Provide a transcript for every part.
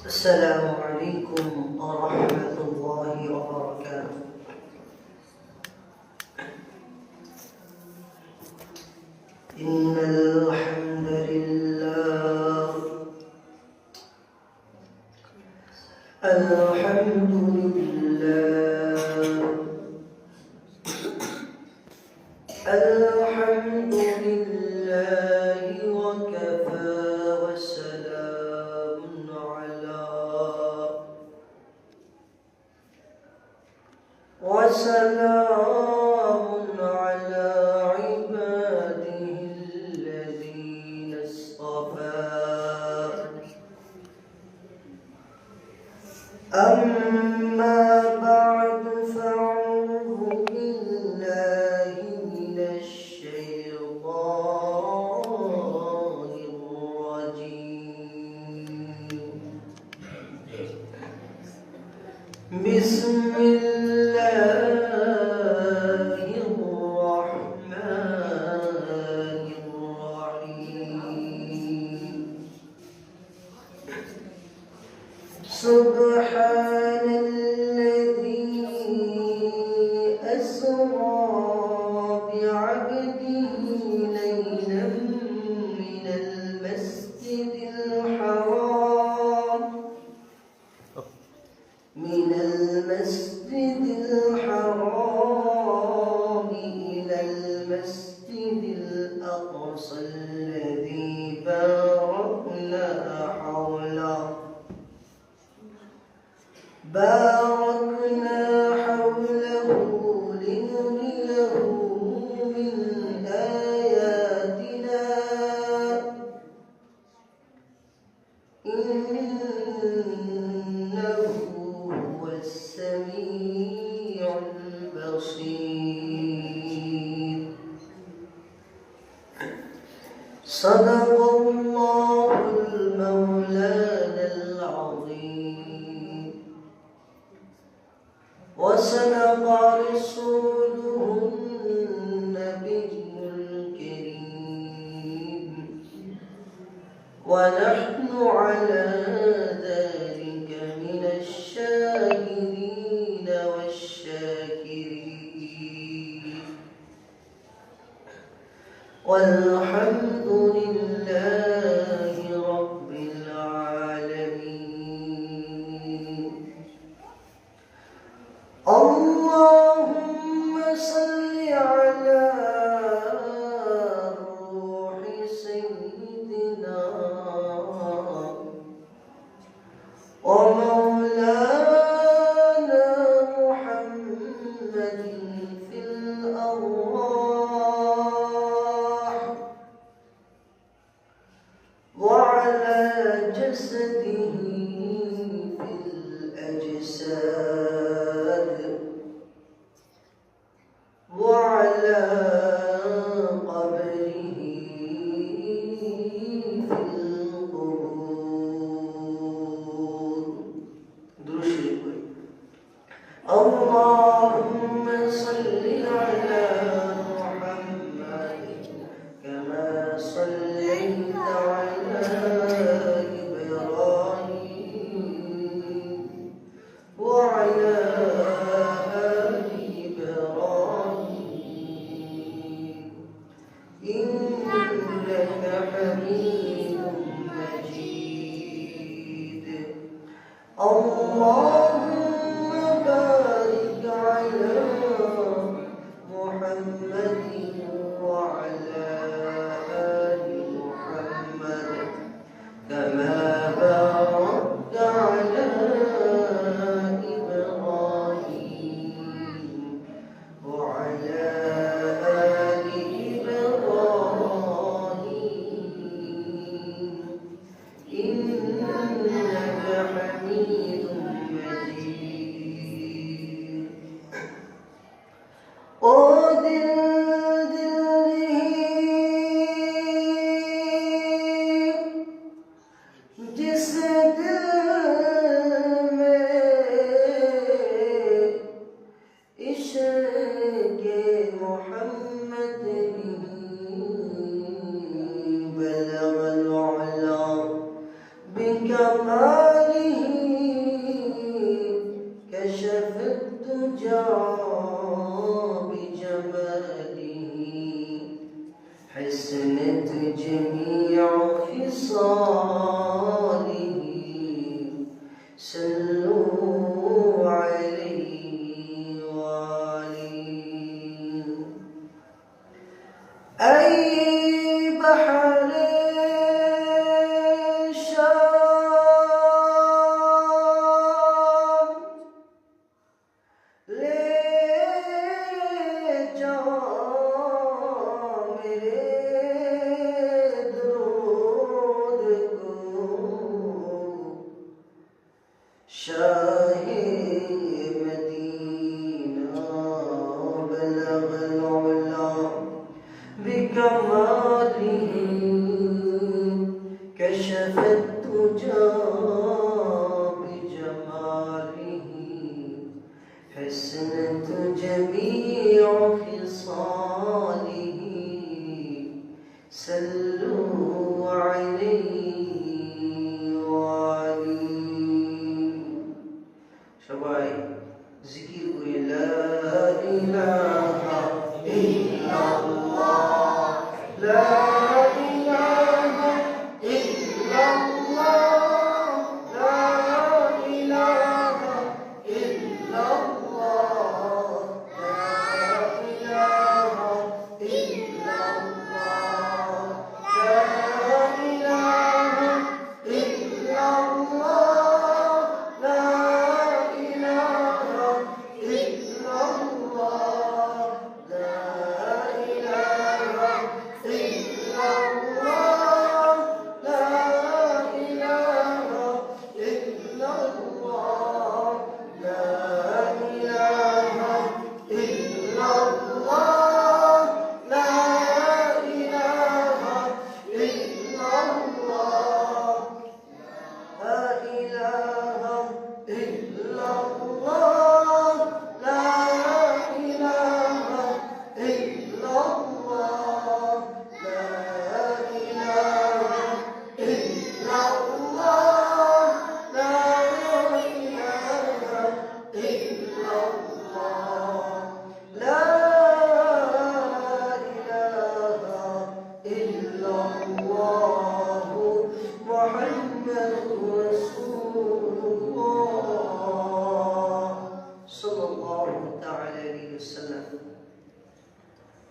السلام عليكم ورحمة الله وبركاته. إن الحمد لله الحمد لله الحمد لله وكفى وسلام على عباده الذين اصطفى. أما بعد فأعوذ بالله من الشيطان الرجيم. بسم الله الرحمن الرحيم. سبحان الذي أسرى بعبده ليلا من المسجد الحرام إلى المسجد الأقصى الذي باركنا حوله لنريه من آياتنا إنه هو السميع البصير. صدق الله المولانا العظيم وصدق رسوله النبي الكريم ونحن على ذلك من الشاهدين والشاكرين والحمد لله رب العالمين. اللهم صل على روح سيدنا ومولانا محمد في الأرواح وعلى جسده في الأجساد وعلى قبره في القبور. اللهم صل على محمد كما صليت على إبراهيم وعلى آل إبراهيم إنك حميد مجيد. اللهم بارك على محمد وعلى آل محمد كما باركت على إبراهيم وعلى آل إبراهيم إنك حميد مجيد. Shah Medina बलगल उला बिकमालिही कशफत तुजा बिजमालिही हसनत जमीअ खिसालिही सल्लू अलैहि সবাই জিকির করি লা ইলাহা ইল্লাল্লাহ লা ইলাহা ইল্লাল্লাহ লা ইলাহা ইল্লাল্লাহ লা ইলাহা ইল্লাল্লাহ লা ইলাহা ইল্লাল্লাহ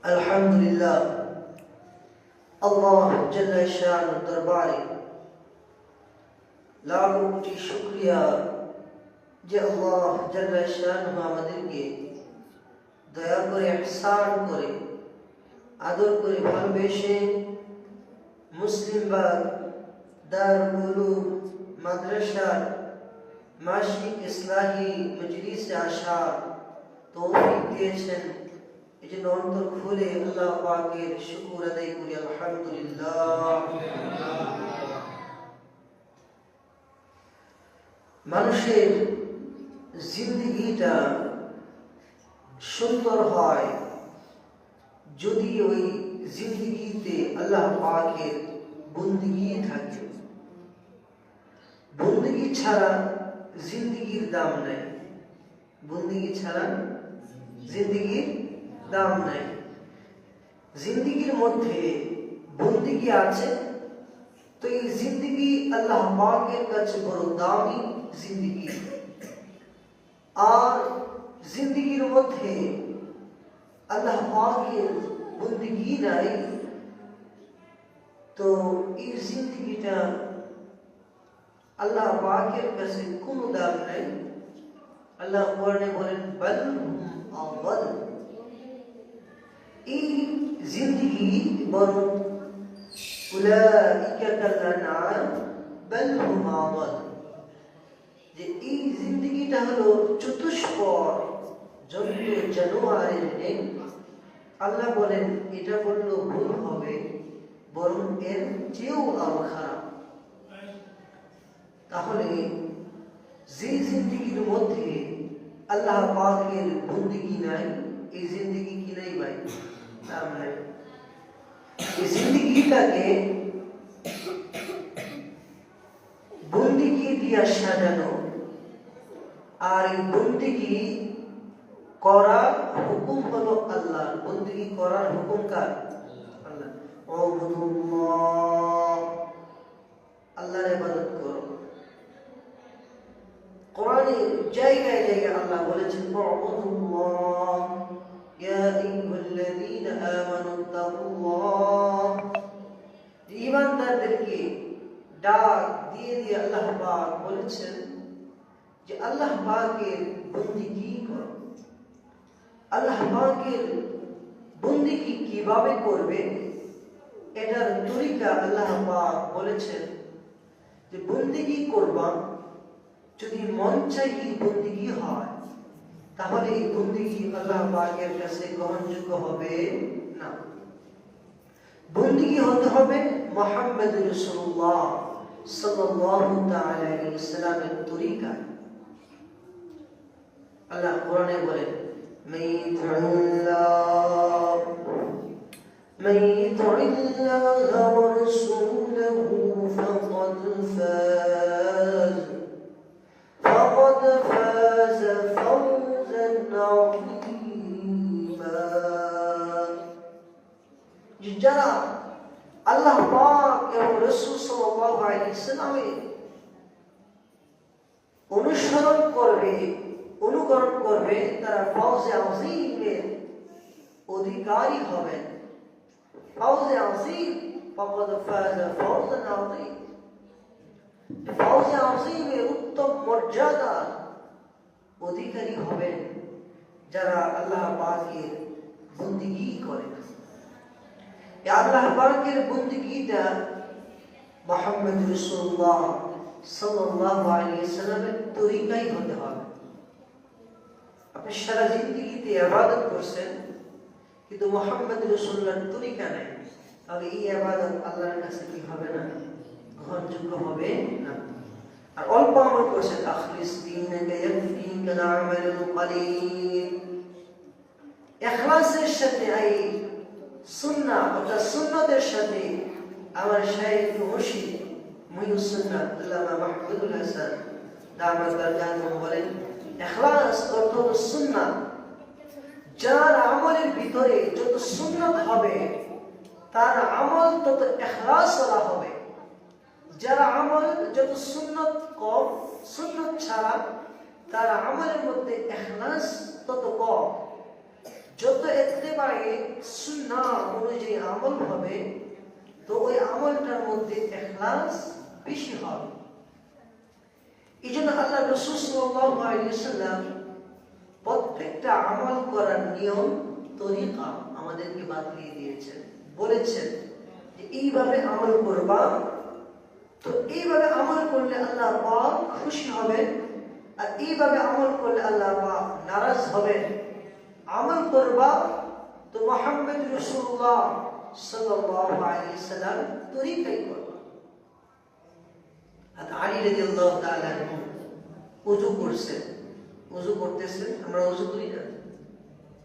अल्हम्दुलिल्लाह अल्लाह जल्ल शान दरबारे लाखों कोटि शुक्रिया যে আল্লাহ জাল্লা শানহু আমাদেরকে দয়া করে ইহসান করে আদর করে ভালোবেসে মুসলিমবাগ দারুল উলুম মাদ্রাসার মাসিক ইসলাহি মজলিসে আসার তৌফিক দিয়েছেন। এই জন্য অন্তর খুলে আল্লাহ পাকের শুকর আদায় করি আলহামদুলিল্লাহ। মানুষের জিন্দেগিটা সুন্দর হয় যদি ওই জিন্দেগিতে আল্লাহ পাকের বন্দেগি থাকে। বন্দেগি ছাড়া জিন্দেগির দাম নাই, বন্দেগি ছাড়া জিন্দেগির দাম নাই। জিন্দেগির মধ্যে বন্দেগি আছে তো এই জিন্দেগি আল্লাহ পাকের কাছে বড় দামি জিন্দেগি। আর জিন্দেগির মধ্যে আল্লাহ পাকের বন্দেগি নাই তো এই জিন্দেগিটা আল্লাহ পাকের কাছে কোনো দাম নাই। আল্লাহ কোরআনে বলেন বাল হুম আদাল, এই জিন্দেগি বরং উলাইকা কাল আনআম বাল হুম আদাল, যে এই জিন্দেগিটা হলো চতুষ্পদ জন্তু জানোয়ারের ন্যায়। আল্লাহ বলেন এটা বললো ভুল হবে, বরং এর চেয়েও আরো খারাপ। তাহলে যে জিন্দেগির মধ্যে আল্লাহ পাকের বন্দেগি নাই এই জিন্দেগি কি নাই ভাই? দাম নাই। এই জিন্দেগিটাকে বন্দেগি দিয়া সাজানো, আর এই বন্দেগি করার হুকুম হলো আল্লাহ। বন্দেগি করার হুকুম কার? আল্লাহ। আল্লাহর ইবাদত করো। কোরআনে জায়গায় জায়গায় আল্লাহ বলেছেন ওয়াবুদুল্লাহ ইয়া আইয়ুহাল্লাযীনা আমানু তাকুল্লাহ। ঈমানদারদেরকে ডাক দিয়ে দিয়ে আল্লাহ পাক বলেছেন যে আল্লাহ পাকের বন্দেগি করো। আল্লাহ পাকের বন্দেগি কিভাবে করবে এটার তরিকা আল্লাহ পাক বলেছেন যে বন্দেগি করবা যদি মন চাই বন্দিগি হয়, তাহলে এই বন্দিগি আল্লাহ পাকের কাছে গ্রহণযোগ্য হবে না। বন্দিগি হতে হবে মুহাম্মদ রাসূলুল্লাহ সাল্লাল্লাহু তাআলা আলাইহি ওয়াসাল্লামের তরিকায়। আল্লাহ কোরআনে বলেন, من يطع الله ورسوله فقد فاز فوزا عظيما। যারা আল্লাহ পাক এবং রাসূল সাল্লাল্লাহু আলাইহি ওয়াসাল্লামের অনুসরণ করবে, অনুকরণ করবে, তারা ফাউজে আযীমের অধিকারী হবেন। ফাউজে আযীম, ফাকাদ ফাযা ফাওজান আযীম। ফাউজে আযীমের উত্তম মর্যাদা অধিকারী হবেন যারা আল্লাহ পাকের বন্দেগী করে। এই আল্লাহ পাকের বন্দেগীটা মুহাম্মদ রাসূলুল্লাহ সাল্লাল্লাহু আলাইহি ওয়াসাল্লামের তরিকায় হতে হবে। আপনি সারা জিন্দেগিতে ইবাদত করছেন, কিন্তু মুহাম্মদ রাসূলুল্লাহর তরিকা নাই, তাহলে এই ইবাদত আল্লাহর কাছে কি হবে না? গ্রহণযোগ্য হবে না। আর অল্প আমল করছেন, আখলিস দীনাকা ইয়াকফিকা আমালুল কলিল। ইখলাসের সাথে এই সুন্নাহ অর্থাৎ সুন্নতের সাথে আমার শাইখ মুর্শিদ মুহিউস সুন্নাহ আল্লামা মাহমুদুল হাসান দামাত বারকাতুহু বলেন, ইখলাস অর্থ সুন্নাহ। যার আমলের ভিতরে যত সুন্নাত হবে তার আমল তত ইখলাস ওয়ালা হবে। যার আমল যত সুন্নাত কম, সুন্নাত ছাড়া, তার আমলের মধ্যে ইখলাস তত কম। যত ইত্তেবায়ে সুন্নাহ অনুযায়ী আমল হবে, তো ওই আমলটার মধ্যে ইখলাস বেশি হবে। এই জন্য আল্লাহ রাসূল সাল্লাল্লাহু আলাইহি ওয়াসাল্লাম প্রত্যেকটা আমল করার নিয়ম তরিকা আমাদেরকে বাতলিয়ে দিয়েছেন, বলেছেন যে এইভাবে আমল করবা, তো এইভাবে আমল করলে আল্লাহ পাক খুশি হবেন, আর এইভাবে আমল করলে আল্লাহ পাক নারাজ হবেন। আমল করবা তো মুহাম্মদ রাসূলুল্লাহ সাল্লাল্লাহু আলাইহি ওয়াসাল্লাম তরিকায় করবা। আর আলী রাদিয়াল্লাহু তাআলা আনহু ওযু করছেন, ওযু করতেছেন, আমরা ওযু করি না,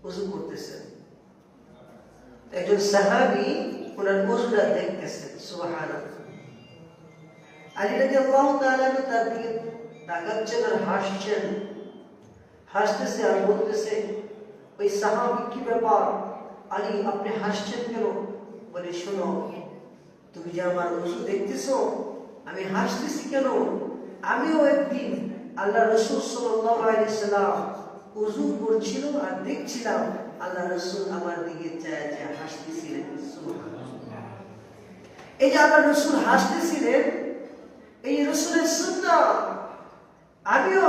ওযু করতেছেন, একজন সাহাবী ওনার ওযুটা দেখতেছেন, সুবহানাল্লাহ। আলী রাদিয়াল্লাহু তাআলা তার দিকে তাকাচ্ছেন আর হাসছেন, হাসতেছে আর বলতেছে, ওই সাহাবী কি ব্যাপার আলী, আপনি হাসছেন কেন? বলে, শোনো, তুমি যে আমার ওযু দেখতেছো, আমি হাসতেছি কেন? আমিও একদিন আল্লাহ রাসূল সাল্লাল্লাহু আলাইহি ওয়াসাল্লাম ওযু করছিল আর দেখছিলাম আল্লাহ রাসূল আমার দিকে চেয়ে হাসতেছিলেন। সুবহানাল্লাহ। এই যে আল্লাহ রাসূল হাসতেছিলেন, এই রাসূলের সুন্নাহ, আমিও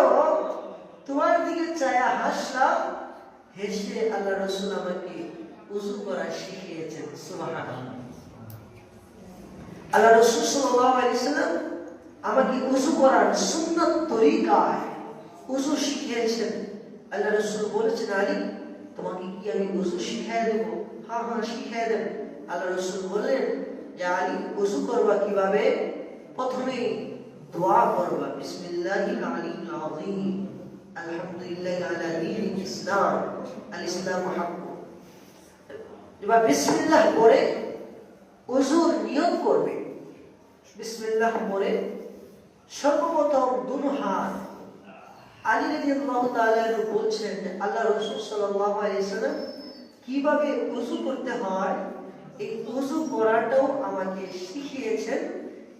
তোমার দিকে চেয়ে হাসলাম, হেসে আল্লাহ রাসূল আমাকে ওযু করা শিখিয়েছেন। সুবহানাল্লাহ। আল্লাহ রাসূল সাল্লাল্লাহু আলাইহি ওয়াসাল্লাম আমাকে ওযু করার সুন্নাত তরিকায় ওযু শিখিয়েছেন। আল্লাহ রাসূল বলেছেন, আলী, তোমাকে কি আমি ওযু শিখিয়ে দেব? হ্যাঁ হ্যাঁ, শিখিয়ে দেব। আল্লাহ রাসূল বললেন যে, আলী, ওযু করবা কিভাবে? প্রথমে দোয়া করবা, বিসমিল্লাহিল আলিয়্যিল আযীম, আলহামদুলিল্লাহি আলা দীনিল ইসলাম, আল ইসলামু হাক্কু। এবার বিসমিল্লাহ পড়ে ওযুর নিয়ত করবে। বিসমিল্লাহ পড়ে সর্বপ্রথম দুনো হাত, আলী রাদিয়াল্লাহু তাআলা বলছেন যে আল্লাহ রাসূল সাল্লাল্লাহু আলাইহি ওয়াসাল্লাম কিভাবে ওযু করতে হয়, এই ওযু করাটাও আমাকে শিখিয়েছেন।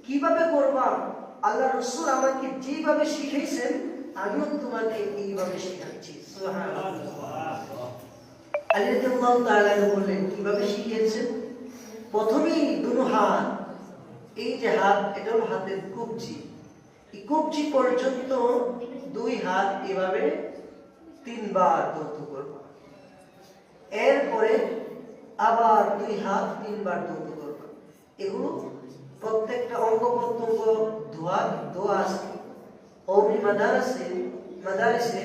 কিভাবে করবা? আল্লাহ রাসূল আমাকে যেভাবে শিখিয়েছেন, আমিও তোমাকে এইভাবে শেখাচ্ছি। সুবহানাল্লাহ। আলী রাদিয়াল্লাহু তাআলা বললেন, কিভাবে শিখিয়েছেন? প্রথমেই দুনো হাত, এই যে হাত, এটা হলো হাতের কবজি, এই কবজি পর্যন্ত দুই হাত এভাবে 3 বার দৌত করবা। এরপরে আবার দুই হাত 3 বার দৌত করবা। এগুলো প্রত্যেকটা অঙ্গ প্রত্যঙ্গ দোয়া আছে। কওমি মাদারিসে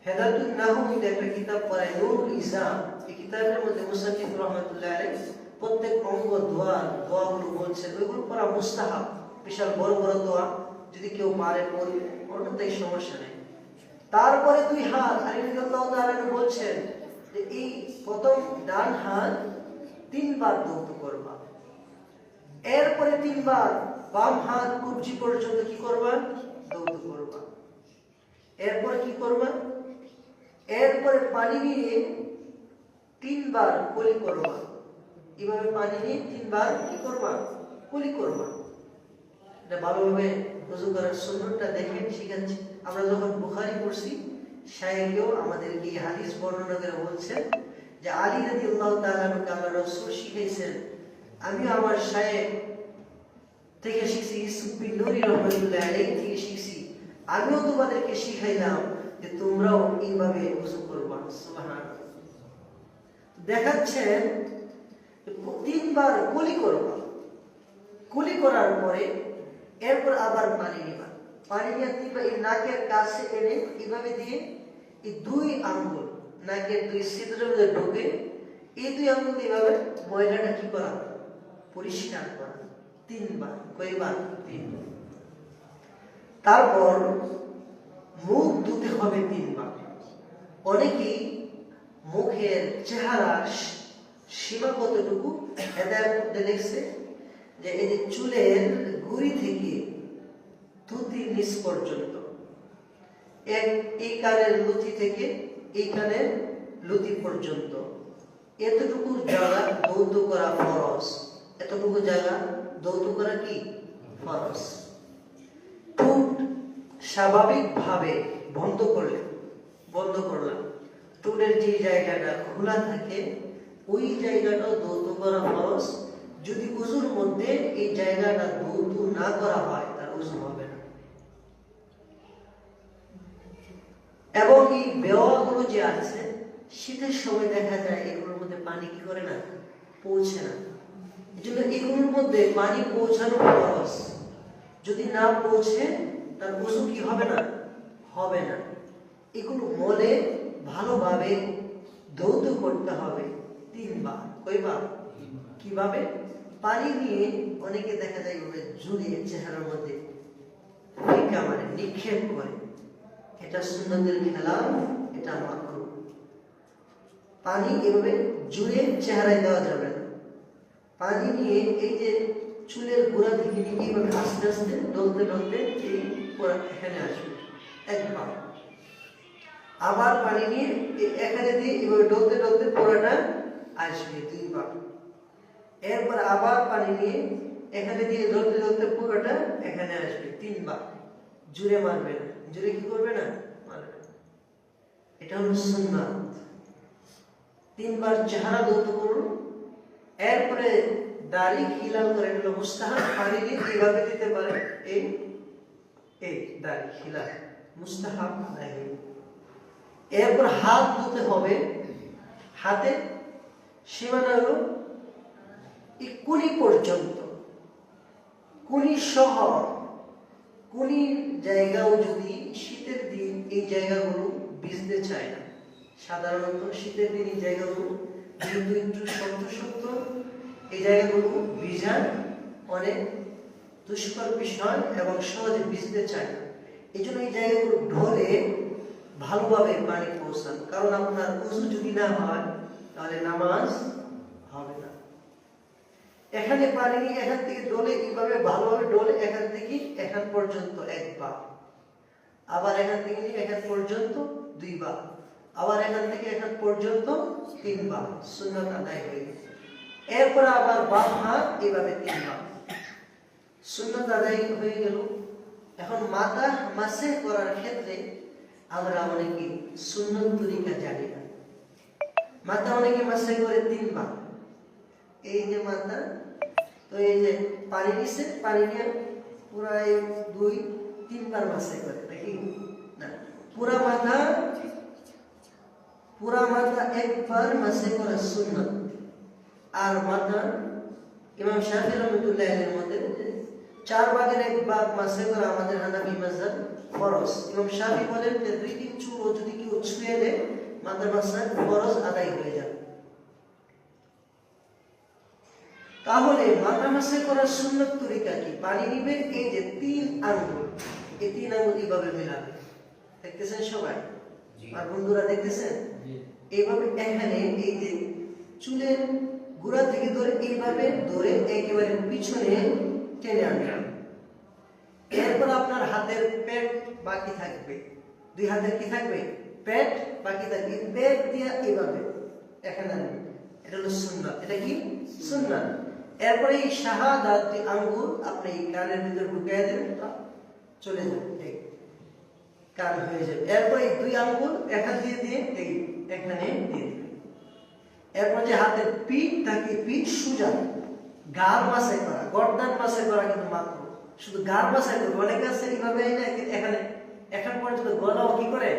হেদায়াতুন নাহমিদ একটা কিতাব পড়ায়, নূরুল ইসলাম। এই কিতাবের মধ্যে মুসান্নিফ রাহমাতুল্লাহ আলাইহি প্রত্যেক অঙ্গ দোয়াগুলো বলছেন, ওইগুলো পড়া মুস্তাহাব। বিশাল বড় বড় দোয়া যদি কেউ পারে পড়বে, কোনোটাই সমস্যা নেই। তারপরে দুই হাত আলী রাদিয়াল্লাহু তাআলা বলছেন যে এই প্রথম ডান হাত 3 বার দৌত করবা, এরপরে 3 বার বাম হাত কবজি পর্যন্ত কি করবা, দৌত করবা। এরপরে কি করবা, এরপরে পানি নিয়ে 3 বার কুলি করবা। এভাবে পানি নিয়ে 3 বার কি করবা, কুলি করবা। এটা ভালোভাবে ওযু করার সুন্নতটা দেখেন, শিখাচ্ছি। আমরা যখন বুখারী পড়ছি, শায়েখেও আমাদেরকে এই হাদিস বর্ণনা করে বলছেন যে আলী রাদিয়াল্লাহু তাআলা আল্লাহর রাসূল শিখাইছেন, আমি আমার শায়েখ থেকে শিখছি, ইউসুফ বিন নুরি রাহমাতুল্লাহ আলাইহি থেকে শিখছি, আমিও তোমাদেরকে শিখাইলাম যে তোমরাও এইভাবে ওযু করবা। সুবহানাল্লাহ। দেখাচ্ছেন 3 বার কুলি করবা, কুলি করার পরে এরপর আবার পানি নিবা। পানি নিয়ে এই নাকের কাছে এনে এইভাবে দিয়ে এই 2 আঙ্গুল নাকের 2 ছিদ্রের মধ্যে ঢোকে, এই 2 আঙ্গুল দিয়ে এইভাবে ময়লাটা কি করা, পরিষ্কার করা 3 বার। কয়বার? 3। তারপর মুখ ধুতে হবে 3 বার। অনেকেই মুখের চেহারা সীমা কতটুকু হেদায়েত দেখছে যে এই যে চুলের গুড়ি থেকে থুতির নিচ পর্যন্ত, এই কানের লুতি থেকে এই কানের লুতি পর্যন্ত, এতটুকু জায়গা দৌত করা ফরজ। এতটুকু জায়গা দৌত করা কি ফরজ। ঠোঁট স্বাভাবিকভাবে বন্ধ করলাম। ঠোঁটের যে জায়গাটা খোলা থাকে ওই জায়গাটাও দৌত করা ফরজ। যদি ওযুর মধ্যে এই জায়গাটা দৌত না করা হয় তার ওযু হবে না। এবং এই বেওয়াগুলো যে আছে, শীতের সময় দেখা যায় এগুলোর মধ্যে পানি কি করে না, পৌঁছে না। এজন্য এগুলোর মধ্যে পানি পৌঁছানো ফরজ। যদি না পৌঁছে তার ওযু কি হবে না, হবে না। এগুলো মলে ভালোভাবে দৌত করতে হবে 3 বার। কয়বার? কিভাবে? পানি নিয়ে অনেকে দেখা যায় জুড়ে চেহারার মধ্যে নিক্ষেপ করে, এটা সুন্নতের খেলাফ, এটা মাকরুহ। পানি এভাবে জুড়ে চেহারায় দেওয়া যাবে না। পানি নিয়ে এই যে চুলের গোড়া থেকে নিয়ে এইভাবে আস্তে আস্তে ডলতে এই এখানে আসবে 1 বার। আবার পানি নিয়ে এখানে দিয়ে এভাবে ডলতে পোড়াটা আসবে 2 বার। এরপর আবার পানি নিয়ে এখানে দিয়ে ডলতে পুরোটা এখানে আসবে 3 বার। জুড়ে মারবে না, জুড়ে কি করবে না, মারবে। এটা হলো সুন্নাত। 3 বার চেহারা দৌত করুন। এরপরে দাড়ি খিলাল করে, এটা হলো মুস্তাহাব। পানি দিয়ে এইভাবে দিতে পারে, এই দাড়ি খিলাল মুস্তাহাব আদায় হয়ে। এরপর হাত ধুতে হবে। হাতে সীমানা হলো এই কুনি পর্যন্ত। কুনি সহ কুনির জায়গাও যদি শীতের দিন এই জায়গাগুলো ভিজতে চায় না, সাধারণত শীতের দিন এই জায়গাগুলো যেহেতু একটু শক্ত, এই জায়গাগুলো ভিজার অনেক দুষ্কর বিষয় এবং সহজে ভিজতে চায় না। এই জন্য এই জায়গাগুলো ঢলে ভালোভাবে পানি পৌঁছান। কারণ আপনার ওযু যদি না হয় তাহলে নামাজ হবে না। এখানে পানি নিয়ে এখান থেকে ডলে, কিভাবে ভালোভাবে ডলে এখান থেকে এখান পর্যন্ত 1 বার, আবার এখান থেকে নিয়ে এখান পর্যন্ত 2 বার, আবার এখান থেকে এখান পর্যন্ত 3 বার। সুন্নাত আদায় হয়ে গেল। এরপর আবার বাম হাত এভাবে 3 বার। সুন্নাত আদায় হয়ে গেল। এখন মাথা মাসে করার ক্ষেত্রে আমরা অনেকে সুন্নত তরিকা জানি না। মাথা অনেকে মাসে করে 3 বার। এই যে মাথা, তো এই যে পানি নিছে, পানি নিয়ে পুরা 2-3 বার মাসে করে নাকি না, পুরা মাথা 1 বার মাসে করা সুন্নাত। আর মাথা ইমাম শাফিঈ রাহমাতুল্লাহ আলাইহির মতে 4/1 মাসে করা আমাদের হানাফি মাযহাব ফরজ। ইমাম শাফি বলেন যে 2-3 চুল যদি কেউ ছুঁয়ে দেয় মাথার মাসায় ফরজ আদায় হয়ে যাবে। তাহলে মাথা মাসায় করার সুন্নত তরিকা কি? পানি নিবে, এই যে 3 আঙ্গুল, এই 3 আঙ্গুল এইভাবে মেলাবে। দেখতেছেন সবাই? আর বন্ধুরা দেখতেছেন? এইভাবে এখানে এই যে চুলের গোড়া থেকে ধরে এইভাবে ধরে একেবারে পিছনে টেনে আনবেন। এরপর আপনার হাতের পেট বাকি থাকবে, 2 হাতের কি থাকবে? পেট বাকি থাকবে। পেট দিয়ে এইভাবে এখানে আনবেন। এটা হলো সুন্নাত। এটা কি? সুন্নাত। এরপরে এই শাহাদাত যে আঙ্গুল আপনি কানের ভিতরে ঢুকিয়ে দেবেন, চলে যাবে, এই কান হয়ে যাবে। এরপর এই 2 আঙ্গুল এখান দিয়ে দিয়ে এই এখানে দিয়ে দেবেন। এরপর যে হাতের পিঠ থাকে, পিঠ সোজা, গাল মাসাই করা, গর্দান মাসাই করা কিন্তু মাত্র, শুধু গাল মাসাই করবে। অনেকে আছে এইভাবে এখানে এখন পর্যন্ত গলাও কি করে?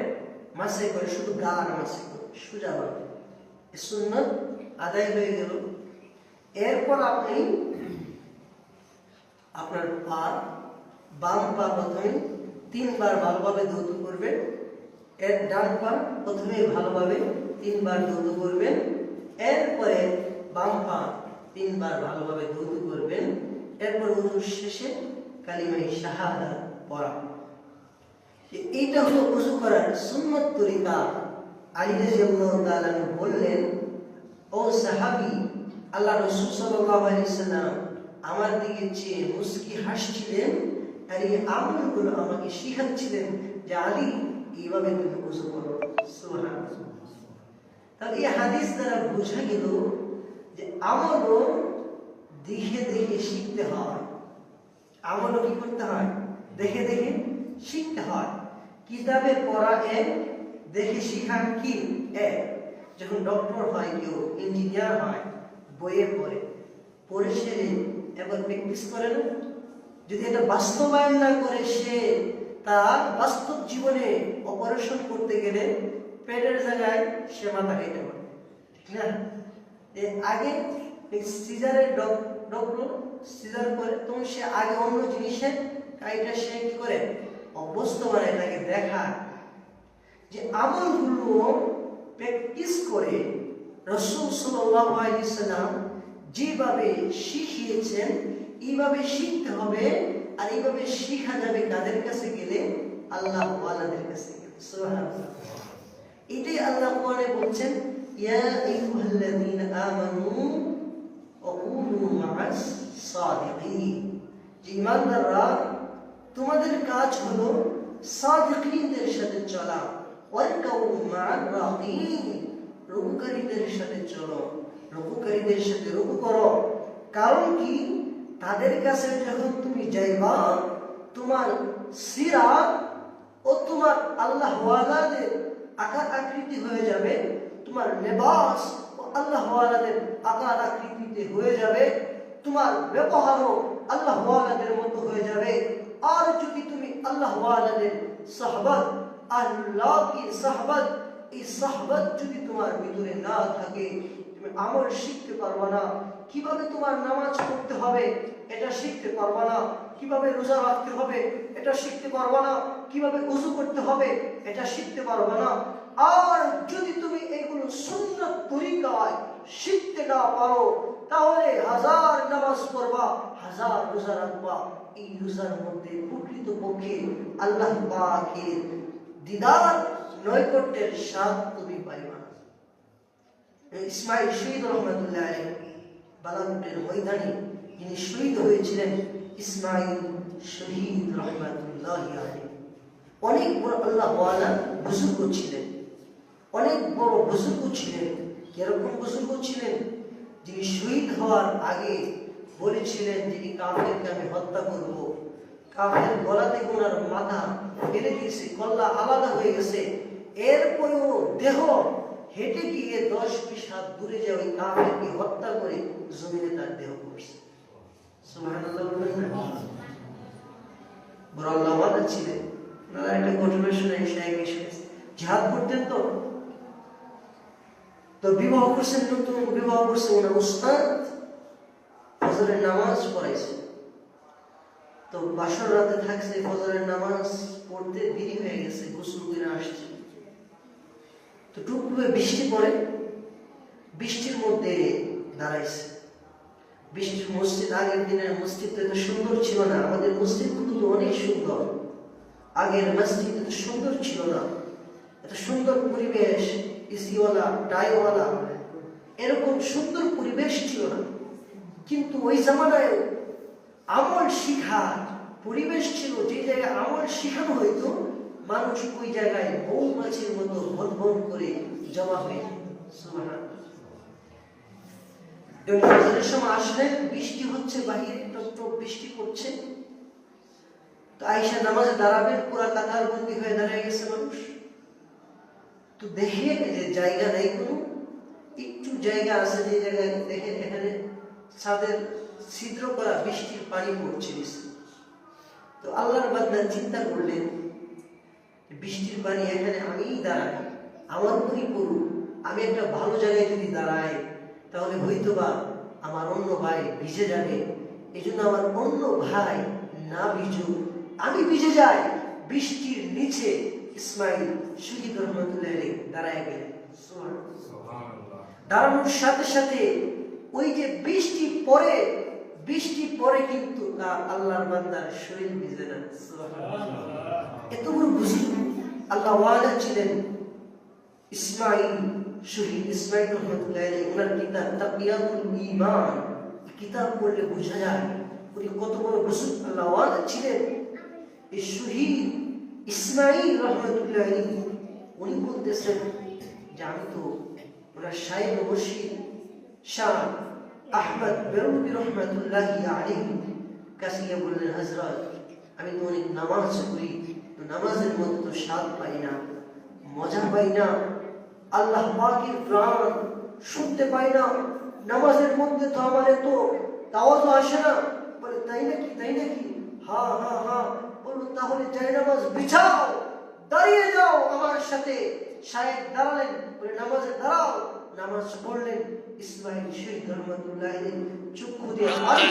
মাসাই করে, শুধু গাল মাসাই করে, সোজা ভাবে। সুন্নাত আদায় হয়ে গেল। এরপর আপনি আপনার পা, বাম পা প্রথমে 3 বার ভালোভাবে ধৌত করবেন। এর ডান পা প্রথমে ভালোভাবে 3 বার ধৌত করবেন। এরপরে বাম পা 3 বার ভালোভাবে ধৌত করবেন। এরপর ওযু শেষে কালিমা শাহাদাত পড়া। এইটা হলো ওযু করার সুন্নত তরিকা। আলী রাদিয়াল্লাহু তাআলা বললেন, ও সাহাবী, আল্লাহ রাসূল সাল্লাল্লাহু আলাইহি সাল্লাম আমার দিকে চেয়ে মুস্কি হাসছিলেন আর এই আমলগুলো আমাকে শিখাচ্ছিলেন যে আলী এইভাবে তুমি ওযু করো। সুবহানাল্লাহ। তাহলে এই হাদিস দ্বারা বোঝা গেল যে আমলও দেখে দেখে শিখতে হয়। আমলও কি করতে হয়? দেখে দেখে শিখতে হয়। কিতাবে পড়া এক, দেখে শিখা কি এক। যখন ডক্টর হয়, কেউ ইঞ্জিনিয়ার হয়, বইয়ে পড়ে, পড়ে সে এবার প্র্যাকটিস করে না। যদি এটা বাস্তবায়ন না করে, সে তার বাস্তব জীবনে অপারেশন করতে গেলে পেটের জায়গায় সে মাথা কেটে পড়ে, ঠিক না? আগে সিজারের ডক্টর সিজার করে, তখন সে আগে অন্য জিনিসের কাইটা সে কি করে? অভ্যস্ত বানায়, তাকে দেখায় যে আমলগুলো প্র্যাকটিস করে রাসূল সাল্লাল্লাহু আলাইহি সাল্লাম যেভাবে শিখিয়েছেন এইভাবে শিখতে হবে। আর এইভাবে শিখা যাবে কাদের কাছে গেলে? আল্লাহ ওয়ালাদের কাছে গেলে। সুবহানাল্লাহ। এটাই আল্লাহ কোরআনে বলছেন, ইয়া আইয়ুহাল্লাযীনা আমানু ওয়াকুনু মা'আস সাদিকিন। যে ঈমানদাররা, তোমাদের কাজ হলো সাদিকিনদের সাথে চলা। ওয়ারকাউ মা'আর রাকিন, রুকুকারীদের সাথে চলো, রুকুকারীদের সাথে রুকু করো। কারণ কি? তাদের কাছে যখন তুমি যাইবা, তোমার সিরাত ও তোমার আল্লাহ ওয়ালাদের আকার আকৃতি হয়ে যাবে, তোমার লেবাস ও আল্লাহ ওয়ালাদের আকার আকৃতিতে হয়ে যাবে, তোমার ব্যবহারও আল্লাহ ওয়ালাদের মতো হয়ে যাবে। আর যদি তুমি আল্লাহ ওয়ালাদের সাহবাত, আল্লাহ কি সাহবাত, এই সাহবাত যদি তোমার ভিতরে না থাকে, তুমি আমল শিখতে পারবে না। কিভাবে তোমার নামাজ পড়তে হবে এটা শিখতে পারবে না, কিভাবে রোজা রাখতে হবে এটা শিখতে পারবে না, কিভাবে ওযু করতে হবে এটা শিখতে পারবে না। আর যদি তুমি এগুলো সুন্নাত তরিকায় শিখতে না পারো, তাহলে 1000 নামাজ পড়বা, 1000 রোজা রাখবা, এই রোজার মধ্যে প্রকৃতপক্ষে আল্লাহ পাকের দিদার নৈকট্যের স্বাদ তুমি পাইবা না। ইসমাঈল শহীদ রহমাতুল্লাহ আলাইহি, বালাকোটের ময়দানে যিনি শহীদ হয়েছিলেন, ইসমাঈল শহীদ রহমাতুল্লাহ আলাইহি অনেক বড় আল্লাহ ওয়ালা বুজুর্গ ছিলেন, অনেক বড় বুজুর্গ ছিলেন। কিরকম বুজুর্গ ছিলেন? যিনি শহীদ হওয়ার আগে বলেছিলেন, যিনি কাফেরকে আমি হত্যা করব, কাফের গলা থেকে ওনার মাথা ফেলে দিয়েছে, কল্লা আলাদা হয়ে গেছে, এরপরেও দেহ হেঁটে গিয়ে 10 হাত দূরে যে ওই কাফেরকে হত্যা করে জমিনে তার দেহ পড়ছে। সুবহানাল্লাহ বলবেন না? বড় আল্লাহওয়ালা ছিলেন। ওনারা একটা ঘটনা শুনে জিহাদ করতেন, তো বিবাহ করছেন, নতুন বিবাহ করছে, ওনার উস্তাদ ফজরের নামাজ পড়াইছে। তো বাসর রাতে থাকছে, ফজরের নামাজ পড়তে দেরি হয়ে গেছে, গোসল করে আসছে। তো টুক করে বৃষ্টি পড়ে, বৃষ্টির মধ্যে দাঁড়াইছে। বৃষ্টির মসজিদ, আগের দিনের মসজিদ তো এত সুন্দর ছিল না, আমাদের মসজিদ কিন্তু অনেক সুন্দর। আগের মসজিদ এত সুন্দর ছিল না, এত সুন্দর পরিবেশ, ইসিওয়ালা ডাইওয়ালা, এরকম সুন্দর পরিবেশ ছিল না। কিন্তু ওই জামানায় আমল শিখার পরিবেশ ছিল, যে জায়গায় আমল শিখানো হইতো, মানুষ ওই জায়গায় মৌমাছির মতো ভন ভন করে জমা হয়ে সময় আসলেন, বৃষ্টি হচ্ছে, বাহিরে টপ বৃষ্টি পড়ছে। তো আয়েশা নামাজে দাঁড়াবেন, পুরা কাতার বন্দি হয়ে দাঁড়িয়ে গেছে মানুষ। তো দেখে যে জায়গা নেই, কোনো একটু জায়গা আছে, যে জায়গায় দেখেন এখানে ছাদের ছিদ্র করা, বৃষ্টির পানি পড়ছে। তো আল্লাহর বান্দা চিন্তা করলেন, বৃষ্টির পানি এখানে আমি দাঁড়াই, আমার উপরই পড়ুক, আমি একটা ভালো জায়গায় যদি দাঁড়াই তাহলে হয়তো বা আমার অন্য ভাই ভিজে যাবে। এই জন্য আমার অন্য ভাই না ভিজুক, আমি ভিজে যাই। বৃষ্টির নিচে ইসমাইল শহীদ রহমতুল্লাহ আলাইহি দাঁড়ায় গেলেন। দাঁড়ানোর সাথে সাথে ওই যে বৃষ্টি পরে কিন্তু তার আল্লাহর বান্দার শরীর ভিজে না। এত বড় বুজুর্গ আল্লাহ ওয়ালা ছিলেন ইসমাইল, শহীদ ইসমাইল রহমতুল্লাহ আলাইহি। ওনার কিতাব তাকিয়াতুল ঈমান, কিতাব পড়লে বোঝা যায় উনি কত বড় বুজুর্গ আল্লাহ ওয়ালা ছিলেন। এই শহীদ ইসমাইল রহমতুল্লাহ আলাইহি উনি বলতেছেন যে আমি তো ওনার শাইখ মুর্শিদ শাহ আহমদ বেরলভী রহমতুল্লাহি আলাইহি কাছে গিয়ে বললেন, হযরত আমি তো অনেক নামাজ পড়ি, তো নামাজের মধ্যে তো স্বাদ পাই না, মজা পাই না, আল্লাহ পাকের প্রাণ শুনতে পাই না, নামাজের মধ্যে তো আমার এত তাওয়াজু আসে না। বলে তাই নাকি? হ্যাঁ হ্যাঁ হ্যাঁ। বলুন তাহলে যাই নামাজ বিছাও, দাঁড়িয়ে যাও আমার সাথে। শায়েখ দাঁড়ালেন, বলে নামাজে দাঁড়াও। নামাজ পড়লেন। ইসমাইল শহীদ রহমতুল্লাহ আলাইহি চক্ষু দিয়ে পানি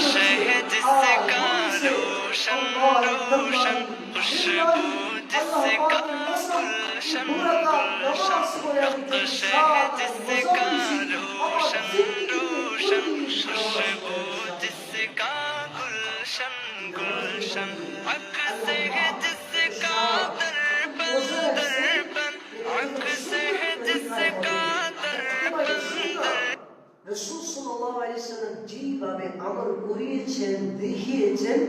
রাসূল সাল্লাল্লাহু আলাইহি ওয়াসাল্লাম যেভাবে আমল করিয়েছেন, দেখিয়েছেন,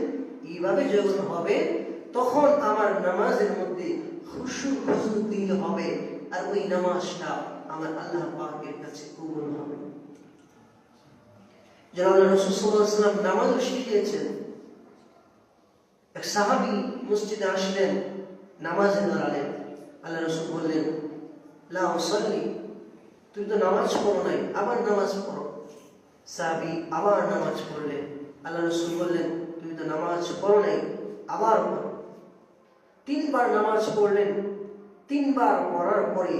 এইভাবে যখন হবে তখন আমার নামাজের মধ্যে খুশু দিল হবে, আর ওই নামাজটা আমার আল্লাহ পাকের কাছে কবুল হবে। যারা রাসূল সাল্লাল্লাহু আলাইহি ওয়াসাল্লাম নামাজও শিখিয়েছেন। এক সাহাবী মসজিদে আসলেন, নামাজে দাঁড়ালেন। আল্লাহ রাসূল বললেন, লা উসাল্লি, তুমি তো নামাজ পড়ো নাই, আবার নামাজ পড়ো। সাহাবী আবার নামাজ পড়লেন। আল্লাহ রাসূল বললেন, তুমি তো নামাজ পড়ো নাই, আবার পড়ো। 3 বার নামাজ পড়লেন। 3 বার পড়ার পরে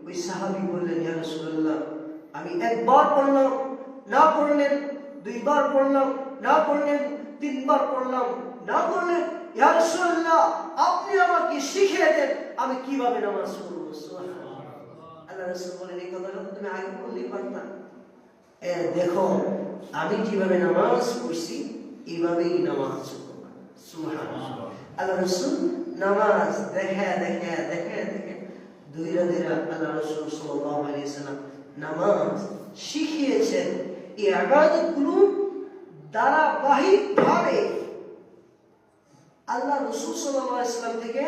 ওই সাহাবী বললেন, ইয়া রাসূলুল্লাহ, আমি একবার পড়লাম, না পড়লেন, 2 বার পড়লাম, না পড়লেন, 3 বার পড়লাম, না পড়লেন, ইয়া রাসূলুল্লাহ আপনি আমাকে শিখিয়ে দেন আমি কিভাবে নামাজ পড়ব। সুবহানাল্লাহ। আল্লাহ রাসূল বলেন, এই কথাটা তুমি আগে বললেই পারতা। দেখো আমি কিভাবে নামাজ পড়ছি, এইভাবেই নামাজ পড়বা। সুবহানাল্লাহ। আল্লাহ রাসূল নামাজ দেখে ধীরে আল্লাহ রাসূল সাল্লাল্লাহু আলাইহি ওয়াসাল্লাম নামাজ শিখিয়েছেন। এই ইবাদতগুলো ধারাবাহিকভাবে আল্লাহ রাসূল সাল্লাল্লাহু আলাইহি ওয়াসাল্লাম থেকে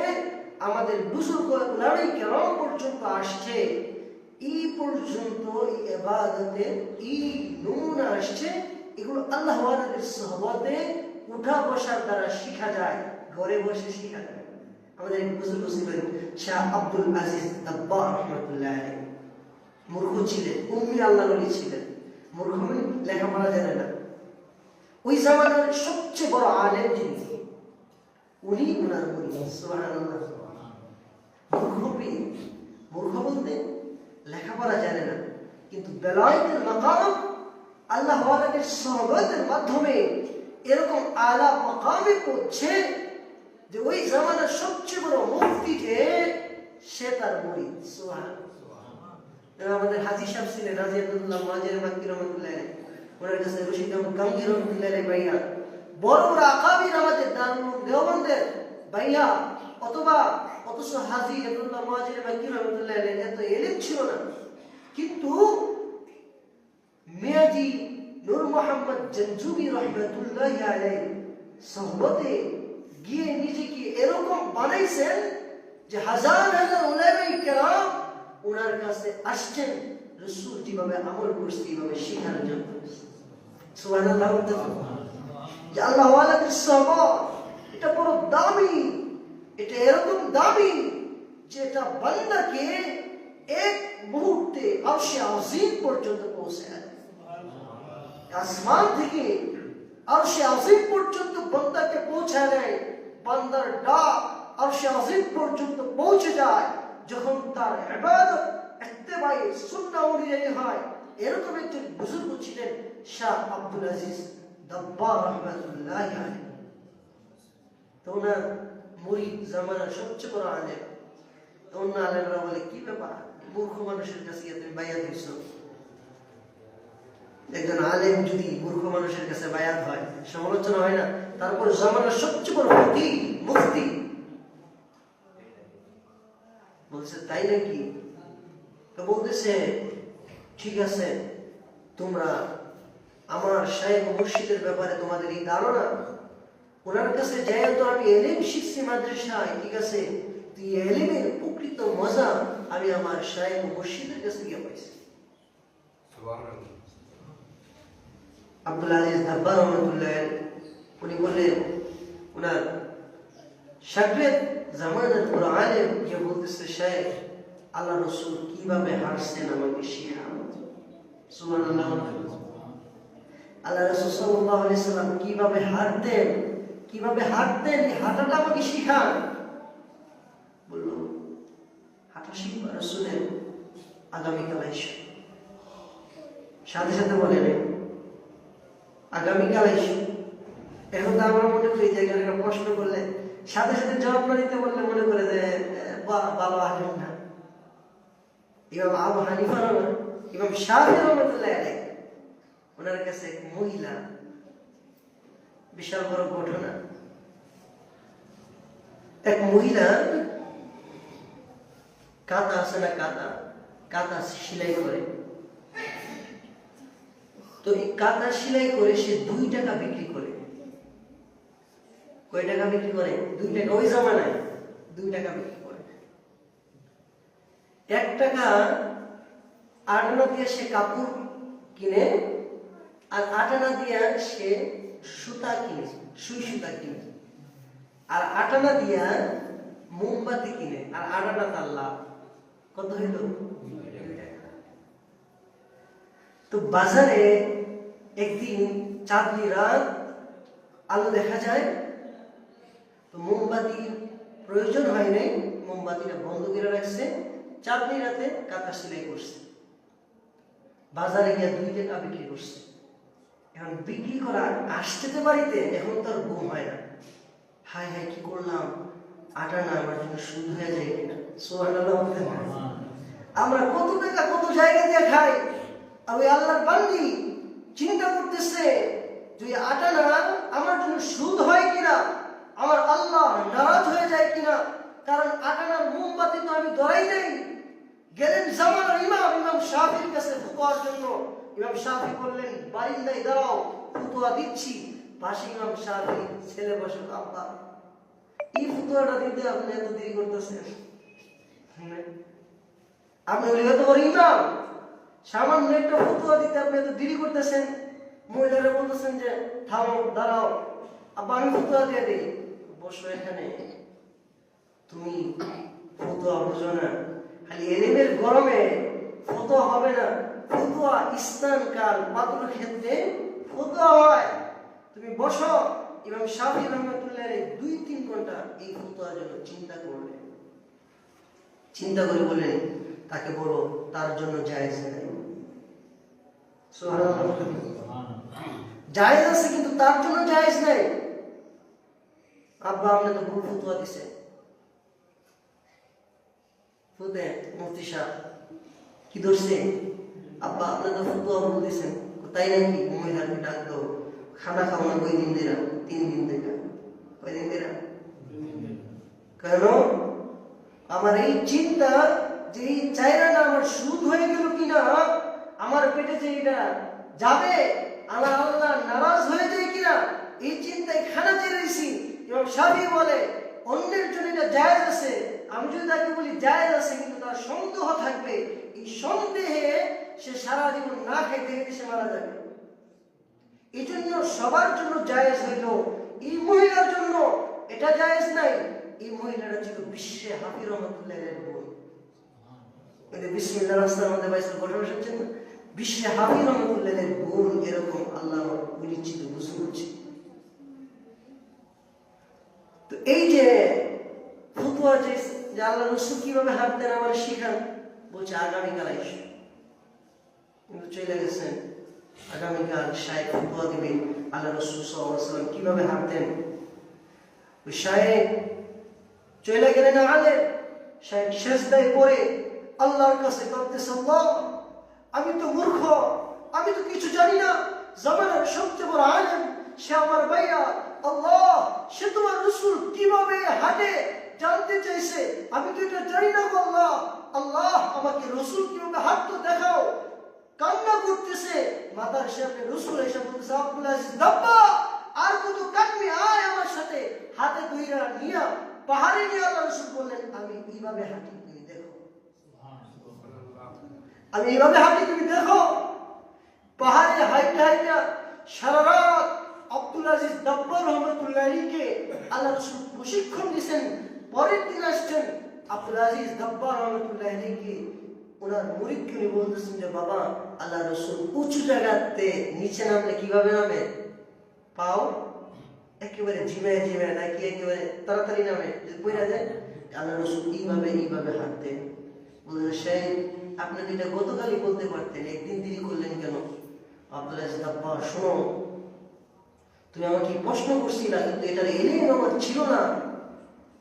আমাদের বুজুর্গ উলামায়ে কেরাম পর্যন্ত আসছে। এই পর্যন্ত এই ইবাদতে এই নমুনা আসছে, এগুলো আল্লাহ ওয়ালাদের সুহবতে উঠা বসার দ্বারা শেখা যায়, ঘরে বসে শেখা যায়। আমাদের বুজুর্গ ছিলেন শাহ আব্দুল আজিজ দাব্বার রহমাতুল্লাহ আলাইহি, মূর্খ ছিলেন, উম্মি আল্লাহর ওলি ছিলেন, মূর্খ মানে লেখাপড়া জানে না। ওই জামানার সবচেয়ে বড় আলেম যিনি, উনি ওনার মুরিদ। সুবহানাল্লাহ। মূর্খ বলতে লেখাপড়া জানে না, কিন্তু বেলায়েতের মাকাম আল্লাহ ওয়ালাদের সুহবতের মাধ্যমে এরকম আলা মাকামে পৌঁছে যে ওই জামানার সবচেয়ে বড় মুফতিকে সে তার মুরিদ। সুবহানাল্লাহ। আমাদের হাজী সাহেব ছিলেন রাজি আব্দুল্লাহ মুহাজির মাক্কি রহমাতুল্লাহ আলাইহি, ওনার কাছে রশিদ আহমদ গাঙ্গী রহমাতুল্লাহ আলাইহি ভাইয়া, বড় বড় আকাবির আমাদের দারুল দেওবন্দের ভাইয়া, অথচ হাজী আব্দুল্লাহ মুহাজির মাক্কি রহমাতুল্লাহ আলাইহি এত ইলম ছিল না, কিন্তু মিয়াজি নূর মোহাম্মদ জঞ্জুবি রহমাতুল্লাহি আলাইহি সোহবতে গিয়ে নিজেকে এরকম বানাইছেন যে হাজার হাজার উলামায়ে কেরাম ওনার কাছে আসছেন রাসূল যেভাবে আমল করছে এইভাবে শেখানোর জন্য। সুবহানাল্লাহ। যে আল্লাহ ওয়ালাদের সহবত এটা বড় দামি, এটা এরকম দামি যেটা বান্দাকে এক মুহূর্তে আরশে আজিম পর্যন্ত পৌঁছায়। আসমান থেকে আরশে আজিম পর্যন্ত বান্দাকে পৌঁছায় দেয়। বান্দার ডাক আরশে আজিম পর্যন্ত পৌঁছে যায় যখন তার ইবাদত ইত্তেবাই সুন্নাহ অনুযায়ী হয়। এরকম একজন বুজুর্গ ছিলেন শাহ আব্দুল আজিজ দাব্বার রহমাতুল্লাহি আলাইহি। তো ওনার মুরিদ জামানার সবচেয়ে বড় আলেম। তো অন্য আলেমরা বলে কি ব্যাপার, মূর্খ মানুষের কাছে তুমি বায়াত দিছো? একজন আলেম যদি মূর্খ মানুষের কাছে বায়াত হয় সমালোচনা হয় না? তারপর জামানার সবচেয়ে বড় মুফতি বলছে তাই নাকি? তো বলতেছে ঠিক আছে, তোমরা আমার শাইখ মুর্শিদের ব্যাপারে তোমাদের এই ধারণা, ওনার কাছে যাই তো আমি এলিম শিখছি মাদ্রাসায়, ঠিক আছে, তুই এলিমের প্রকৃত মজা আমি আমার শাইখ মুর্শিদের কাছে গিয়ে পাইছি। আব্দুল আজিজ দাব্বার রহমাতুল্লাহ উনি বললেন ওনার শাগরেদ জামানার বড় আলেম যে বলতেছে শাইখ আল্লাহ রাসূল কিভাবে হাঁটছেন আমাকে শিখান। সুবহানাল্লাহ। আল্লাহ রাসূল সাল্লাল্লাহু আলাইহি সাল্লাম কিভাবে হাঁটতেন এই হাঁটাটা আমাকে শিখান। বলল হাঁটা শিখবা রাসূলের আগামীকাল আইসো। সাথে সাথে বলেন আগামীকাল আইসো। এখন তো আমরা মনে করি যে একটা প্রশ্ন করলে সাথে সাথে জবাব না দিতে বললে মনে করে যে ভালো আলেম না। ইমাম আবু হানিফা ইমাম শাফিঈ রাহমাতুল্লাহ আলাইহি ওনার কাছে এক মহিলা, বিশাল বড় ঘটনা, এক মহিলা কাঁথা আছে না, কাঁথা সেলাই করে। তো এই কাঁথা সেলাই করে সে 2 টাকা বিক্রি করে। কয় টাকা বিক্রি করে? 2 টাকা। ওই জামানায় 2 টাকা বিক্রি করে। 1 টাকা আটানা দিয়ে সে কাপড় কিনে, আর আটানা দিয়ে সে সুতা কিনে, সুই সুতা কিনে, আর আটানা দিয়া মোমবাতি কিনে, আর আটানা তার লাভ। কত হইল? 2 টাকা। তো বাজারে একদিন চাঁদনি রাত, আলো দেখা যায়, তো মোমবাতির প্রয়োজন হয় নাই, মোমবাতিটা বন্ধ করে রাখছে, চাঁদনি রাতে কাঁথা সেলাই করছে, বাজারে গিয়ে 2 টাকা বিক্রি করছে। এখন বিক্রি করা আসতে বাড়িতে, এখন তার ঘুম হয় না। হায় হায় কি করলাম, আটা না আমার জন্য সুদ হয়ে যায় কিনা। সুবহানাল্লাহ। আমরা কত টাকা কত জায়গা দিয়ে খাই, আর ওই আল্লাহর বান্দি চিন্তা করতেছে যে আটা না আমার জন্য সুদ হয় কিনা, আমার আল্লাহ নারাজ হয়ে যায় কিনা। কারণ আটানার মোমবাতি তো আমি ধরাই নাই। গেলেন জামানার ইমাম শাফির কাছে ফুতোয়ার জন্য। ইমাম শাফি বললেন বারিন্দায় দাঁড়াও, ফুতোয়া দিচ্ছি। পাশে ইমাম শাফি ছেলে বসে, আব্বা এই ফুতোয়াটা দিতে আপনি এত দেরি করতেছেন? আপনি এত বড় ইমাম, সামান্য একটা ফুতোয়া দিতে আপনি এত দেরি করতেছেন। মহিলারা বলতেছেন যে থামো, দাঁড়াও, আব্বা আমি ফুতোয়া দিয়ে দিই। বসো এখানে, তুমি ফতোয়া বুঝো না, খালি এলিমের গরমে ফতোয়া হবে না। ফতোয়া স্নান কাল পাত্র ক্ষেত্রে ফতোয়া হয়। তুমি বসো। ইমাম শাফিঈ রাহমাতুল্লাহ আলাইহি 2-3 ঘন্টা এই ফতোয়ার জন্য চিন্তা করলেন। চিন্তা করে বলেন তাকে বলো তার জন্য জায়েজ নাই। সুবহানাল্লাহ। জায়েজ আছে কিন্তু তার জন্য জায়েজ নাই। আব্বা আপনি তো ভুল ফতোয়া দিছে, ফুতে মুফতি সাহেব কি ধরছে, আব্বা আপনি তো ফতোয়া ভুল দিছেন। তাই নাকি? মহিলাকে ডাক দাও, খানা খাও না কই দিন দিরা? 3 দিন দিরা। কই দিন দিরা? কেন? আমার এই চিন্তা যে এই চাইরাটা আমার সুদ হয়ে গেল কিনা, আমার পেটে যে এটা যাবে, আমার আল্লাহ নারাজ হয়ে যায় কিনা, এই চিন্তায় খানা চেয়েছি। এবং শাফি বলে অন্যের জন্য এটা জায়েজ আছে, আমি যদি তাকে বলি জায়েজ আছে কিন্তু তার সন্দেহ থাকবে, এই সন্দেহে সে সারা জীবন না খাইতে খেতে সে মারা যাবে। এই জন্য সবার জন্য জায়েজ হইল, এই মহিলার জন্য এটা জায়েজ নাই। এই মহিলাটা ছিল বিশ্বে হাফি রহমতুল্লাহের বোন। বিসমিল্লাহ রাস্তার মধ্যে বাইসের ঘটনা শুনছেন না? বিশ্বে হাফি রহমতুল্লাহের বোন এরকম আল্লাহ পরিচিত বুঝুন। তো এই যে ফতোয়া যে আল্লাহ রসুল কিভাবে হাঁটতেন আমার শিখান, বলছে আগামীকাল আইস, কিন্তু চলে গেছেন। আগামীকাল শায়েখ ফতোয়া দিবে আল্লাহ রসুল সাল্লাল্লাহু আলাইহি ওয়াসাল্লাম কিভাবে হাঁটতেন। ওই শায়েখ চলে গেলেন আলেম, শায়েখ সেজদায় পড়ে আল্লাহর কাছে কাঁদতেছে, আল্লাহ আমি তো মূর্খ, আমি তো কিছু জানি না, জামানার সবচেয়ে বড় আলেম সে আমার ভাইয়া, আল্লাহ সে তোমার রসুল কিভাবে হাঁটে জানতে চাইছে, আমি তো এটা জানি না গো আল্লাহ, আল্লাহ আমাকে রসুল কিভাবে হাঁটতো দেখাও। কান্না করতেছে, মাতার সামনে রসুল এসে বলতেছে, আব্দুল আজিজ দাব্বা আর কত কান্মি, আয় আমার সাথে। হাতে ধইরা নিয়া পাহাড়ে নিয়ে আল্লাহ রসুল বললেন, আমি এইভাবে হাঁটি তুমি দেখো, আমি এইভাবে হাঁটি তুমি দেখো। পাহাড়ে হাইটা হাইটা সারা রাত আব্দুল আজিজ দাব্বা রহমতুল্লাহিকে আল্লাহ রসুল প্রশিক্ষণ দিয়েছেন। পরের দিন আসছেন আব্দুল আজিজ দাব্বা রহমতুল্লাহিকে ওনার মুরিদকে উনি বলতেছেন যে বাবা আল্লাহ রসুল উঁচু জায়গাতে নিচে নামলে কিভাবে নামে, পাও একেবারে ঝিমে ঝিমে নাকি একেবারে তাড়াতাড়ি নামে, যদি পড়া যায়। আল্লাহ রসুল এইভাবে হাঁটতেন। বললেন সেই আপনি এটা গতকালই বলতে পারতেন, একদিন দেরি করলেন কেন? আব্দুল আজিজ দাব্বা শোনো, তুমি আমাকে প্রশ্ন করছিলা কিন্তু এটার এলিম আমার ছিল না।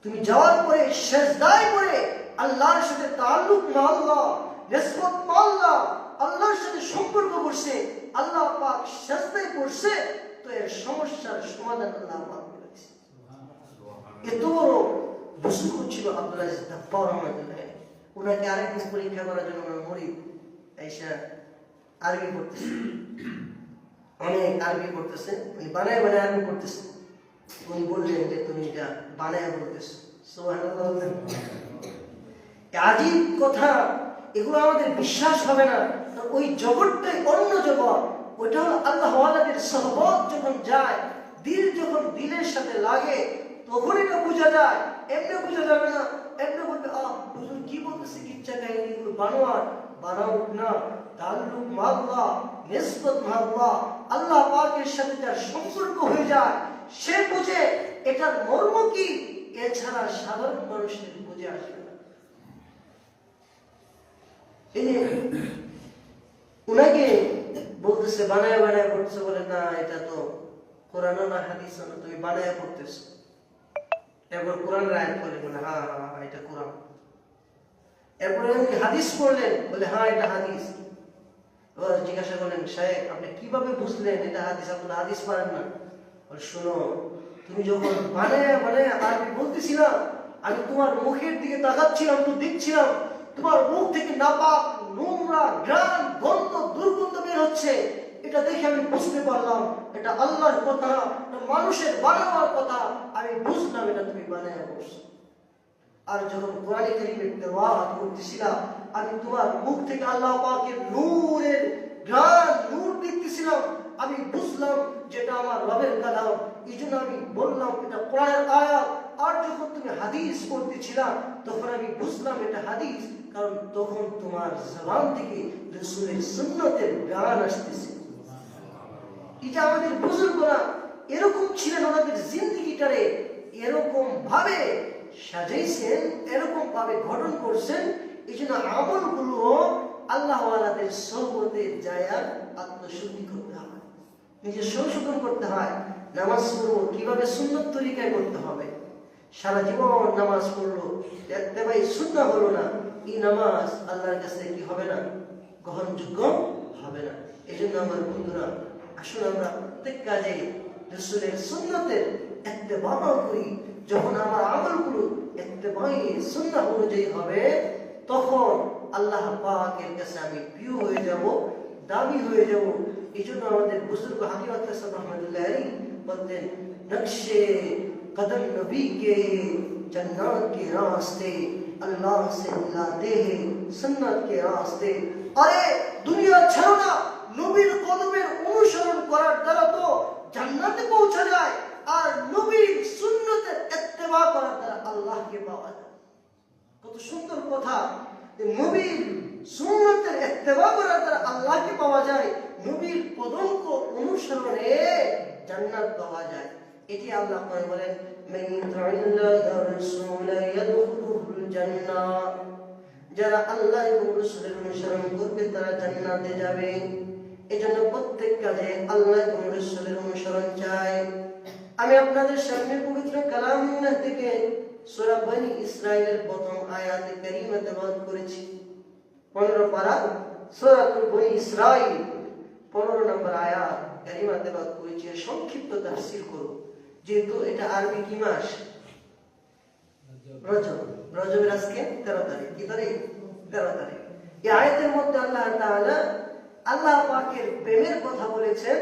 তুমি যাওয়ার পরে সেজদায় পড়ে আল্লাহর সাথে তাআল্লুক মাআল্লাহ, নিসবত মাআল্লাহ, আল্লাহর সাথে সম্পর্ক করছে, আল্লাহ পাক সেজদায় পড়ছে, তো এর সমস্যার সমাধান আল্লাহ পাক করেছে। এত বড় বুজুর্গ ছিল আব্দুল আজিজ দাব্বা রহমাতুল্লাহ। ওনাকে আরেকদিন পরীক্ষা করার জন্য ওনার মুরিদ আয়েশা আরবি পড়তেছে, অনেক আরবি পড়তেছে, উনি বানায় আরবি পড়তেছে। উনি বললেন যে তুমি এটা বানায় বলতেছো, সুবহানাল্লাহ। আজীব কথা, এগুলো আমাদের বিশ্বাস হবে না। ওই জগৎটাই অন্য জগৎ, ওইটা হলো আল্লাহ ওয়ালাদের সহবত যখন যায়, দিল যখন দিলের সাথে লাগে তখন এটা বোঝা যায়, এমনি বোঝা যাবে না। এমনি বলবে হুজুর কি বলতেছে, কিচ্ছা কাহিনী এগুলো বানোয়ার, বানাও না। তাআল্লুক মাআল্লাহ, নিসবত মাআল্লাহ, আল্লাহ পাকের সাথে যার সম্পর্ক হয়ে যায় সে বুঝে এটার মর্ম কি, এছাড়া সাধারণ মানুষের বুঝে আসবে না। এই যে উনাকে বলতেছে বানায় পড়তেছে, বলে না এটা তো কোরআন না হাদিস না, তুমি বানায় পড়তেছো। এরপর কোরআনের আয়াত বলে, বলে হ্যাঁ এটা কোরআন। এরপরে হাদিস পড়লেন, বলে হ্যাঁ এটা হাদিস। এবার জিজ্ঞাসা করলেন, শায়েখ আপনি কিভাবে বুঝলেন এটা হাদিস, আপনি হাদিস পারেন না? বলে শোনো, তুমি যখন বানায় আরবি বলতেছিলাম, আমি তোমার মুখের দিকে তাকাচ্ছিলাম, তো দেখছিলাম তোমার মুখ থেকে নাপাক, নোংরা, ঘ্রাণ, গন্ধ, দুর্গন্ধ বের হচ্ছে। এটা দেখে আমি বুঝতে পারলাম এটা আল্লাহর কথা, এটা মানুষের বানানোর কথা। আমি বুঝলাম এটা তুমি বানায় বলছো। আর যখন কোরআনে কারীমের তেলাওয়াত করতেছিলাম, আমি তোমার মুখ থেকে আল্লাহ পাকের নূরের ঘ্রাণ, নূর দেখতেছিলাম। আমি বুঝলাম যেটা আমার রবের কালাম, এই জন্য আমি বললাম এটা কোরআনের আয়াত। আর যখন তুমি হাদিস পড়তেছিলাম তখন আমি বুঝলাম এটা হাদিস, কারণ তখন তোমার জবান থেকে রাসূলের সুন্নতের গান আসতেছে। এটা আমাদের বুজুর্গরা এরকম ছিলেন, ওনাদের জিন্দেগিটারে এরকম ভাবে সাজাইছেন, এরকম ভাবে গঠন করছেন। এই জন্য আমলগুলো আল্লাহ ওয়ালাদের সোহবতে যায় আত্মশুদ্ধি করতে হবে। নিজে সংশোধন করতে হয়। নামাজ পড়বো কিভাবে সুন্নত তরিকায় করতে হবে। সারা জীবন নামাজ পড়লো, দেখতে ভাই সুন্নাহ হলো না, এই নামাজ আল্লাহর কাছে কি হবে না, গ্রহণযোগ্য হবে না। এই জন্য আমার বন্ধুরা, আসলে আমরা প্রত্যেক কাজে রাসূলের সুন্নতের ইত্তেবা করি। যখন আমার আমলগুলো ইত্তেবাই সুন্নাহ অনুযায়ী হবে, তখন আল্লাহ পাকের কাছে আমি প্রিয় হয়ে যাব, দামি হয়ে যাব। এই জন্য আমাদের বুজুর্গ হাকিমত হাসান রহমতুল্লাহ আলাইহি বলতেন, নকশে कदम नबी के जन्नत के रास्ते अल्लाह से मिलाते हैं सुन्नत के रास्ते। अरे दुनिया ছাড়ো না, নবীর কদমের অনুসরণ করার দ্বারা তো জান্নাতে পৌঁছা যায়, আর নবীর সুন্নতের ইত্তেবা করার দ্বারা আল্লাহকে পাওয়া যায়। কত সুন্দর কথা! নবীর সুন্নতের ইত্তেবা করার দ্বারা আল্লাহকে পাওয়া যায়, নবীর কদমকে অনুসরণে জান্নাত পাওয়া যায়। এটি আল্লাহ বলেন, মান ইউতি'ল্লাহ ওয়া রাসূলা ইয়াদখুলুল জান্নাহ, যারা আল্লাহ এবং রাসূলের অনুসরণ করবে তারা জান্নাতে যাবে। এজন্য প্রত্যেক কাজে আল্লাহ এবং রাসূলের অনুসরণ চাই। আমি আপনাদের সামনে পবিত্র কালামুল্লাহ থেকে সূরা বনী ইসরাঈলের প্রথম আয়াতে কারীমা তেলাওয়াত করেছি। 15 পারা সূরাতুল বনী ইসরাঈল 15 নম্বর আয়াত কারীমা তেলাওয়াত করেছি। সংক্ষিপ্ত তাফসীর করব, যেহেতু এটা আরবি কি মাস? রজব। রজবের আজকে 13 তারিখ। কি তারিখ? 13 তারিখ। এই আয়াতের মধ্যে আল্লাহ তাআলা আল্লাহ পাকের প্রেমের কথা বলেছেন,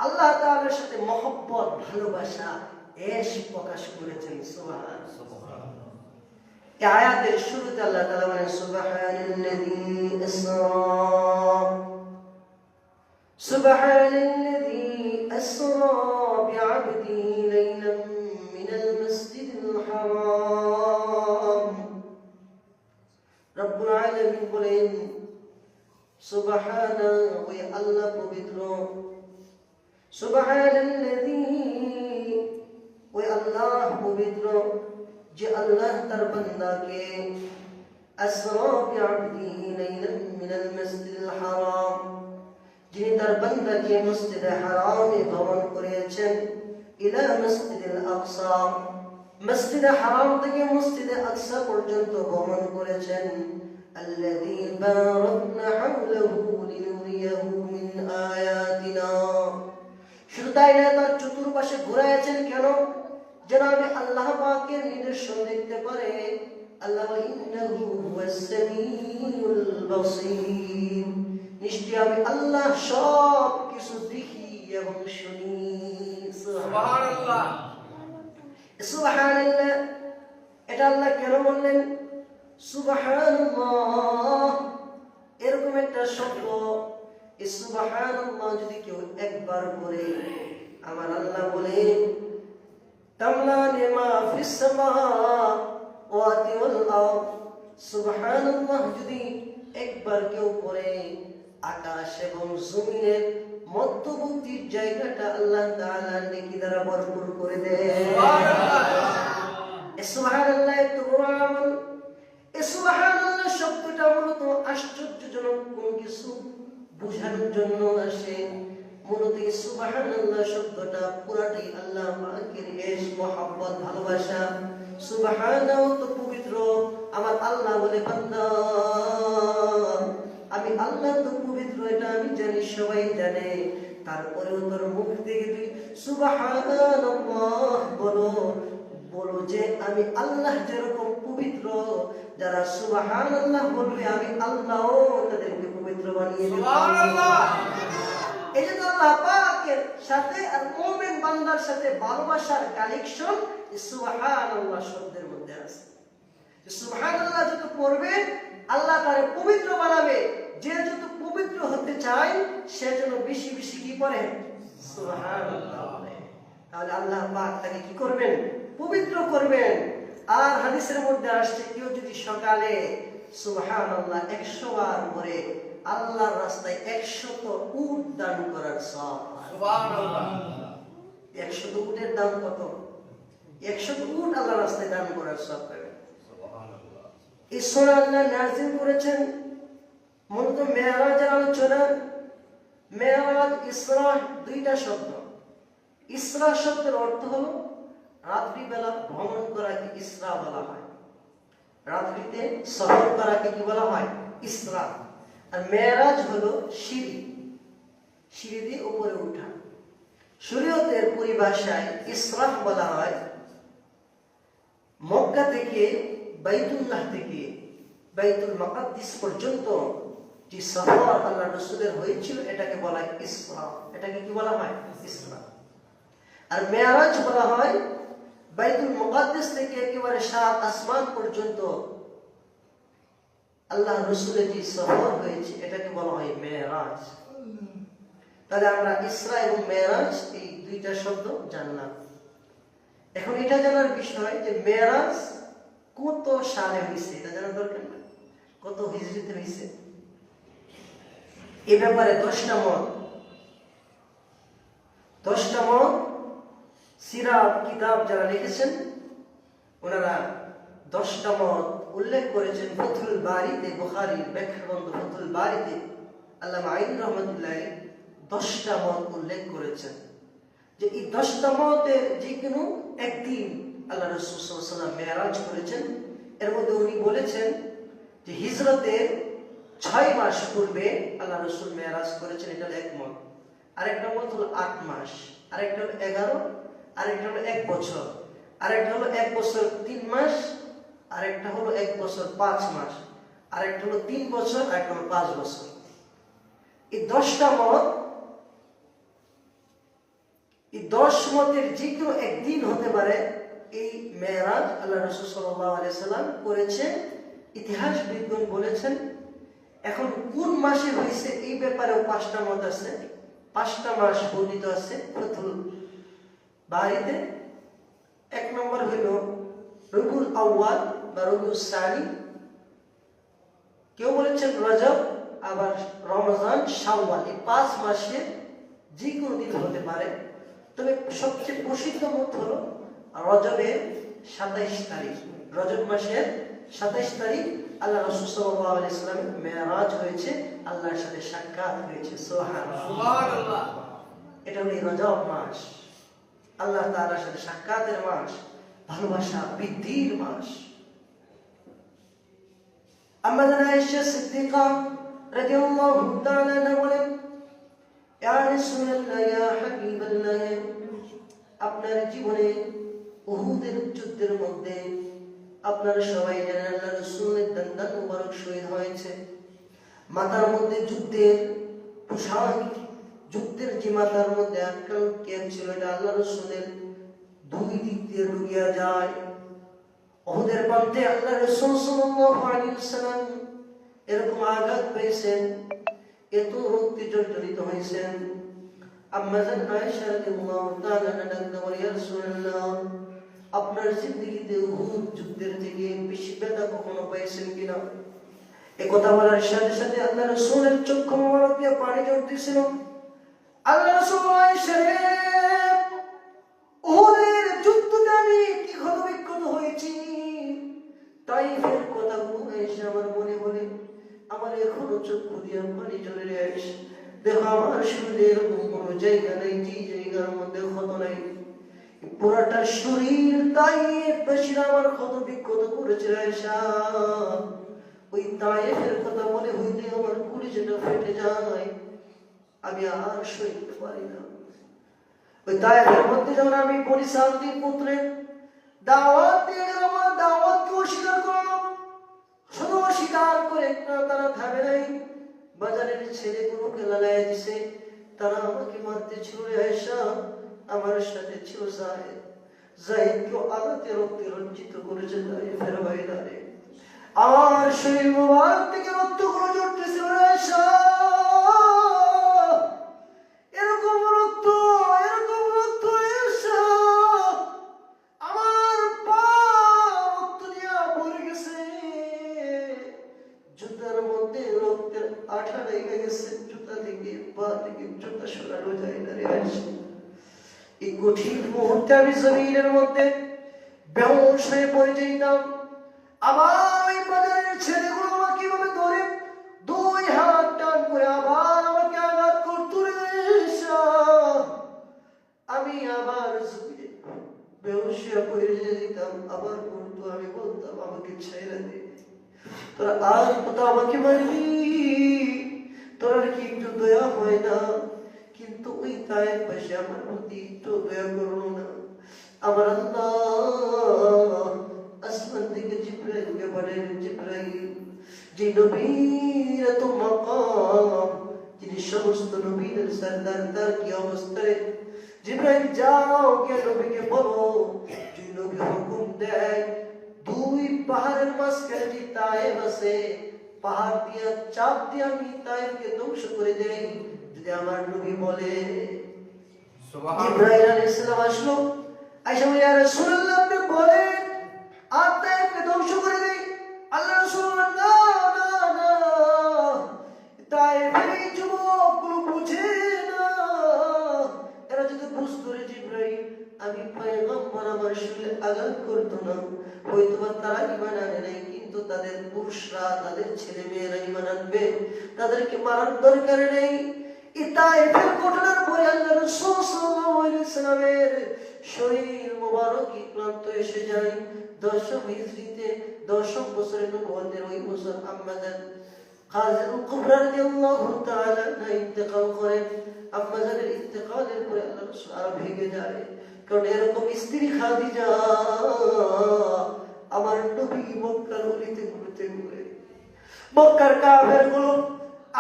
আল্লাহ তাআলার সাথে মহব্বত, ভালোবাসা, এশক প্রকাশ করেছেন। সুবহানাল্লাহ। এই আয়াতের শুরুতে আল্লাহ তাআলা বলেন, সুবহানাল্লাযী আসরা বিআবদিহি লাইলাম মিনাল মাসজিদিল হারাম। রব্বুল আলামিন বলেন, সুবহানাহু ওয়া আল্লাহ পবিত্র, সুবহানাল্লাযী ওয়া আল্লাহ পবিত্র, যে আল্লাহ তার বান্দাকে আসরা বিআবদিহি লাইলাম মিনাল মাসজিদিল হারাম, যিনি তার বান্দাকে মসজিদে হারামে ভ্রমণ করিয়েছেন, ইলা মসজিদিল আকসা, মসজিদে হারাম থেকে মসজিদে আকসা পর্যন্ত ভ্রমণ করেছেন। আল্লাযী বারাকনা হাওলাহু লিনুরিয়াহু মিন আয়াতিনা, শুধু তাই না, তার চতুর্পাশে ঘুরাইছেন কেন? যেন আমি আল্লাহ পাকের নিদর্শন দেখতে পারে। আল্লাহ ইন্নাহু হুয়াস সামিউল বাসীর, নিশ্চয়ই আমি আল্লাহ সব কিছু দেখি এবং শুনি। সুবহানাল্লাহ, সুবহানাল্লাহ। এটা আল্লাহ কেন বললেন সুবহানাল্লাহ? এরকম একটা শব্দ, এই সুবহানাল্লাহ যদি কেউ একবার পড়ে, আমার আল্লাহ বলেন, তামলানি মা ফিস সামাওয়াতি ওয়াল আরদ, সুবহানাল্লাহ যদি একবার কেউ পড়ে, আকাশ এবং জমিনের মধ্যবর্তী জায়গাটা আল্লাহ তাআলা নেকি দ্বারা ভরপুর করে দেয়। সুবহানাল্লাহ। সুবহানাল্লাহ এত বড় আমল। সুবহানাল্লাহ শব্দটা মূলত আশ্চর্যজনক কোন কিছু বোঝানোর জন্য আসে। মূলত সুবহানাল্লাহ শব্দটা পুরাটাই আল্লাহ পাকের এশক, মহব্বত, ভালোবাসা। সুবহানাহু তো পবিত্র, আমার আল্লাহ বলে, বান্দা আমি আল্লাহ তো পবিত্র, এটা আমি জানি, সবাই জানে। তারপরেও তোর মুখ থেকে তুই সুবহানাল্লাহ বলো, বলো যে আমি আল্লাহ যেরকম পবিত্র, যারা সুবহানাল্লাহ বলবে আমি আল্লাহও তাদেরকে পবিত্র বানিয়ে দেব। সুবহানাল্লাহ। এই জন্য আল্লাহ পাকের সাথে আর মুমিন বান্দার সাথে ভালোবাসার কানেকশন সুবহানাল্লাহ শব্দের মধ্যে আছে। সুবহানাল্লাহ যত পড়বে আল্লাহ তারে পবিত্র বানাবে। যে যত পবিত্র হতে চায় সে যেন বেশি বেশি কি করে সুবহানাল্লাহ বলে, তাহলে আল্লাহ পাক তাকে কি করবেন? পবিত্র করবেন। আর হাদিসের মধ্যে আসছে, কেউ যদি সকালে সুবহানাল্লাহ 100 বার পড়ে, আল্লাহর রাস্তায় 100 উট দান করার সওয়াব। সুবহানাল্লাহ। 100 উটের দাম কত? 100 উট আল্লাহর রাস্তায় দান করার সওয়াব পাবে। সুবহানাল্লাহ। এই সূরা আল্লাহ নাযিল করেছেন মূলত মেরাজের আলোচনা। মেরাজ, ইসরা দুইটা শব্দ। ইসরা শব্দের অর্থ হলো রাত্রিবেলা ভ্রমণ করাকে ইসরা বলা হয়, রাত্রিতে সফর করাকে কি বলা হয়? ইসরা। আর মেরাজ হলো সিঁড়ি, সিঁড়ি দিয়ে উপরে ওঠা। শরীয়তের পরিভাষায় ইসরা বলা হয় মক্কা থেকে বাইতুল্লাহ থেকে বাইতুল মাকাদ্দিস পর্যন্ত যে সফর আল্লাহ রাসূলের হয়েছিল এটাকে বলা হয় ইসরা। এটাকে কি বলা হয়? ইসরা। আর মেরাজ বলা হয় বাইতুল মুকাদ্দাস থেকে একেবারে সাত আসমান পর্যন্ত আল্লাহ রাসূলের যে সফর হয়েছে এটাকে বলা হয় মেরাজ। তাহলে আমরা ইসরা এবং মেরাজ এই দুইটা শব্দ জানলাম। এখন এটা জানার বিষয় যে মেরাজ কত সালে হয়েছে এটা জানার দরকার না, কত হিজরিতে হয়েছে। এ ব্যাপারে 10টা মত সিরাত কিতাব যারা লিখেছেন ওনারা 10টা মত উল্লেখ করেছেন ফাথুল বারীতে, বুখারীর ব্যাখ্যা গ্রন্থ ফাথুল বারীতে আল্লামা আইন রহমাতুল্লাহ 10টা মত উল্লেখ করেছেন যে এই 10টা মতের যে কোনো একদিন আল্লাহ রাসূল সাল্লাল্লাহু আলাইহি ওয়াসাল্লাম মেরাজ করেছেন। এর মধ্যে উনি বলেছেন যে হিজরতের 6 মাস পূর্বে আল্লাহ রাসূল মেরাজ করেছেন, এটা হলো এক মত। আরেকটা মত হলো 8 মাস, আরেকটা হলো 11, আরেকটা হলো 1 বছর, আরেকটা হলো 1 বছর 3 মাস, আরেকটা হলো 1 বছর 5 মাস, আরেকটা হলো 3 বছর, আরেকটা হলো 5 বছর। এই 10টা মত, এই 10 মতের যে কোনো একদিন হতে পারে এই মেরাজ আল্লাহ রাসূল সাল্লাল্লাহু আলাইহি ওয়াসাল্লাম করেছে। ইতিহাসবিদগণ বলেছেন এখন কোন মাসে হয়েছে এই ব্যাপারেও 5টা মত আছে, 5টা মাস বর্ণিত আছে ফাথুল বারীতে। 1 নম্বর হলো রবিউল আউয়াল বা রবিউল সানি, কেউ বলেছেন রজব, আবার রমজান, শাওয়াল। এই 5 মাসে যে কোনো দিন হতে পারে। তবে সবচেয়ে প্রসিদ্ধ মত হলো রজবের 27 তারিখ, রজব মাসের 27 তারিখ আল্লাহ রাসূল সাল্লাল্লাহু আলাইহি ওয়াসাল্লামের মেরাজ হয়েছে, আল্লাহর সাথে সাক্ষাৎ হয়েছে। সুবহানাল্লাহ। এটা হলো রজব মাস, আল্লাহ তাআলার সাথে সাক্ষাতের মাস, ভালোবাসা বৃদ্ধির মাস। আম্মা আয়েশা সিদ্দিকা রাদিয়াল্লাহু তাআলা আনহা বলেন, ইয়া রাসূলুল্লাহ, ইয়া হাবিবাল্লাহ, আপনার জীবনে উহুদের যুদ্ধের মধ্যে আপনারা সবাই জানেন আল্লাহ রাসূলের দান্দান মুবারক শহীদ হয়েছে। মাথার মধ্যে যুদ্ধের পোশাক, যুদ্ধের যে মাথার মধ্যে একটা ক্যাপ ছিল এটা আল্লাহ রাসূলের 2 দিক দিয়ে ঢুকিয়া যায়। উহুদের প্রান্তে আল্লাহ রাসূল সাল্লাল্লাহু আলাইহি ওয়াসাল্লাম এরকম আঘাত পেয়েছেন, এত রক্তে জর্জরিত হয়েছেন। আম্মা জান আয়েশা রাদিয়াল্লাহু তাআলা আনহা বলেন, ইয়া রাসূলুল্লাহ, আপনার জিন্দেগিতে উহুদ যুদ্ধের থেকে বেশি ব্যথা কখনো পেয়েছেন কিনা? এই কথা বলার সাথে সাথে আল্লাহ রাসূলের চক্ষু মোবারক দিয়ে পানি ঝরতেছিল। আল্লাহ রাসূল বলেন, উহুদের যুদ্ধে আমি কি ক্ষতবিক্ষত হয়েছি, তাইফের কথাগুলো এসে আমার মনে বলে আমার এখনো চক্ষু দিয়ে পানি ঝরে আসে। দেখো আমার শরীরে এরকম কোনো জায়গা নেই যে জায়গার মধ্যে ক্ষত নাই, পুরাটা শরীর তাইফবাসীরা আমার ক্ষত বিক্ষত করেছে আয়েশা। ওই তাইফের কথা মনে হইলে আমার কলিজাটা ফেটে যায়, আমি আর সইতে পারি না। ওই তাইফের মধ্যে যখন আমি বনি সালতির পুত্রের দাওয়াত দিয়ে গেলাম, আমার দাওয়াতকে অস্বীকার করলো, শুধু অস্বীকার করে তারা থামে নাই, বাজারের ছেলেগুলোকে লাগাই দিছে, তারা আমাকে মারতে ছিল আয়েশা। আমার সাথে ছিল যায়েদ, যায়েদকে আঘাতে রক্তে রঞ্জিত করেছে তাইফের ময়দানে। আমার শরীর মোবারক থেকে রক্তগুলো ঝরতেছিল আয়েশা, এরকম রক্ত আয়েশা, আমার পা রক্ত দিয়া ভরে গেছে, জুতার মধ্যে রক্তের আঠা লেগে গেছে, জুতা থেকে পা থেকে জুতা সরানো যায় না রে আয়েশা। এই কঠিন মুহূর্তে আমি জমিনের মধ্যে বেহুশ হয়ে পড়ে যেতাম। আবার ওই বাজারের ছেলেগুলো আমাকে কিভাবে ধরে 2 হাত টান করে আবার আমাকে আঘাত করতো তোরা আজ তো আমাকে মারবি, তোর কি একটু দয়া হয় না? কিন্তু ওই তায়ের পাশে আমার প্রতি একটু দয়া করলো না। আমার আল্লাহ আসমান থেকে জিবরাইলকে পাঠালেন, জিবরাইল যে নবীর এত মাকাম, যিনি সমস্ত নবীদের সরদার, তার কি অবস্থায়? জিবরাইল যাও গিয়ে নবীকে বলো, যে নবী হুকুম দেয় দুই পাহাড়ের মাঝখানে যে তায়েব আছে, পাহাড় দিয়া চাপ দিয়ে আমি তায়েবকে ধ্বংস করে দেই। যদি আমার নবী বলে, জিবরাইল আলাইহিস সালাম আসলো, আয়েশা বলে ইয়া রাসূলুল্লাহ আপনি বলেন আর তায়েবকে ধ্বংস করে দেই। আল্লাহ রাসূল না না না, তায়েবের এই যুবকগুলো বুঝে না, এরা যদি বুঝতো রে জিবরাইল আমি পয়গম্বর আমার শরীরে আঘাত করতো না, হয়তোবা তারা ঈমান আনে নাই, কিন্তু তাদের পুরুষরা, তাদের ছেলে মেয়েরা ঈমান আনবে, তাদেরকে মারার দরকার নেই। তায়েফের ঘটনার পরে আল্লাহ রাসূল সাল্লাল্লাহু আলাইহি ওয়াসাল্লামের শরীর মোবারক ক্লান্ত এসে যায়। 10 হিজরিতে 10 বছরের নবুয়তের ওই বছর আম্মা জান খাদিজাতুল কুবরা রাদিয়াল্লাহু তাআলা ইন্তেকাল করেন। আম্মা জানের ইন্তেকালের পরে আল্লাহ রাসূল আরো ভেঙে যায়, কারণ এরকম স্ত্রী খাদিজা আমার নবী মক্কার অলিতে ঘুরতে ঘুরে, মক্কার কাফেরগুলো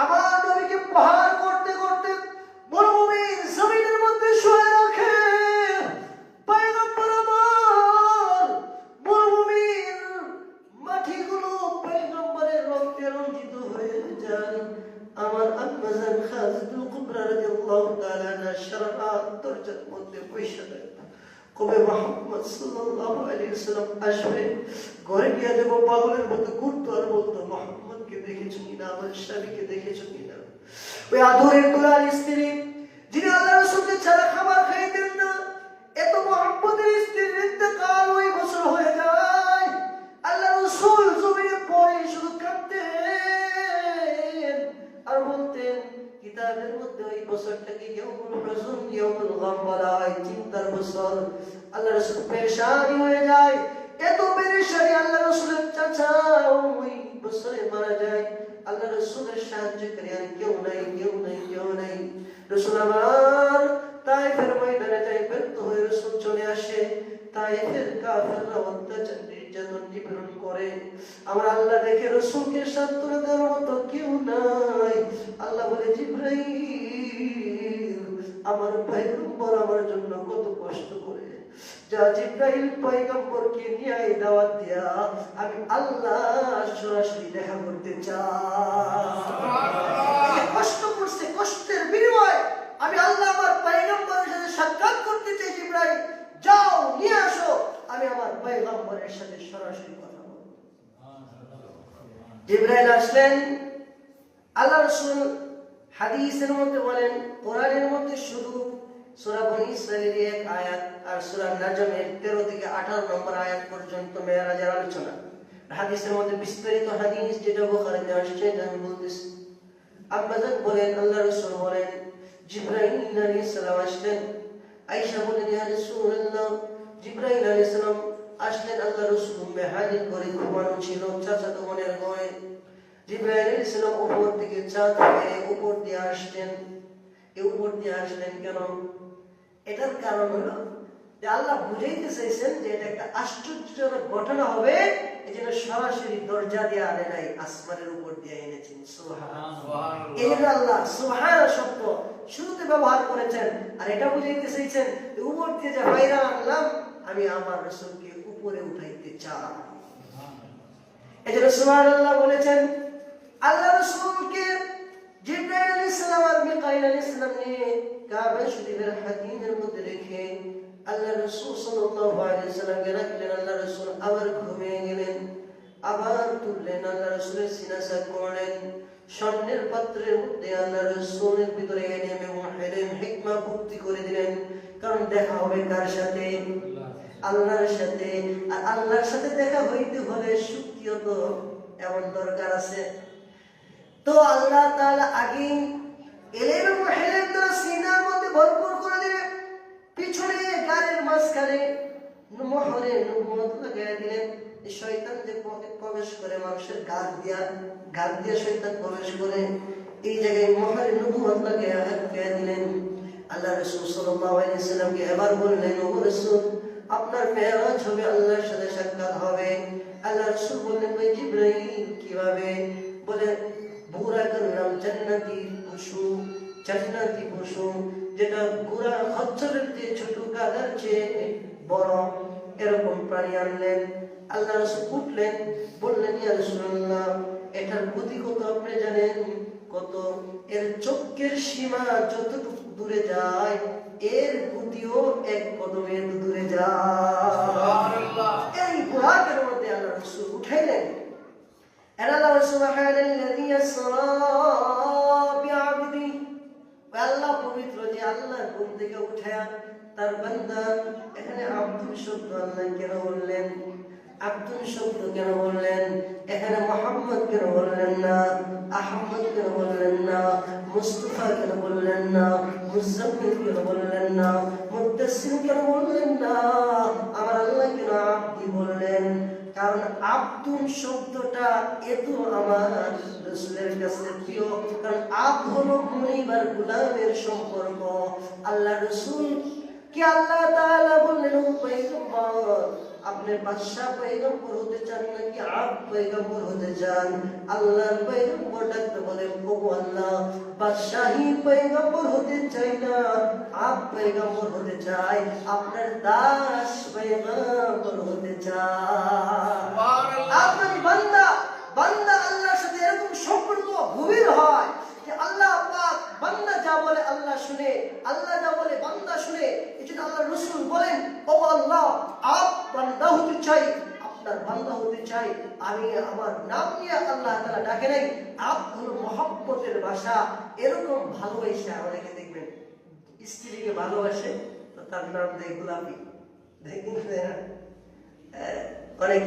আমার নবীকে প্রহার করতে করতে মরুভূমির জমিনের মধ্যে শুয়ে রাখে। পয়গম্বর আমার মরুভূমির মাটিগুলো পয়গম্বরের রক্তে রঞ্জিত হয়ে যায়। আমার আম্মা জান খাদিজাতুল কুবরা রাদিয়াল্লাহু তাআলা আনহা সারা রাত দরজার মধ্যে বসে থাকে, কবে মুহাম্মদ সাল্লাল্লাহু আলাইহি ওয়াসাল্লাম আসবে। ঘরে গিয়ে যাব পাগলের মতো ঘুরতো আর বলতো মুহাম্মদকে দেখেছো কিনা, আমার স্বামীকে দেখেছো কিনা। ওই আদরের দুলার স্ত্রী, যিনি আল্লাহ রাসূলকে ছাড়া খাবার খাইতেন না, এত মুহাম্মদের স্ত্রীর ইন্তেকাল ওই বছর হয়ে যায়। আল্লাহ রাসূল জমিনে পড়ে শুধু কাঁদতেন আর বলতেন, কিতাবের মধ্যে ওই বছরটাকে ইয়াউমুল হুজুন, ইয়াউমুল গাম বলা হয়, চিন্তার বছর। আল্লাহ রাসূল পেরেশানি হয়ে যায়, এত পেরেশানি আল্লাহ রাসূলের চাচা ওই বছরে মারা যায়। আল্লাহ রাসূলের সাহায্যকারী আর কেউ নাই, কেউ নাই, কেউ নাই। রাসূল আমার তায়েফের ময়দানে যায়, ব্যর্থ হয়ে রাসূল চলে আসে। তায়েফের কাফেররা অত্যাচার নির্যাতন নিপীড়ন করে। আমার আল্লাহ দেখে রাসূলকে সান্ত্বনা দেওয়ার মতো কেউ নাই। আল্লাহ বলে, জিবরাইল আমার পয়গম্বর আমার জন্য কত কষ্ট করে, যা জিবরাইল পয়গম্বরকে নিয়ে আয় দাওয়াত দিয়া, আমি আল্লাহ সরাসরি দেখা করতে চাই। কষ্ট করছে, কষ্টের বিনিময়ে আমি আল্লাহ আমার পয়গম্বরের সাথে সাক্ষাৎ করতে চাই। জিবরাইল যাও নিয়ে আসো, আমি আমার পয়গম্বরের সাথে সরাসরি কথা বলবো। জিবরাইল আসলেন। আল্লাহ রাসূল হাদিসের মধ্যে বলেন, কোরআনের মধ্যে শুধু সূরা বনী ইসরাঈলের এক আয়াত আর সূরা নাজমের 13 থেকে 18 নম্বর আয়াত পর্যন্ত মেরাজের আলোচনা। হাদিসের মধ্যে বিস্তারিত হাদিস যেটা বুখারীতে আসছে আমি বলতেছি। আম্মা জান বলেন, আল্লাহ রাসূল বলেন, জিবরাইল আলাইহিস সালাম আসলেন। আয়েশা বলেন, ইয়া রাসূলুল্লাহ, জিবরাইল আলাইহিস সালাম আসলেন। আল্লাহ রাসূল উম্মে হানির ঘরে ঘুমানো ছিল, চাচাতো বোনের ঘরে। জিবরাইল আলাইহিস সালাম উপর থেকে চাঁদ থেকে উপর দিয়ে আসলেন। এই উপর দিয়ে আসলেন কেন? এটার কারণ হলো যে আল্লাহ বুঝাইতে চাইছেন যে এটা একটা আশ্চর্যজনক ঘটনা হবে, এজন্য সরাসরি দরজা দিয়ে আনে নাই, আসমানের উপর দিয়ে এনেছেন। সুবহানাল্লাহ। এই যে আল্লাহ সুবহানাল্লাহ শব্দ শুরুতে ব্যবহার করেছেন, আর এটা বুঝাইতে চাইছেন যে উপর দিয়ে যে বাইরে আনলাম, আমি আমার রাসূলকে উপরে উঠাইতে চাই। এজন্য সুবহানাল্লাহ বলেছেন। আল্লাহ রাসূলকে জিবরাইল আলাইহিস সালাম আর মিকাইল আলাইহিস সালাম নিয়ে কাবা শরীফের হাতিমের মধ্যে রেখে আল্লাহ রাসূল সাল্লাল্লাহু আলাইহি ওয়াসাল্লামকে রাখলেন। আল্লাহ রাসূল আবার ঘুমিয়ে গেলেন, আবার তুললেন, আল্লাহ রাসূলের সিনা সাক করলেন। স্বর্ণের পাত্রের মধ্যে আল্লাহ রাসূলের ভিতরে এনে মুহাইরিম হিকমা ভর্তি করে দিলেন, কারণ দেখা হবে কার সাথে? আল্লাহর সাথে। আর আল্লাহর সাথে দেখা হইতে হলে শক্তিও তো এমন দরকার আছে। তো আল্লাহ তাআলা আগে এলেম মুহাইরিম দ্বারা সিনার মধ্যে ভরপুর করে দিলেন, পিছনে গালের মাঝখানে মোহরে নবুয়ত লাগিয়ে দিলেন। শয়তান যে প্রবেশ করে মানুষের গার দিয়া শয়তান প্রবেশ করে, এই জায়গায় মহারে নবুয়ত লাগে হাত পেয়ে দিলেন। আল্লাহ রাসূল সাল্লাল্লাহু আলাইহি ওয়াসাল্লামকে এবার বললেন, ও রাসূল, আপনার মেরাজ হবে, আল্লাহর সাথে সাক্ষাৎ হবে। আল্লাহ রাসূল বললেন, ভাই জিবরাইল কিভাবে? বলে, বুরা করলাম জান্নাতি পশু, যেটা ঘোড়া খচ্চরের চেয়ে ছোট, গাধার চেয়ে বড়, এরকম প্রাণী আনলেন। আল্লাহ রাসূল উঠলেন, বললেন, ইয়া রাসূলুল্লাহ, এটার গতি কত আপনি জানেন? কত? এর চোখের সীমা যতটুকু দূরে যায়, এর গতিও এক কদমের দূরে যায়। এই বুড়াকের মধ্যে আল্লাহ রাসূল উঠাইলেন। আল্লাহ সুবহানাল্লাযী আসরা বিআবদি, আল্লাহ পবিত্র যে আল্লাহ ঘুম থেকে উঠায়া তার বান্দা, এখানে আব্দুল শব্দ আল্লাহ কেন বললেন? আব্দুল শব্দ কেন বললেন? এখানে মোহাম্মদ কেন বললেন না? আহমদ কেন বললেন না? মুস্তাফা কেন বললেন না? মুজাম্মিল কেন বললেন না? মুদ্দাসসির কেন বললেন না? আমার আল্লাহ কেন আব্দি বললেন? কারণ আব্দুল শব্দটা এত আমার রাসূলের কাছে প্রিয়। কারণ আব্দ হলো মুনিবার গোলামের সম্পর্ক। আল্লাহ রাসূল কি আল্লাহ তাআলা বললেন, ও পয়গম্বর, আপনি বাদশাহ পয়গম্বর হতে চান নাকি আব্দ পয়গম্বর হতে চান? আল্লাহর পয়গম্বর ডাকতে বলেন, ও আল্লাহ, বাদশাহী পয়গম্বর হতে চাই না, আব্দ পয়গম্বর হতে চাই, আপনার দাস পয়গম্বর হতে চাই। আপনার বান্দা আল্লাহর সাথে এরকম সম্পর্ক গভীর হয় যে আল্লাহ পাক বান্দা যা বলে আল্লাহ শুনে, আল্লাহ যা বলে বান্দা শুনে। এজন্য আল্লাহ রাসূল বলেন, ও আল্লাহ, আপ বান্দা হতে চাই, আপনার বান্দা হতে চাই। আমি আমার নাম নিয়ে আল্লাহ তাআলা ডাকে নাই। আপ হলো মহব্বতের ভাষা। এরকম ভালোবাসা অনেকে দেখবেন স্ত্রীকে ভালোবাসে তো তার নাম দেয় গোলাপি। দেখেন অনেক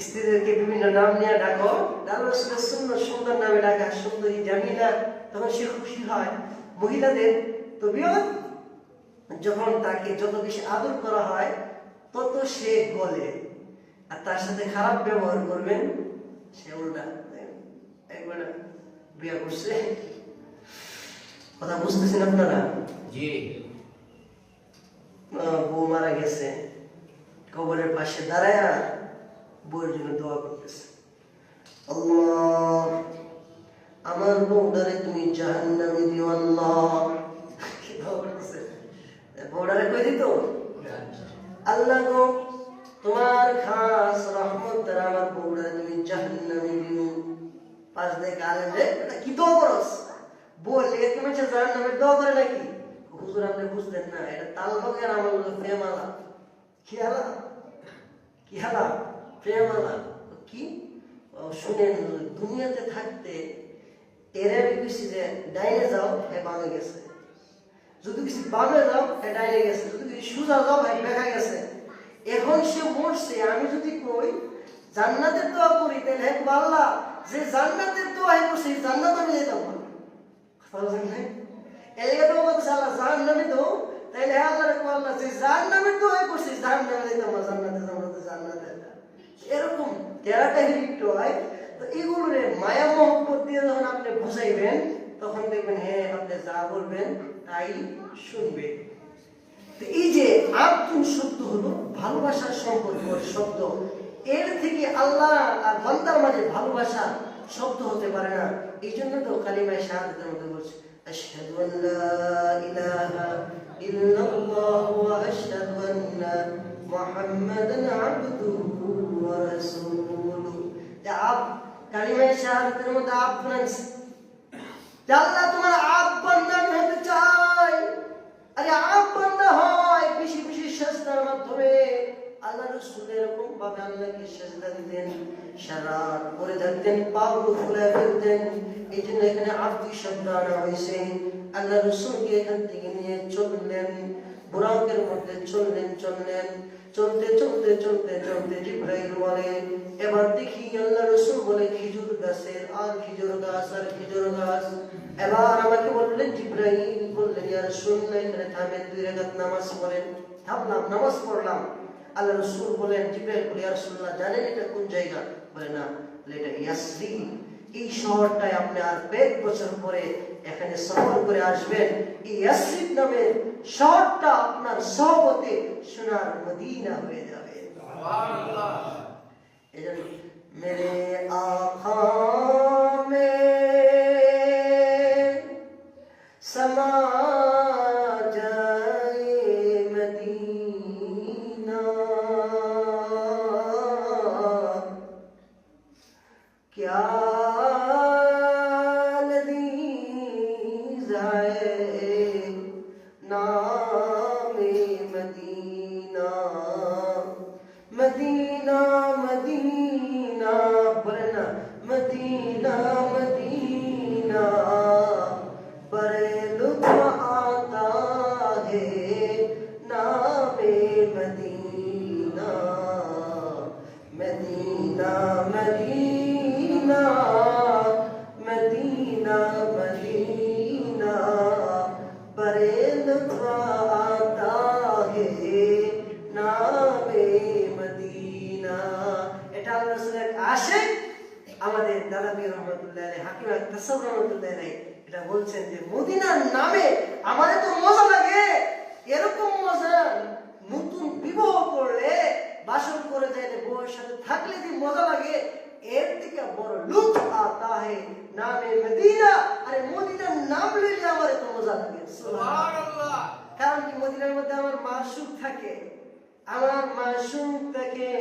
স্ত্রীদেরকে বিভিন্ন নাম নিয়ে ডাকো, রাসূলের সুন্নাত সুন্দর নামে ডাকা, সুন্দরী জামিলা, তখন সে খুশি হয়। মহিলাদের তবিয়ত, যখন তাকে যত বেশি আদর করা হয় তত সে গলে, আর তার সাথে খারাপ ব্যবহার করবেন সে উল্টা। একবার বিয়ে করছে, কথা বুঝতেছেন আপনারা? জি। বউ মারা গেছে, কবরের পাশে দাঁড়ায় বউয়ের জন্য দোয়া করতেছে, আল্লাহ, আমার বউটারে তুমি জাহান্নামে দিও আল্লাহ। কি দোয়া করতেছে? বউটারে কই দিত, আল্লাহ গো, তোমার খাস রহমত দ্বারা আমার বউটারে তুমি জাহান্নামে দিও। পাঁচ দেখ আলেম রে, এটা কি দোয়া করস? বউ লেগে কি মানুষ জাহান্নামের দোয়া করে নাকি? হুজুর আপনি বুঝলেন না, এটা তাল বাগের আমার প্রেম আলা। কি হালা? প্রেম আলা। কি শুনেন, দুনিয়াতে থাকতে এরা বেশি যে ডাইনে যাও হে বামে গেছে, যদি কিছু বামে যাও হে ডাইনে গেছে, যদি কিছু সোজা যাও হে বেঁকা গেছে। এখন সে মরছে, আমি যদি কই জান্নাতের দোয়া করি, তাহলে হে আল্লাহ, যে জান্নাতের দোয়া হে করছে জান্নাত আমি যেতাম না। এলাকা তো বলছে আল্লাহ জাহান্নামে দাও, তাইলে হে আল্লাহ রে আল্লাহ, যে জাহান্নামের দোয়া হে করছে জাহান্নামে যেতাম না, জান্নাতে। এরকম তেরাটা লিপ্ত হয়। তো এগুলোরে মায়া মহব্বত দিয়ে যখন আপনি বুঝাইবেন, তখন দেখবেন হ্যাঁ আপনি যা বলবেন তাই শুনবে। তো এই যে আব্দুল শব্দ হলো ভালোবাসার সম্পর্কের শব্দ। এর থেকে আল্লাহ আর বান্দার মাঝে ভালোবাসা শব্দ হতে পারে না। এই জন্য তো কালিমায়ে শাহাদাতের মধ্যে বলছে, আশহাদু আল্লা ইলাহা ইল্লাল্লাহু ওয়া আশহাদু আন্না মুহাম্মাদান আবদুহু ওয়া রাসূলুহু। কালিমায়ে শাহাদাতের মধ্যে আব্দ আছে। আল্লাহ তোমার আব্দ বান্দা হতে চাই। আরে আব্দ বান্দা হয় বেশি বেশি সিজদার মাধ্যমে। আল্লাহ রাসূল এরকম ভাবে আল্লাহকে সিজদা দিতেন, সারাত করে থাকতেন, পাগুলো ফুলে ফেলতেন। এই জন্য এখানে আব্দ শব্দ আনা হয়েছে। আল্লাহ রাসূলকে এখান থেকে নিয়ে চললেন, বুরাকের মধ্যে চললেন। চলতে জিবরাইল বলে, এবার দেখি আল্লাহ রাসূল বলে খেজুর গাছের আর খেজুর গাছ। এবার আমাকে বললেন জিবরাইল, বললেন ইয়া রাসূলুল্লাহ, এখানে থামেন, 2 রাকাত নামাজ পড়েন। থামলাম, নামাজ পড়লাম। আল্লাহ রাসূল বলেন, জিবরাইল বলে, ইয়া রাসূলুল্লাহ জানেন এটা কোন জায়গা? বলে না, এটা ইয়াসরিব। এই শহরটায় আপনি আর কয়েক বছর পরে এখানে সফর করে আসবেন। এই ইয়াসরিব নামের শহরটা আপনার সহবতে সোনার মদিনা হয়ে যাবে। সুবহানাল্লাহ। এজন্য মেরে আঁখা মে সমা मदीना मदीना बरना मदीना मदीना बड़े लुत्फ आता है नामे Medina Medina Medina Medina Medina बड़े लुत्फ आता है नामे मदीना। এটা আল্লাহর রাসূলের আশিক আমাদের দালাবী রহমাতুল্লাহ আলাইহি, হাকিম তাসাউর রহমাতুল্লাহ আলাইহি এটা বলছেন যে মদিনার নামে আমাদের তো মজা লাগে, এরকম মজা নতুন বিবাহ করলে বাসর করে যাইলে বউয়ের সাথে থাকলে যে মজা লাগে এর থেকে বড় লুৎফ আতা হে নামে মদিনা। আরে মদিনার নাম লইলে আমার এত মজা লাগে। সুবহানাল্লাহ। কারণ কি মদিনার মধ্যে আমার মাসুক থাকে, আমার মাসুক থাকে,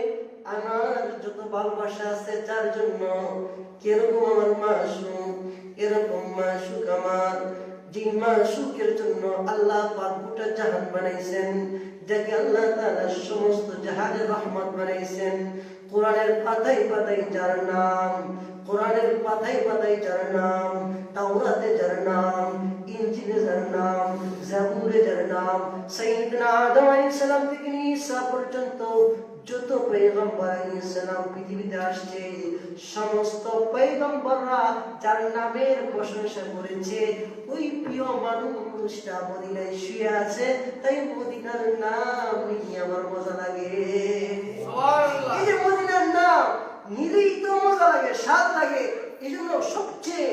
আমার যত ভালোবাসা আছে যার জন্য কিরকম আমার মাসুক এরকম মাসুক আমার, যে মাসুকের জন্য আল্লাহ পাক গোটা জাহান বানাইছেন, যাকে আল্লাহ তাআলা সমস্ত জাহানের রহমত বানাইছেন। কোরআনের পাতায় পাতায় যার নাম, কোরআনের পাতায় পাতায় যার নাম, তাওরাতে যার নাম, ইনজিলে যার নাম, জাবুরে যার নাম, সাইয়্যিদনা আদম আলাইহিস সালাম থেকে ঈসা পর্যন্ত যত পয়গম্বর আলাইহিস সালাম পৃথিবীতে আসছে সমস্ত পয়গম্বররা যার নামের প্রশংসা করেছে, ওই প্রিয় মানুষটা মদিনায় শুয়ে আছে, তাই মদিনার নাম নিয়ে আমার মজা লাগে। সুবহানাল্লাহ। এই যে মদিনার নাম নিলেই তো মজা লাগে, স্বাদ লাগে। এই জন্য সবচেয়ে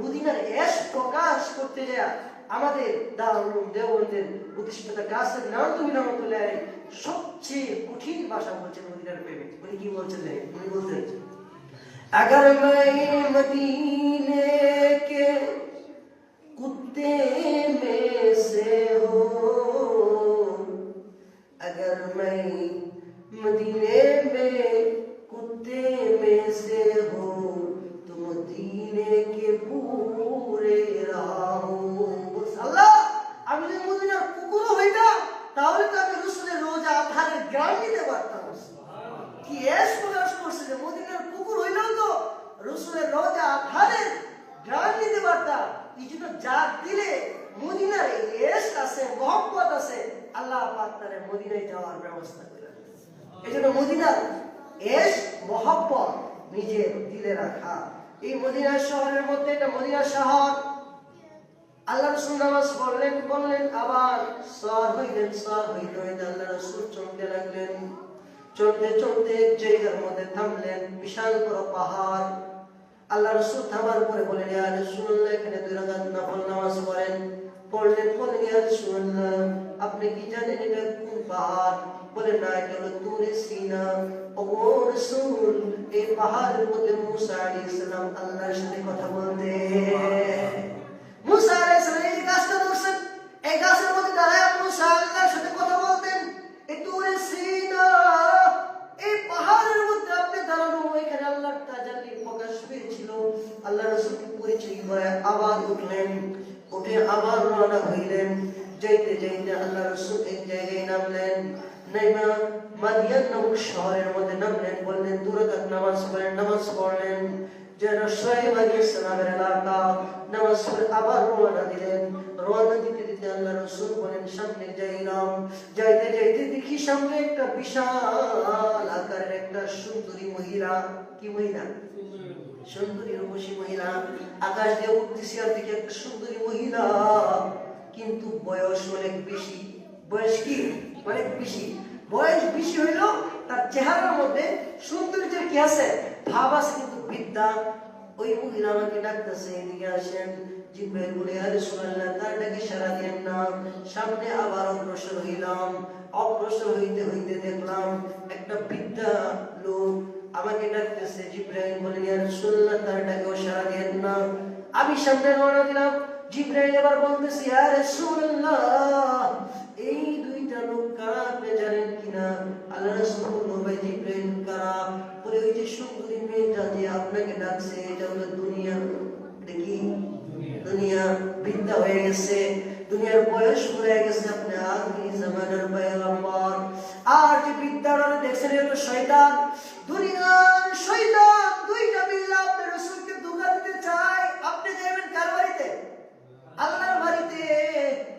মদিনার এশ প্রকাশ করতে যায় আমাদের দারুল উলুম দেওবন্দের প্রতিষ্ঠাতা কাসেম নানতুবি রহমাতুল্লাহ আলাইহি সবচেয়ে কঠিন ভাষা বলছেন মদিনার প্রেমে। উনি কি বলছেন? উনি বলছেন, अगर मैं मदीने के कुत्ते में से हो, अगर मैं मदीने में कुत्ते में से हो तो मदीने के पूरे रहा हूँ। अल्लाह, আমি যদি মদিনার কুকুর হইতাম তাহলে তো আমি রাসূলের রোজা আধারের গ্রাম নিতে পারতাম। কি এস প্রকাশ করছে যে মদিনার কুকুর হইলেও তো রাসূলের রোজা আধারের গ্রাম নিতে পারতাম। এই জন্য যার দিলে মদিনার এস আছে, মহব্বত আছে, আল্লাহ পাক তার মদিনায় যাওয়ার ব্যবস্থা করে। এই জন্য মদিনার এস মহব্বত নিজের দিলে রাখা। এই মদিনা শহরের মধ্যে এটা মদিনা শহর। আল্লাহ রাসূল নামাজ বললেন আবার সর হইলেন, সর হইতে হইতে আল্লাহ রাসূল চলতে লাগলেন। চলতে চলতে এক জায়গার মধ্যে থামলেন, বিশাল বড় পাহাড়। আল্লাহ রাসূল থামার পরে বলেন, ইয়া রাসূলুল্লাহ এখানে 2 রাকাত নফল নামাজ পড়েন। বললেন ইয়া রাসূলুল্লাহ আপনি কি জানেন এটা কোন পাহাড়? বলেন না, এটা হলো তুরে সিনা। ও রাসূল, এই পাহাড়ের মধ্যে মুসা আলাইহিস সালাম আল্লাহর সাথে কথা বলতেন। মুসা আলাইহিস সালাম এই গাছটা ধরছেন, এই গাছের মধ্যে দাঁড়ায় মুসা আল্লাহর সাথে কথা বলতেন। এই তুরে সিনা, এই পাহাড়ের মধ্যে আপনি দাঁড়ানো, এখানে আল্লাহর তাজাল্লি প্রকাশ পেয়েছিল। আল্লাহ রাসূলকে পরিচয় করে আবার উঠলেন, উঠে আবার রওনা হইলেন। যাইতে যাইতে আল্লাহ রাসূল এক জায়গায় নামলেন, নাইমা মাদিয়ান নামক শহরের মধ্যে নামলেন। বললেন 2 রাকাত নামাজ পড়েন। নামাজ পড়লেন যেন শুআয়ব আলাইহিস সালামের এলাকা। নামাজ পড়ে আবার রওনা দিলেন। রওনা দিতে দিতে আল্লাহ রাসূল বলেন সামনে যাইলাম। যাইতে যাইতে দেখি সামনে একটা বিশাল আকারের একটা সুন্দরী মহিলা। কি মহিলা? সুন্দরী রূপসী মহিলা। আকাশ দিয়ে উঠতেছে আর দেখি একটা সুন্দরী মহিলা, কিন্তু বয়স অনেক বেশি। বয়স কি? অনেক বেশি। বয়স বেশি হইল, তার চেহারার মধ্যে সৌন্দর্যের কি আছে, ভাব আছে, কিন্তু বিদ্যা। ওই মহিলা আমাকে ডাকতেছে, এদিকে আসেন। জিব্রাইল বলে, ইয়া রাসূলুল্লাহ, তার ডাকে সাড়া দেন না। সামনে আবার অগ্রসর হইলাম। অগ্রসর হইতে হইতে দেখলাম একটা বৃদ্ধা লোক আমাকে ডাকতেছে। জিব্রাইল বলে, ইয়া রাসূলুল্লাহ, তার ডাকেও সাড়া দেন না। আমি সামনে রওনা দিলাম। জিব্রাইল এবার বলতেছে, ইয়া রাসূলুল্লাহ, এই দুইটা লোক কারা আপনি জানেন কিনা? আল্লাহ রাসূল বলল, ভাই জিব্রাইল, কারা? বলে, ওই যে সুন্দরী মেয়েটা যে আপনাকে ডাকছে, এটা হলো দুনিয়া। দেখি দুনিয়া বৃদ্ধা হয়ে গেছে, দুনিয়ার বয়স হয়ে গেছে, আপনি আখিরি জামানার পয়গম্বর। আর যে বিদ্যাটা দেখছেন, এটা হলো শয়তান, দুনিয়ার শয়তান। দুইটা মিলে আপনার রাসূলকে ধোঁকা দিতে চায়। আপনি যাবেন কার বাড়িতে? আল্লাহর বাড়িতে।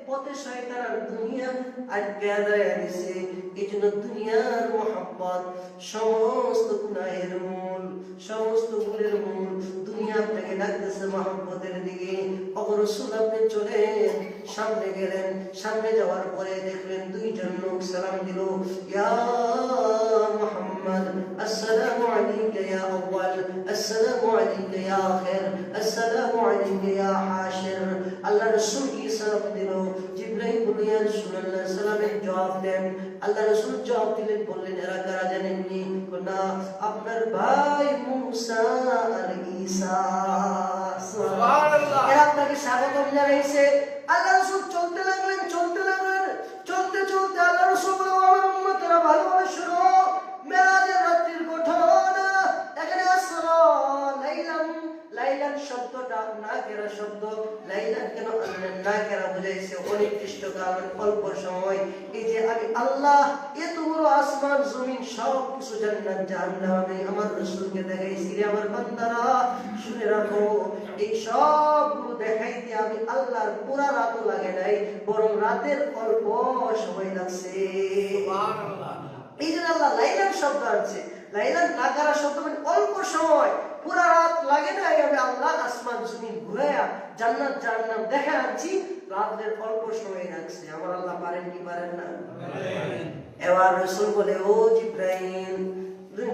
পথে শয়তান আর দুনিয়া আটকে দাঁড়িয়ে দিছে। এই জন্য দুনিয়ার মোহাব্বত সমস্ত গুনাহের মূল, সমস্ত ভুলের মূল। দুনিয়া আপনাকে ডাকতেছে মোহাব্বতের দিকে। ওগো রাসূল, আপনি চলেন। সামনে গেলেন। সামনে যাওয়ার পরে দেখলেন দুইজন লোক সালাম দিল, ইয়া মুহাম্মদ, আসসালামু আলাইকা ইয়া আউয়াল, আসসালামু আলাইকা ইয়া আখির, আসসালামু আলাইকা ইয়া হাশির। আল্লাহ রাসূল কি সালাম দিল। জিব্রাইল বলল, ইয়া রাসূলুল্লাহ, সালামের জবাব দেন। আল্লাহ রাসূল জবাব দিলেন, বললেন, এরা কারা জানেননি? না, আপনার ভাই মুসা আর ঈসা। সুবহানাল্লাহ। এরা আপনাকে স্বাগতম জানাইছে। আল্লাহ রাসূল চলতে লাগলেন, চলতে লাগলেন। চলতে চলতে আল্লাহ রাসূল বললেন, আমার উম্মতেরা ভালোভাবে শোনো, মেরাজের রাত্রির ঘটনা। এখানে আসরা লাইলাম, লাইলান শব্দটা নাকেরা শব্দ। লাইলান কেন আনলেন? নাকেরা বুঝাইছে অনির্দিষ্টকাল, অল্প সময়। এই যে আমি আল্লাহ এত বড় আসমান জমিন সব কিছু, জান্নাত জাহান্নাম আমি আমার রাসূলকে দেখাইছি। রে আমার বান্দারা, শুনে রাখো, এই সবগুলো দেখাইতে আমি আল্লাহর পুরা রাতও লাগে নাই, বরং রাতের অল্প সময় লাগছে। সুবহানাল্লাহ। এই জন্য আল্লাহ লাইলান শব্দ আছে। লাইলান নাকারা শব্দ মানে অল্প সময়, পুরা রাত লাগে নাই। আমি আল্লাহ আসমান জমিন ঘুরাইয়া জান্নাত জাহান্নাম দেখা আনছি, রাতের অল্প সময় লাগছে। আমার আল্লাহ পারেন কি পারেন না? এবার রাসূল বলে, ও জিব্রাইল।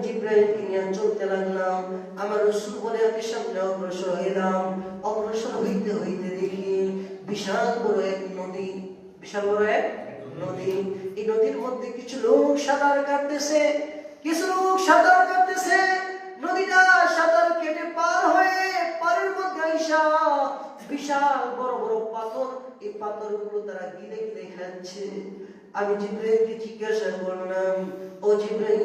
জিব্রাইলকে নিয়ে চলতে লাগলাম। আমার রাসূল বলে, আমি সামনে অগ্রসর হইলাম। অগ্রসর হইতে হইতে দেখি বিশাল বড় এক নদী, বিশাল বড় এক নদী। এই নদীর মধ্যে কিছু লোক সাঁতার কাটতেছে, কিছু লোক সাঁতার কাটতেছে। নদীটা সাঁতার কেটে পার হয়ে পারের মধ্যে আইসা বিশাল বড় বড় পাথর, এই পাথরগুলো তারা গিলে গিলে খাচ্ছে। আমি জিব্রাইলকে জিজ্ঞাসা করলাম, ও জিব্রাইল,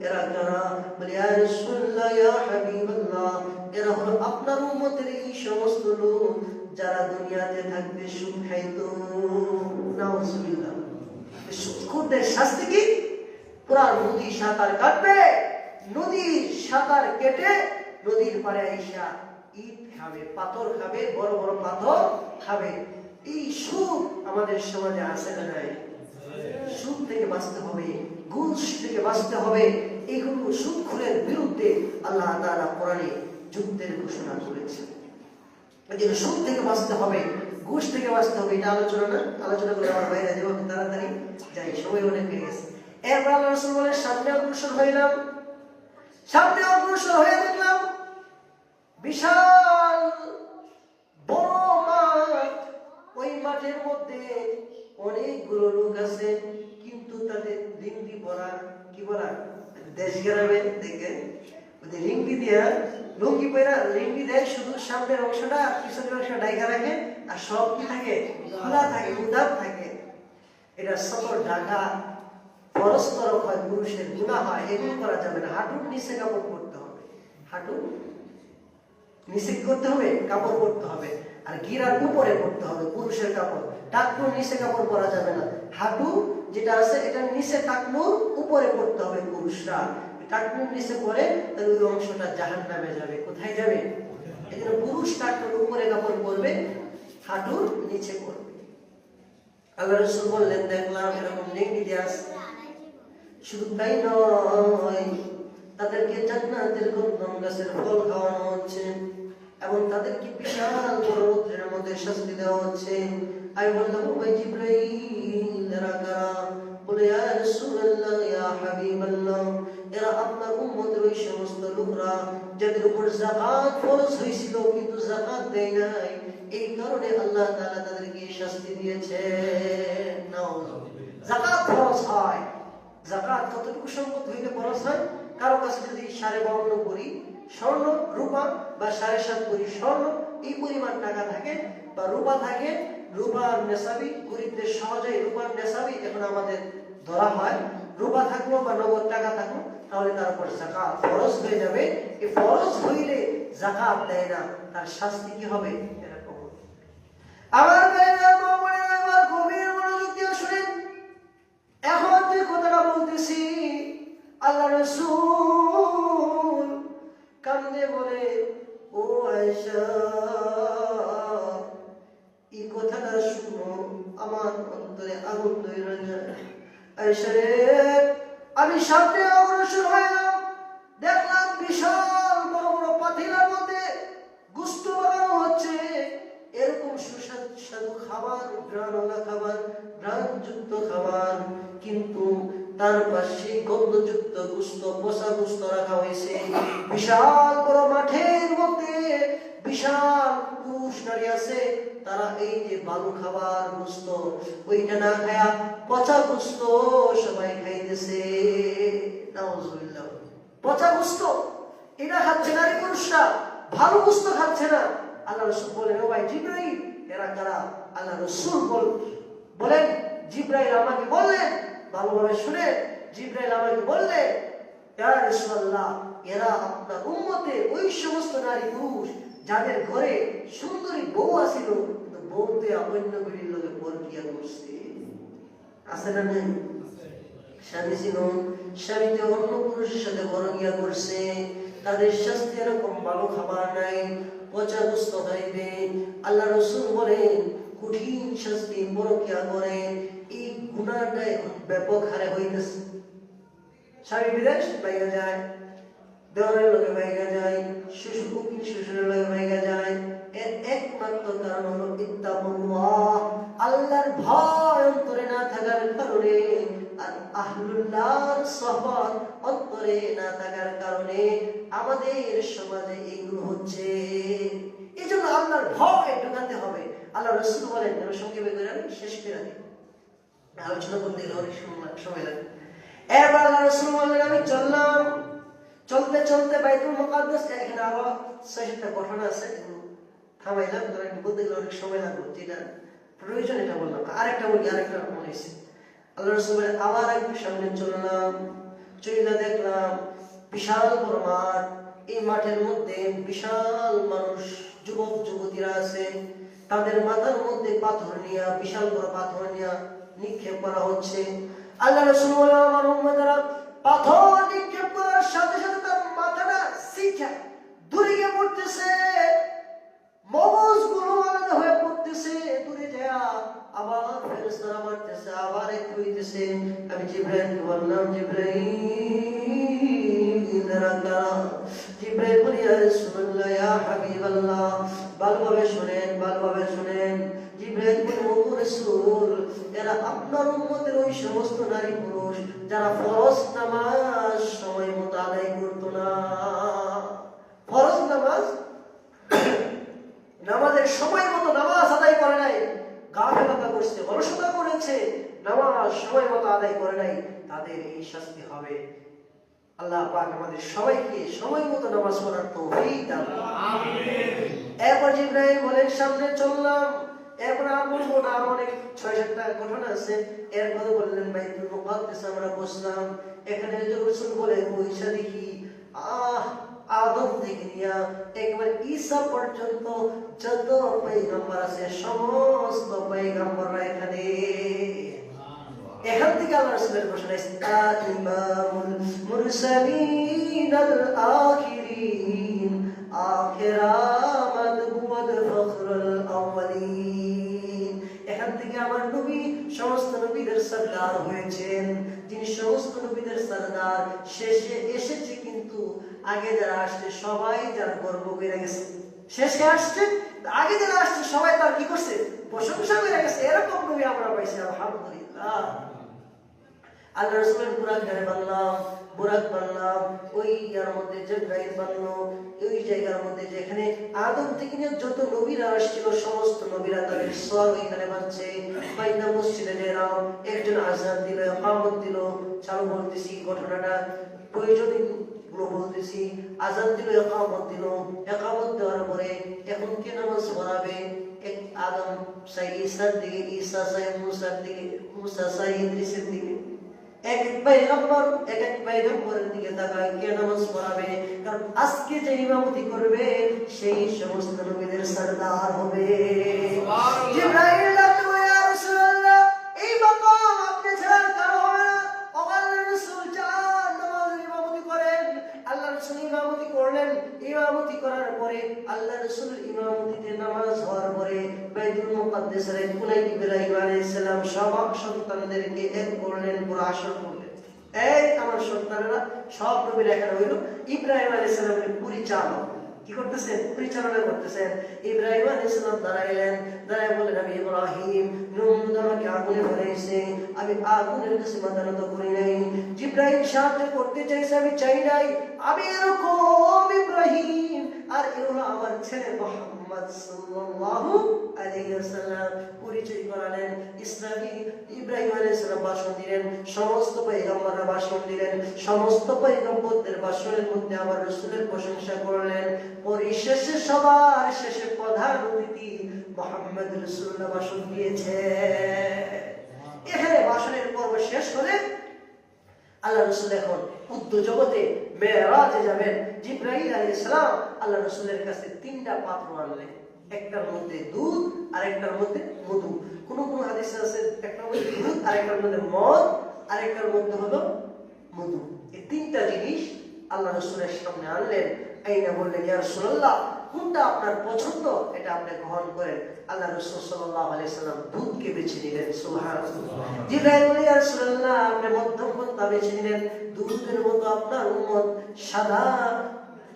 এরা কারা? বলে, ইয়া রাসূলুল্লাহ, ইয়া হাবিবাল্লাহ, এরা হলো আপনার উম্মতের এই সমস্ত লোক যারা দুনিয়াতে থাকবে সুদ খাইতো। নাউজুবিল্লাহ। সুদের শাস্তি কি? পুরা নদী সাঁতার কাটবে, নদীর সাঁতার কেটে নদীর পাড়ে আইসা ইট খাবে, পাথর খাবে, বড় বড় পাথর খাবে। এই সুদ আমাদের সমাজে আছে না নাই? সুদ থেকে বাঁচতে হবে, ঘুষ থেকে বাঁচতে হবে। এইগুলো সুদখোরের বিরুদ্ধে আল্লাহ তাআলা কোরআনে যুদ্ধের ঘোষণা করেছেন। এজন্য সুদ থেকে বাঁচতে হবে, ঘুষ থেকে বাঁচতে হবে। এটা আলোচনা করে আমার বাইরে যাবো, তাড়াতাড়ি যাই, সময় অনেক হয়ে গেছে। এরপর আল্লাহ রাসূল বলেন, সামনে অগ্রসর হইলাম। সামনে অগ্রসর হয়ে দেখলাম বিশাল বড় মাঠ। ওই মাঠের মধ্যে অনেকগুলো লোক আছে, কিন্তু তাদের লিঙ্গি পরা, কি বলা, দেশ গ্রামে দেখে লিঙ্গি দিয়া, লুঙ্গি পরা লিঙ্গি দেয়, শুধু সামনের অংশটা আর পিছনের অংশটা ঢাকা রাখে, আর সব কি থাকে, খোলা থাকে, উদার থাকে। এটা সতর ঢাকা ফরজ তরফ হয়, পুরুষের গুনাহ হয়, এগুলো করা যাবে না। হাঁটুর নিচে কাপড় পরতে হবে, হাঁটু নিচে করতে হবে, কাপড় পরতে হবে। আর গিরার উপরে পরতে হবে পুরুষের কাপড়। টাকনুর নিচে কাপড় পরা যাবে না। হাঁটু যেটা আছে এটা নিচে, টাকনুর উপরে পরতে হবে পুরুষরা। টাকনুর নিচে পরে তাহলে ওই অংশটা জাহান্নামে যাবে। কোথায় যাবে? এই জন্য পুরুষ টাকনুর উপরে কাপড় পরবে, হাঁটুর নিচে পরবে। আল্লাহ রাসূল বললেন, দেখলাম এরকম লিঙ্গি দিয়ে আছে। শুধু তাই নয়, তাদেরকে জান্নাতের গন্ধম গাছের ফল খাওয়ানো হচ্ছে এবং তাদেরকে বিশাল বড় রৌদ্রের মধ্যে শাস্তি দেওয়া হচ্ছে। আমি বললাম, ও ভাই জিব্রাইল, এরা কারা? বলে ইয়া রাসূলুল্লাহ ইয়া হাবিবাল্লাহ, এরা আপনার উম্মতের ওই সমস্ত লোকরা যাদের উপর যাকাত ফরজ হয়েছিল কিন্তু যাকাত দেয় নাই, এই কারণে আল্লাহ তাআলা তাদেরকে শাস্তি দিয়েছেন। নাউযুবিল্লাহ। যাকাত ফরজ হয়, যাকাত কতটুকু সম্পদ হইলে ফরজ হয়? কারো কাছে যদি 52.5 ভরি স্বর্ণ রূপা বা 7.5 ভরি স্বর্ণ এই পরিমাণ টাকা থাকে বা রূপা থাকে, রূপার নেশাবি গরিবদের সহজে রূপার নেশাবি এখন আমাদের ধরা হয়, রূপা থাকলো বা নগদ টাকা থাকলো, তাহলে তার উপর যাকাত ফরজ হয়ে যাবে। এই ফরজ হইলে যাকাত দেয় না, তার শাস্তি কি হবে? এরকম। আমার ভাইরা মামুনেরা আমার গভীর মনোযোগ দিয়ে শুনেন। এখন যে কথাটা বলতেছি আল্লাহ রাসূল কান্দে বলে, ও আয়েশা এই কথাটা শুনো, আমার অন্তরে আগুন ধরে যায়। আয়েশা রে, আমি সামনে অগ্রসর হলাম, দেখলাম বিশাল বড় বড় পাতিলার মধ্যে গোশত বানানো হচ্ছে, এরকম সুস্বাদু খাবার, ঘ্রাণওয়ালা খাবার, ঘ্রাণযুক্ত খাবার, কিন্তু তার পাশে গন্ধযুক্ত গোশত, পচা গোশত রাখা হয়েছে। বিশাল বড় মাঠের মধ্যে বিশাল পুরুষ দাঁড়িয়ে আছে, তারা এই যে বালু খাবার গোশত ওইটা না খায়া পচা গোশত সবাই খাইতেছে। নাউযুবিল্লাহ। পচা গোশত এটা খাচ্ছে নারী পুরুষরা, ভালো গোশত খাচ্ছে না। আল্লাহ রাসূল বলেন, ও ভাই জিবরাইল, এরা কারা? আল্লাহ রাসূল বলেন, জিবরাইল আমাকে বললেন, ভালোভাবে শুনে, জিবরাইল আমাকে বললেন, ইয়া রাসূলুল্লাহ, এরা আপনার উম্মতে ওই সমস্ত নারী পুরুষ যাদের ঘরে সুন্দরী বউ আছিল কিন্তু বউতে অন্য বিবির লোকে পরকিয়া করছে। আছে না নেই? স্বামী ছিল, স্বামীতে অন্য পুরুষের সাথে পরকিয়া করছে, তাদের শাস্তি এরকম ভালো খাবার নাই, পচা গোশত খাইবে। আল্লাহ রাসূল বলেন কঠিন শাস্তি পরকিয়া করে। এই গুনাহটা এখন ব্যাপক হারে হইতেছে। স্বামী বিদেশ বাইরে যায়, দেওয়ারের লোকে বাইরে যায়, শ্বশুরের লোকে বাইরে যায়, এর একমাত্র কারণ হলো ইত্তাকুল্লাহ, আল্লাহর ভয় অন্তরে না থাকার কারণে, আর আহলুল্লাহর সুহবত অন্তরে না থাকার কারণে আমাদের সমাজে এগুলো হচ্ছে। এই জন্য আল্লাহর ভয় ঢুকাতে হবে। আল্লাহ রাসূল বলেন, সংক্ষেপে করে আমি শেষ করে দিই, আলোচনা করতে গেলে অনেক সময় লাগে। এবার আল্লাহ রাসূল বলেন, আমি চললাম, চলতে চলতে বাইতুল মুকাদ্দাস, এখানে আরো 6-7টা ঘটনা আছে, থামাইলাম, কারণ বলতে গেলে অনেক সময় লাগবে, যেটা প্রয়োজন এটা বললাম। আরেকটা বলি, আরেকটা মনে হয়েছে। আল্লাহ রাসূল বলেন, আবার একটু সামনে চললাম, চইলা দেখলাম বিশাল বড় মাঠ, এই মাঠের মধ্যে বিশাল মানুষ, যুবক যুবতীরা আছে, তাদের মাথার মধ্যে পাথর নিয়ে, বিশাল বড় পাথর নিয়ে নিক্ষেপ করা হচ্ছে। আল্লাহ রাসূল বলেন, আমার উম্মতেরা পাথর নিক্ষেপ করার সাথে সাথে তার মাথাটা সিঁচা দূরে গিয়ে পড়তেছে, মগজগুলো আলাদা হয়ে পড়তেছে, দূরে যায়, আবার ফেরেশতারা মারতেছে, আবার একটু হইতেছে। আমি জিবরাইলকে বললাম, জিবরাইল এরা কারা? জিবরাইল বলে, ইয়া রাসূলুল্লাহ, ইয়া হাবিবাল্লাহ, ভালোভাবে শুনেন, ভালোভাবে শুনেন। জিবরাইল বলে, ও রাসূল, এরা আপনার উম্মতের ওই সমস্ত নারী পুরুষ যারা ফরজ নামাজ সময় মতো আদায় করতো না। ফরজ নামাজ, নামাজের সময় মতো নামাজ আদায় করে নাই, গাফিলতা করছে, অলসতা করেছে, নামাজ সময় মতো আদায় করে নাই, তাদের এই শাস্তি হবে। আল্লাহ পাক আমাদের সবাইকে সময় মতো নামাজ পড়ার তৌফিক দান করুন, আমিন। এরপর জিবরাইল বলেন, সামনে চললাম, এরপর আর বলবো না, আরো অনেক 6-7টা ঘটনা আছে। এরপর বললেন বাইতুল মুকাদ্দাস আমরা বসলাম, এখানে রাসূল বলেন, ওইসা দেখি আদম থেকে নিয়ে একবার ঈসা পর্যন্ত যত পয়গম্বর আছে সমস্ত পয়গম্বররা এখানে। এখান থেকে আল্লাহ রাসূলের ঘোষণা, ইমামুল মুরসালিন আল আখিরিন, আখিরাত ওয়াদ ফখরুল আউয়ালিন। এখান থেকে আমার নবী সমস্ত নবীদের সরদার হয়েছেন, যিনি সমস্ত নবীদের সরদার। শেষে এসেছে কিন্তু আগে যারা আসছে সবাই যার গর্ব করে গেছে। শেষে আসছে, আগে যারা আসছে সবাই তার কি করছে? প্রশংসা করে গেছে। এরকম নবী আমরা পাইছি, আলহামদুলিল্লাহ। আল্লাহ রাসূলের বুরাক ধরে বানলাম, বুরাক বানলাম, ওই ইয়ার মধ্যে জিবরাইল বানলো, ওই জায়গার মধ্যে যেখানে আদম থেকে নিয়ে যত নবীরা আসছিল সমস্ত নবীরা তাদের সওয়াল ওইখানে বানছে। বাইনা মসজিদে গেলাম, একজন আযান দিল, ইকামত দিল, চালু বলতেছি ঘটনাটা প্রয়োজনীয় গুলো বলতেছি। আযান দিল, ইকামত দিল, ইকামত দেওয়ার পরে এখন কে নামাজ পড়াবে? এক আদম সাই ঈসার দিকে, ঈসা সাই মুসার দিকে, মুসা সাই ইদ্রিসের দিকে, এক এক পয়গম্বরের দিকে তাকায়, কে নামাজ পড়াবে? কারণ আজকে যে ইমামতি করবে সেই সমস্ত নবীদের সরদার হবে। জিবরাইল ডাকলো, ইয়া রাসূলুল্লাহ, এই মাকাম আপনি ছাড়া কারো হবে না। ও আল্লাহর রাসূল, যান নামাজের ইমামতি করেন। আল্লাহ রাসূল ইমামতি করলেন। ইমামতি করার পরে আল্লাহ রাসূল ইমামতিতে নামাজ হওয়ার পরে বাইতুল মুকাদ্দাসের কোনায় ইব্রাহিম আলাইহিস সালাম সব সন্তানদেরকে এক করলেন, পুরো আসর করলেন। এই আমার সন্তানেরা সব নবীর এখানে হইল। ইব্রাহিম আলাইহিস সালামের পরিচালক কি করতেছেন? পরিচালনা করতেছেন। ইব্রাহিম আলাইহিস সালাম দাঁড়াইলেন, দাঁড়ায় বললেন, আমি ইব্রাহিম, নমরুদ আমাকে আগুনে ফেলাইছে, আমি আগুনের কাছে মাথা নত করি নাই। জিবরাইল সাহায্য করতে চাইছে, আমি চাই নাই। আমি এরকম ইব্রাহিম, আর এ হলো আমার ছেলে মুহাম্মদ সাল্লাল্লাহু আলাইহি ওয়াসাল্লাম। পরিচয় করালেন। ইব্রাহিম আলাইহিস সালাম ভাষণ দিলেন, সমস্ত পয়গম্বররা ভাষণ দিলেন, সমস্ত পয়গম্বরদের ভাষণের মধ্যে আমার রাসূলের প্রশংসা করলেন। পরিশেষে সবার শেষে প্রধান অতিথি মুহাম্মদ রাসূলুল্লাহ ভাষণ দিয়েছে। এখানে ভাষণের পর্ব শেষ হলে আল্লাহ রাসূল এখন উদ্য জগতে মেরাজে যাবেন। জিবরাইল আলাইহিস সালাম আল্লাহ রাসূলের কাছে তিনটা পাত্র আনলেন, একটার মধ্যে দুধ আর একটার মধ্যে মধু। কোন কোন হাদিসে আছে একটার মধ্যে দুধ আর একটার মধ্যে মদ আর একটার মধ্যে হলো মধু। এই তিনটা জিনিস আল্লাহ রাসূলের সামনে আনলেন। আইনা বললেন, ইয়া রাসূলুল্লাহ, কোনটা আপনার পছন্দ এটা আপনি গ্রহণ করেন। আল্লাহ রাসূল সাল্লাল্লাহু আলাইহি সাল্লাম দুধকে বেছে নিলেন। সুবহানাল্লাহ। জিবরাইল বলে, ইয়া রাসূলুল্লাহ, আপনি মধ্যম পন্থা বেছে নিলেন, দুধের মতো আপনার উম্মত সাদা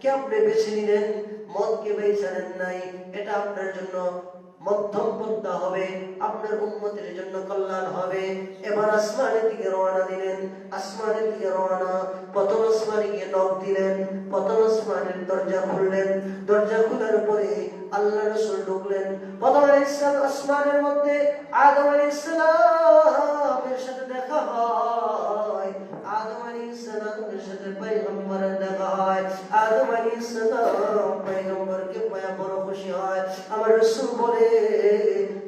কে আপনি বেছে নিলেন, মদকে বেছে নেন নাই। এটা আপনার জন্য মধ্যম পন্থা হবে, আপনার উম্মতের জন্য কল্যাণ হবে। এবার আসমানের দিকে রওনা দিলেন। আসমানের দিকে রওনা, প্রথম আসমানে গিয়ে নক দিলেন, প্রথম আসমানের দরজা খুললেন। দরজা খোলার পরে আল্লাহ রাসূল ঢুকলেন। প্রথম আসমানের মধ্যে আদম আলাইহিস সালামের সাথে দেখা হয়। আদম আলাইহিস সালামের সাথে পয়গম্বরের দেখা হয়। আদম আলাইহিস সালাম পয়গম্বরকে পায়া বড় খুশি হয়। আমার রাসূল বলে,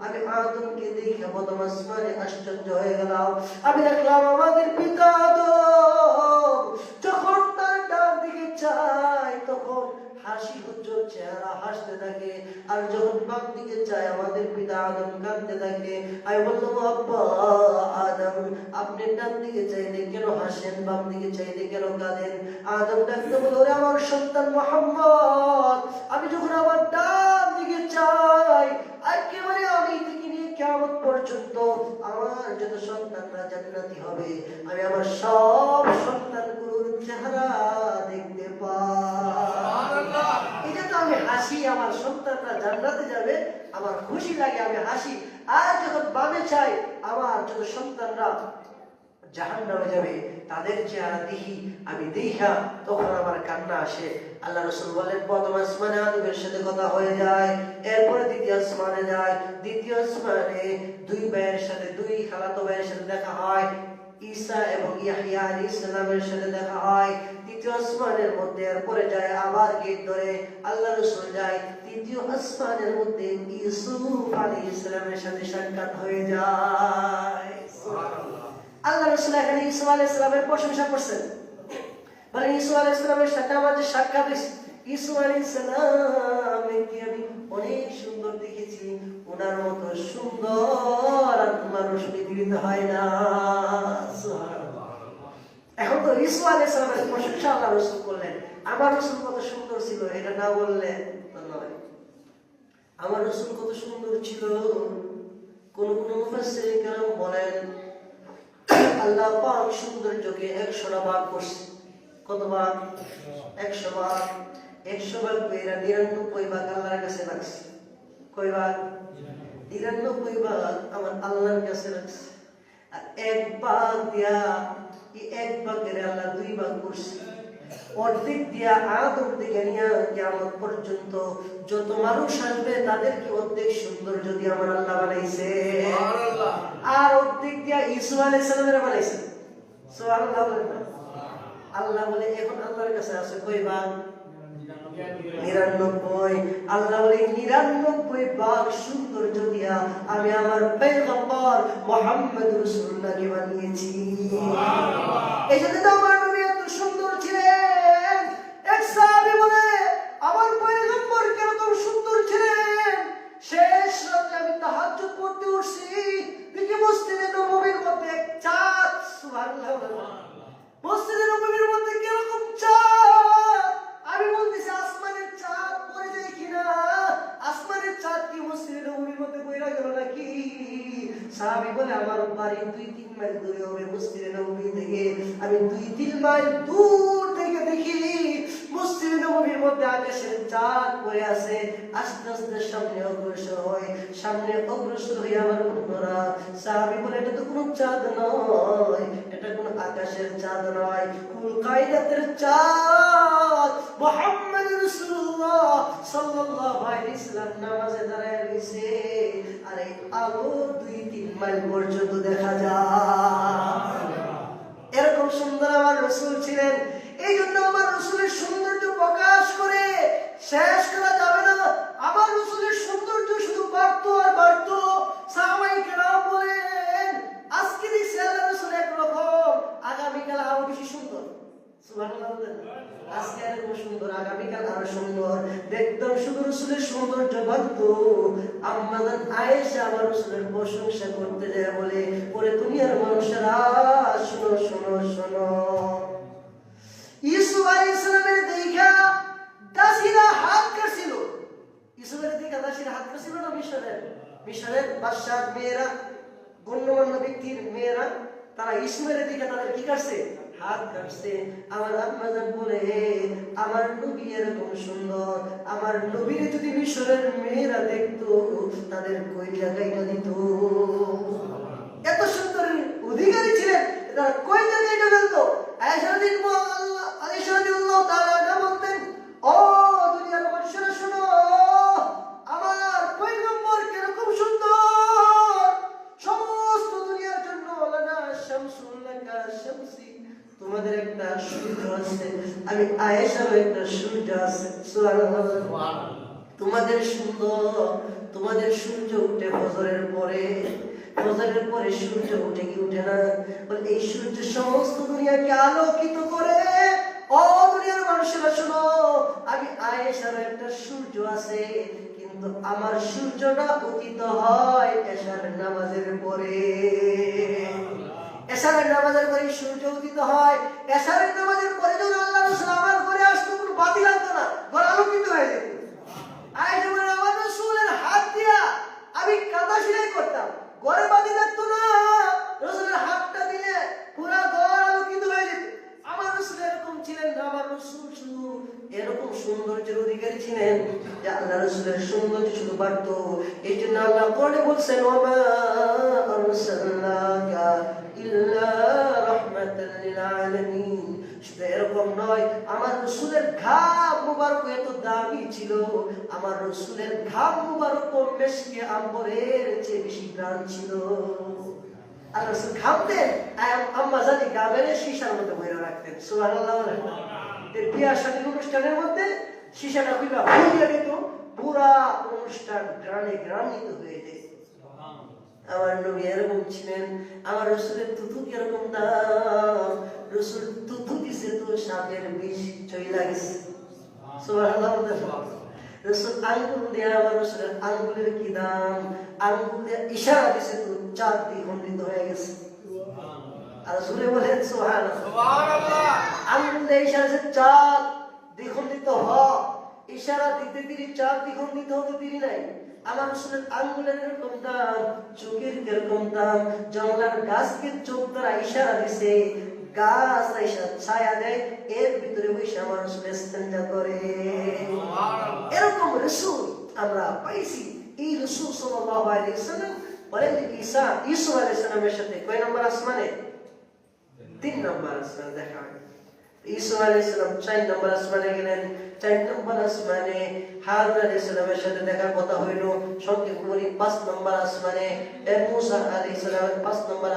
আমি আদমকে দেখে প্রথম আসমানে আশ্চর্য হয়ে গেলাম। আমি দেখলাম আমাদের পিতা আদম যখন তার ডান দিকে চায় তখন হাসি উজ্জ্বল চেহারা হাসতে থাকে, আর যখন বাম দিকে চায় আমাদের পিতা আদম কাঁদতে থাকে। আমি বললাম, আব্বা আদম, আপনি ডান দিকে চাইলে কেন হাসেন, বাম দিকে চাইলে কেন কাঁদেন? আদম ডাকতে বলে, ওরে আমার সন্তান মুহাম্মদ, আমি যখন আমার ডান দিকে চাই একেবারে আমি থেকে নিয়ে কিয়ামত পর্যন্ত আমার যত সন্তানরা জান্নাতি হবে, আমি আমার সব সন্তানগুলোর চেহারা দেখতে পাই। এটা তো আমি হাসি, আমার সন্তানরা জান্নাতে যাবে, আমার খুশি লাগে, আমি হাসি। আর যখন বামে চাই আমার যত সন্তানরা জাহান্নামে যাবে তাদের চেহারা দেখি, আমি দেখা তখন আমার কান্না আসে। আল্লাহ রাসূল বলেন, প্রথম আসমানে আদমের সাথে কথা হয়ে যায়, এরপরে দ্বিতীয় আসমানে যায়। দ্বিতীয় আসমানে দুই ভাইয়ের সাথে, দুই খালাতো ভাইয়ের সাথে দেখা হয়। ঈসা এবং ইয়াহইয়া আলাইহিস সালামের সাথে দেখা হয়। তৃতীয় আসমানের মধ্যে এরপরে যায় আবার গেট ধরে আল্লাহ রাসূল যায়। তৃতীয় আসমানের মধ্যে ইউসুফ আলাইহিস সালামের সাথে সাক্ষাৎ হয়ে যায়। সুবহানাল্লাহ। আল্লাহ রাসূল এখানে ইউসুফ আলাইহিস সালামের প্রশংসা করছেন। বলেন, ইউসুফ আলাইহিস সালামের সাথে আমার যে সাক্ষাৎ হয়েছে, ইউসুফ আলাইহিস সালামকে আমি অনেক সুন্দর দেখেছি, ওনার মতো সুন্দর আর মানুষ পৃথিবীতে হয় না। সুবহানাল্লাহ। এখন তো ইউসুফ আলাইহিস সালামের প্রশংসা আল্লাহ রাসূল করলেন। আমার রাসূল কত সুন্দর ছিল এটা না বললে নয়। আমার রাসূল কত সুন্দর ছিল, কোন কোন মুফাসসিরিন কেরাম বলেন আল্লাহ পাক সৌন্দর্যকে 100টা ভাগ করছে। কত ভাগ? 100 ভাগ। 100 ভাগ কইরা 99 ভাগ আল্লাহর কাছে রাখছে। কয় ভাগ? 99 ভাগ আমার আল্লাহর কাছে রাখছে। আর এক ভাগ দিয়া এক ভাগের আল্লাহ দুই ভাগ করছে। অর্ধেক দিয়া আদম থেকে নিয়ে কিয়ামত পর্যন্ত যত মানুষ আসবে তাদেরকে অর্ধেক সৌন্দর্য দিয়ে আমার আল্লাহ বানাইছে, আর অর্ধেক দিয়া ঈসা আলাইহিস সালামের বানাইছে। সুবহানাল্লাহ। আল্লাহ বলে এখন আল্লাহর কাছে আছে কয় ভাগ? 99। আল্লাহ বলে 99 ভাগ সৌন্দর্য দিয়া আমি আমার পয়গম্বর মুহাম্মদ রাসূলুল্লাহকে বানিয়েছি। এই জন্য তো আমার নবী এত সুন্দর ছিলেন। এক সাহাবী বলে আমার পয়গম্বর কিরকম সুন্দর ছিলেন, শেষ রাতে আমি তাহাজ্জুদ পড়তে উঠছি, দেখি মসজিদে নববীর মধ্যে এক চাঁদ। সুবহানাল্লাহ। মসজিদে নববীর মধ্যে কিরকম চাঁদ, আমি বলতেছি আসমানের চাঁদ পড়ে যায় কিনা, আসমানের চাঁদ কি মসজিদে নববীর মধ্যে পড়ে গেল নাকি? সাহাবী বলে আমার বাড়ি 2-3 মাইল দূরে হবে মসজিদে নববী থেকে, আমি 2-3 মাইল দূর থেকে দেখি মসজিদে নববীর মধ্যে আকাশের চাঁদ পড়ে আছে। আস্তে আস্তে সামনে অগ্রসর হয়, সামনে অগ্রসর হয়ে আমার বন্ধুরা, সাহাবী বলে এটা তো কোনো চাঁদ নয়, এটা কোনো আকাশের চাঁদ নয়, কুল কায়নাতের চাঁদ মুহাম্মদ রাসূলুল্লাহ সাল্লাল্লাহু আলাইহি ওয়াসাল্লাম নামাজে দাঁড়ায় রয়েছে, আর এই আলো 2-3 মাইল পর্যন্ত দেখা যায়। এরকম সুন্দর আমার রাসূল ছিলেন। এই জন্য আমার রাসূলের সৌন্দর্য প্রকাশ করে শেষ করা যাবে না। আমার রাসূলের সৌন্দর্য শুধু বাড়তো আর বাড়তো। সাহাবায়ে কেরাম বলেন আজকে দেখছি আল্লাহ রাসূল একরকম, আগামীকাল আরো বেশি সুন্দর। সুবহানাল্লাহ। আজকে এরকম সুন্দর, আগামীকাল আরো সুন্দর। দেখতাম শুধু রাসূলের সৌন্দর্য বাড়তো। আম্মা জান আয়েশা আমার রাসূলের প্রশংসা করতে যায় বলে, ওরে দুনিয়ার মানুষেরা শোনো শোনো শোনো, ইউসুফ আলাইহিস সালামের দেখা দাসীরা হাত কাটছিল। ইউসুফের দেখা দাসীরা হাত কাটছিল না? মিশরের বাদশার মেয়েরা, গণ্যমান্য ব্যক্তির মেয়েরা, তারা ইউসুফের দিকে তাদের কি কাটছে? হাত কাটছে। আমার আম্মা জান বলে আমার নবী এরকম সুন্দর, আমার নবীর যদি মিশরের মেয়েরা দেখতো তাদের কইটা কাইটা দিত। এত সুন্দর অধিকারী ছিলেন, তারা কইটা কাইটা ফেলতো। আয়েশা রাদিয়াল্লাহু তাআলা বলতেন, ও দুনিয়ার মানুষেরা শোনো, আমার পয়গম্বর কিরকম সুন্দর, সমস্ত দুনিয়ার জন্য লানা শামসুল লাকা শামসি, তোমাদের একটা সূর্য আছে, আমি আয়েশারও একটা সূর্য আছে। সুবহানাল্লাহ। তোমাদের সুন্দর, তোমাদের সূর্য উঠে ফজরের পরে, ফজরের পরে সূর্য উঠে কি উঠে না? বলে এই সূর্য সমস্ত দুনিয়াকে আলোকিত করে। ও দুনিয়ার মানুষেরা শোনো, আমি আয়েশারও একটা সূর্য আছে, কিন্তু আমার সূর্যটা উদিত হয় এশার নামাজের পরে। এশারের নামাজের পরে সূর্য উদিত হয়। এশারের নামাজের পরে যখন আল্লাহ রাসূল আমার ঘরে আসতো, কোনো বাতি লাগতো না, ঘর আলোকিত হয়ে যেত। আয়েশা বলে আমার রাসূলের হাত দিয়া আমি কাঁথা সেলাই করতাম, ঘরে বাতি লাগতো না, রাসূলের হাতটা দিলে পুরো ঘর আলোকিত হয়ে যেত। আমার রাসূল এরকম ছিলেন। আমার রাসূল শুধু এরকম সৌন্দর্যের অধিকারী ছিলেন যে আল্লাহ রাসূলের সৌন্দর্য শুধু বাড়তো। এই জন্য আল্লাহ কোরআনে বলছেন, ওমা আরসালনাকা ইল্লা রাহমাতাল লিল আলামিন। শুধু এরকম নয়, আমার রাসূলের ঘাম মুবারক এত দামি ছিল, আমার রাসূলের ঘাম মুবারক মেশকে আম্বরের চেয়ে বেশি ঘ্রাণ ছিল। আর রাসূল ঘামতেন, আম্মা জানি ঘামের শিশার মধ্যে ভরে রাখতেন। সুবহানাল্লাহ। বিয়া শাদীর অনুষ্ঠানের মধ্যে শিশাটা খুলে ফুলিয়ে দিত, পুরা অনুষ্ঠান গ্রানে গ্রানিত হয়ে যেত। আমার নবী এরকম ছিলেন। আমার রাসূলের থুথু কিরকম দাম, রাসূল থুথু দিছে তো সাপের বিষ চইলা গেছে। সুবহানাল্লাহ। রাসূল আঙ্গুল দিয়ে, আমার রাসূলের আঙ্গুলের কি দাম, আঙ্গুল দিয়ে ইশারা দিছে তো চাঁদ দ্বিখণ্ডিত হয়ে গেছে। আর রাসূল বলেন সুবহানাল্লাহ, আঙ্গুল দিয়ে ইশারা দিছে চাঁদ দ্বিখণ্ডিত হ, ইশারা দিতে দিতে চাঁদ দ্বিখণ্ডিত হতে দিই নাই। আমার রাসূলের আঙ্গুলের এরকম দাম, চোখের এরকম দাম, জঙ্গলার গাছকে চোখ দ্বারা ইশারা দিছে, গাছ এসে ছায়া দেয়, এর ভিতরে বসে আমার রাসূল ইস্তেঞ্জা করে। এরকম রাসূল আমরা পাইছি। এই রাসূল সাল্লাল্লাহু আলাইহি ওয়াসাল্লাম বলেন ঈসা ইউসুফ আলাইহিস সালামের সাথে কয় নম্বর আসমানে? 3 নম্বর আসমানে দেখা হয়। ইউসুফ আলাইহিস সালাম 4 নম্বর আসমানে গেলেন। 4 নম্বর আসমানে হারুন আলাইহিস সালামের সাথে দেখা কথা হইল। সংক্ষেপ করি 5 নম্বর আসমানে মুসা আলাইহিস সালামের 5 নম্বর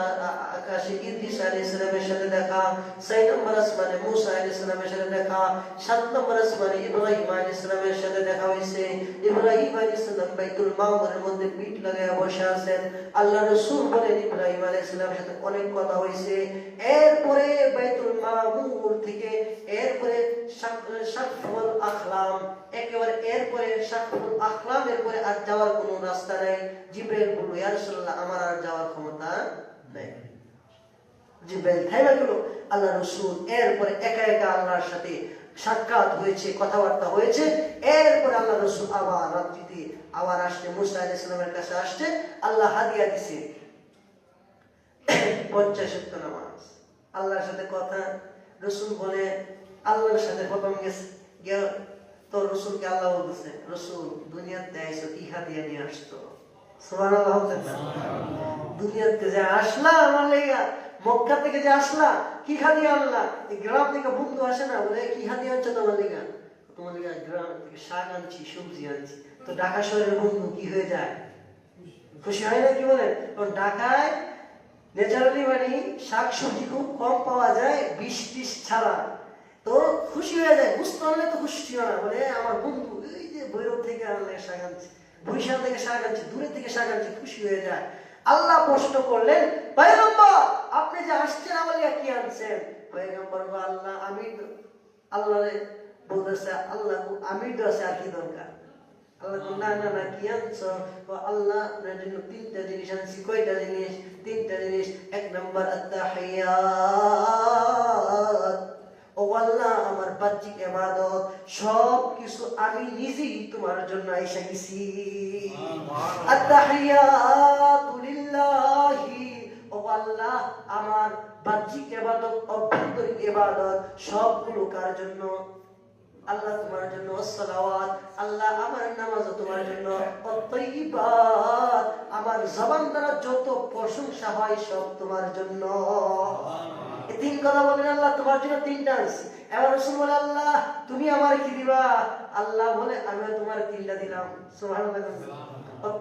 আকাশে ইদ্রিস আলাইহিস সালামের সাথে দেখা। 6 নম্বর আসমানে মুসা আলাইহিস সালামের সাথে দেখা। 7 নম্বর আসমানে ইব্রাহিম আলাইহিস সালামের সাথে দেখা হইছে। ইব্রাহিম আলাইহিস সালাম বাইতুল মামুরের মধ্যে পিঠ লাগায়া বসে আছেন। আল্লাহ রাসূল বলেন ইব্রাহিম আলাইহিস সালামের সাথে অনেক কথা হইছে। এরপরে বাইতুল মামুর থেকে এরপরে সাকফুল আখলাম, একেবারে এরপরে সাকফুল আখলামের পরে আর যাওয়ার কোনো রাস্তা নাই। জিবরাইল বলল ইয়া রাসূলুল্লাহ আমার আর যাওয়ার ক্ষমতা নাই। জিবরাইল থাইমা গেল। আল্লাহ রাসূল এরপরে একা একা আল্লাহর সাথে সাক্ষাৎ হয়েছে, কথাবার্তা হয়েছে। এরপরে আল্লাহ রাসূল আবার রাত্রিতে আবার আসছে, মুসা আলাইহিস সালামের কাছে আসছে। আল্লাহ হাদিয়া দিছে 50 ওয়াক্ত নামাজ, আল্লাহর সাথে কথা। রাসূল বলে আল্লাহর সাথে প্রথম গেছে গিয়া তো রাসূলকে আল্লাহ বলতেছে রাসূল দুনিয়াতে আইছো কি হাদিয়া নিয়ে আসছো? সুবহানাল্লাহ। দুনিয়াতে যে আসলা আমার লাগা, মক্কা থেকে যে আসলা কি হাদিয়া আনলা? এই গ্রাম থেকে বন্ধু আসে না বলে কি হাদিয়া আনছো তোমার লাগা? তোমার লাগা গ্রাম থেকে শাক আনছি, সবজি আনছি। তো ঢাকা শহরের বন্ধু কি হয়ে যায়? খুশি হয় না? কি বলেন? কারণ ঢাকায় ন্যাচারালি মানে শাক সবজি খুব কম পাওয়া যায়, বিষ টিস ছাড়া। তো খুশি হয়ে যায়, বুঝতে পারলে তো খুশি হয় না, বলে আমার বন্ধু এই যে ভৈরব থেকে আনলে শাক আনছে, বরিশাল থেকে শাক আনছে, দূরে থেকে শাক আনছে, খুশি হয়ে যায়। আল্লাহ প্রশ্ন করলেন পয়গম্বর আপনি যে আসছেন আমার কি আনছেন? পয়গম্বর আল্লাহ আমি আল্লাহ বলতেছে আল্লাহ আমি তো আছে আর কি দরকার? আল্লাহ না না না কি আনছো? আল্লাহ আপনার জন্য 3টা জিনিস আনছি। কয়টা জিনিস? 3টা জিনিস। 1 নম্বর আত-তাহিয়াত। ও আল্লাহ আমার বাহ্যিক ইবাদত সব কিছু আমি নিজেই তোমার জন্য আইসা গেছি। আত-তাহিয়াতু লিল্লাহি। ও আল্লাহ আমার বাহ্যিক ইবাদত, অভ্যন্তরীণ ইবাদত সবগুলো কার জন্য? আল্লাহ তোমার জন্য। সালাওয়াত আল্লাহ আমার নামাজ তোমার জন্য। তাইয়্যিবাত আমার জবান দ্বারা যত প্রশংসা হয় সব তোমার জন্য। এই 3 কথা বলেন আল্লাহ তোমার জন্য 3টা আনছি। এবার রাসূল বলে আল্লাহ তুমি আমার কি দিবা? আল্লাহ বলে আমি তোমার 3টা দিলাম। সুবহানাল্লাহ।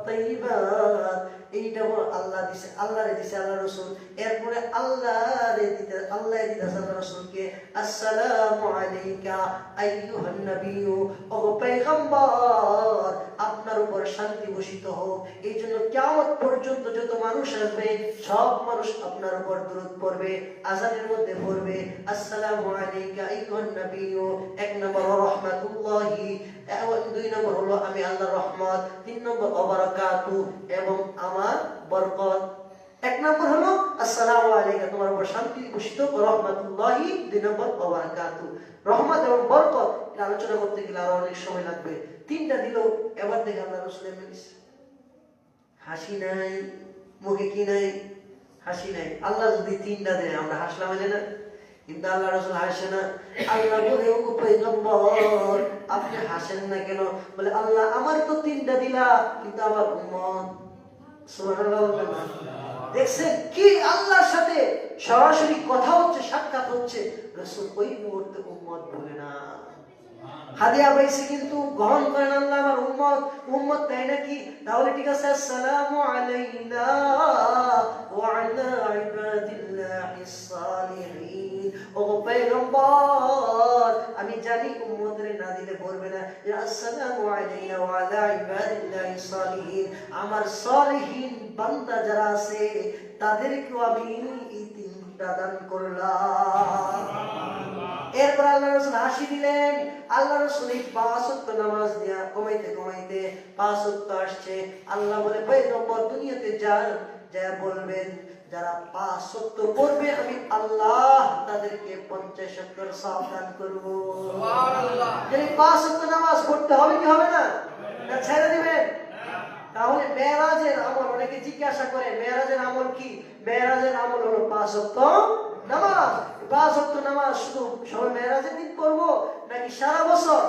তাইয়্যিবাত এইটা আল্লাহ দিছে, আল্লাহরে দিছে আল্লাহ রাসূল। এরপরে আল্লাহরে দিতে আল্লাহ দিতেছে আল্লাহ রাসূলকে আসসালামু আলাইকা আইয়ুহান নবিয়্যু। ও পয়গম্বর আপনার উপর শান্তি বর্ষিত হোক। এইজন্য কিয়ামত পর্যন্ত যত মানুষ আসবে সব মানুষ আপনার উপর দরুদ পড়বে, আযানের মধ্যে পড়বে আসসালামু আলাইকা আইয়ুহান নবিয়্যু। 1 নম্বর রাহমাতুল্লাহি, 2 নম্বর হলো আমি আল্লাহর রহমত, 3 নম্বর বারাকাতু এবং আমার বরকত। 1 নম্বর হলো আসসালামু আলাইকা তোমার উপর শান্তি বর্ষিত, রাহমাতুল্লাহি 2 নম্বর বারাকাতু। রহমত এবং বরকত এটা আলোচনা করতে গেলে আরো অনেক সময় লাগবে। 3টা দিল। এবার দেখে আল্লাহ রাসূলের মিলিস হাসি নাই, মুখে কি নাই? হাসি নাই। আল্লাহ যদি 3টা দেয় আমরা হাসলাম না? কিন্তু আল্লাহ রাসূল হাসে না। আল্লাহ বলে ও পয়গম্বর আপনি হাসেন না কেন? বলে আল্লাহ আমার তো 3টা দিলা কিন্তু আমার উম্মত। সুবহানাল্লাহ। দেখছেন কি আল্লাহর সাথে সরাসরি কথা হচ্ছে, সাক্ষাৎ হচ্ছে। রাসূল ওই মুহূর্তে উম্মত বলে না, হাদিয়া পাইছে কিন্তু গ্রহণ করেন আল্লাহ আমার উম্মত। উম্মত তাই নাকি? তাহলে ঠিক আছে আসসালামু আলাইনা ওয়া আলা ইবাদিল্লাহিস সালিহিন। ও পয়গম্বর আমি জানি উম্মতরে না দিলে পড়বে না আসসালামু আলাইনা ওয়া আলা ইবাদিল্লাহিস সালিহিন। আমার সালিহিন বান্দা যারা আছে তাদেরকেও আমি এই 3টা দান করলাম। এরপর আল্লাহ রাসূল হাসি দিলেন। আল্লাহ রাসূল 5 ওয়াক্ত নামাজ দিয়া কমাইতে কমাইতে 5 ওয়াক্ত আসছে। আল্লাহ বলে পয়গম্বর দুনিয়াতে যা বলবেন যারা 5 ওয়াক্ত পড়বে আমি আল্লাহ তাদেরকে 50 ওয়াক্তের সওয়াব দান করব। সুবহানাল্লাহ। যদি 5 ওয়াক্ত নামাজ পড়তে হবে কি হবে না? না ছেড়ে দিবেন? তাহলে মেরাজের আমল, অনেকে জিজ্ঞাসা করে মেরাজের আমল কি? মেরাজের আমল হলো 5 ওয়াক্ত নামাজ। 5 ওয়াক্ত নামাজ শুধু সবে মেরাজের দিন পড়বো নাকি সারা বছর?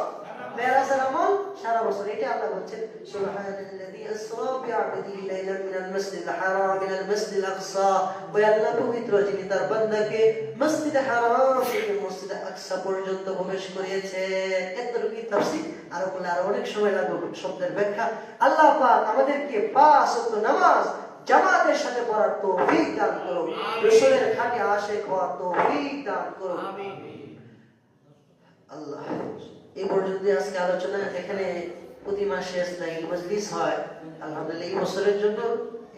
মেরাজের আমল সারা বছর। এটা আল্লাহ বলছেন সুবহানাল্লাযী আসরা বিআবদিহি লাইলান মিনাল মাসজিদিল হারাম ইলাল মাসজিদিল আকসা। ওই আল্লাহ পবিত্র যিনি তার বান্দাকে মসজিদে হারাম থেকে মসজিদে আকসা পর্যন্ত প্রবেশ করিয়েছেন। এতটুকুই তাফসীর, আর বলে আর অনেক সময় লাগবে শব্দের ব্যাখ্যা। আল্লাহ পাক আমাদেরকে 5 ওয়াক্ত নামাজ জামাতের সাথে পড়ার তৌফিক দান করুন, রাসূলের খাঁটি আশিক হওয়ার তৌফিক দান করুন। আমিন। আল্লাহ, এই পর্যন্ত আজকে আলোচনা। এখানে প্রতি মাসে ইসলামী মজলিস হয়, আলহামদুলিল্লাহ এই বছরের জন্য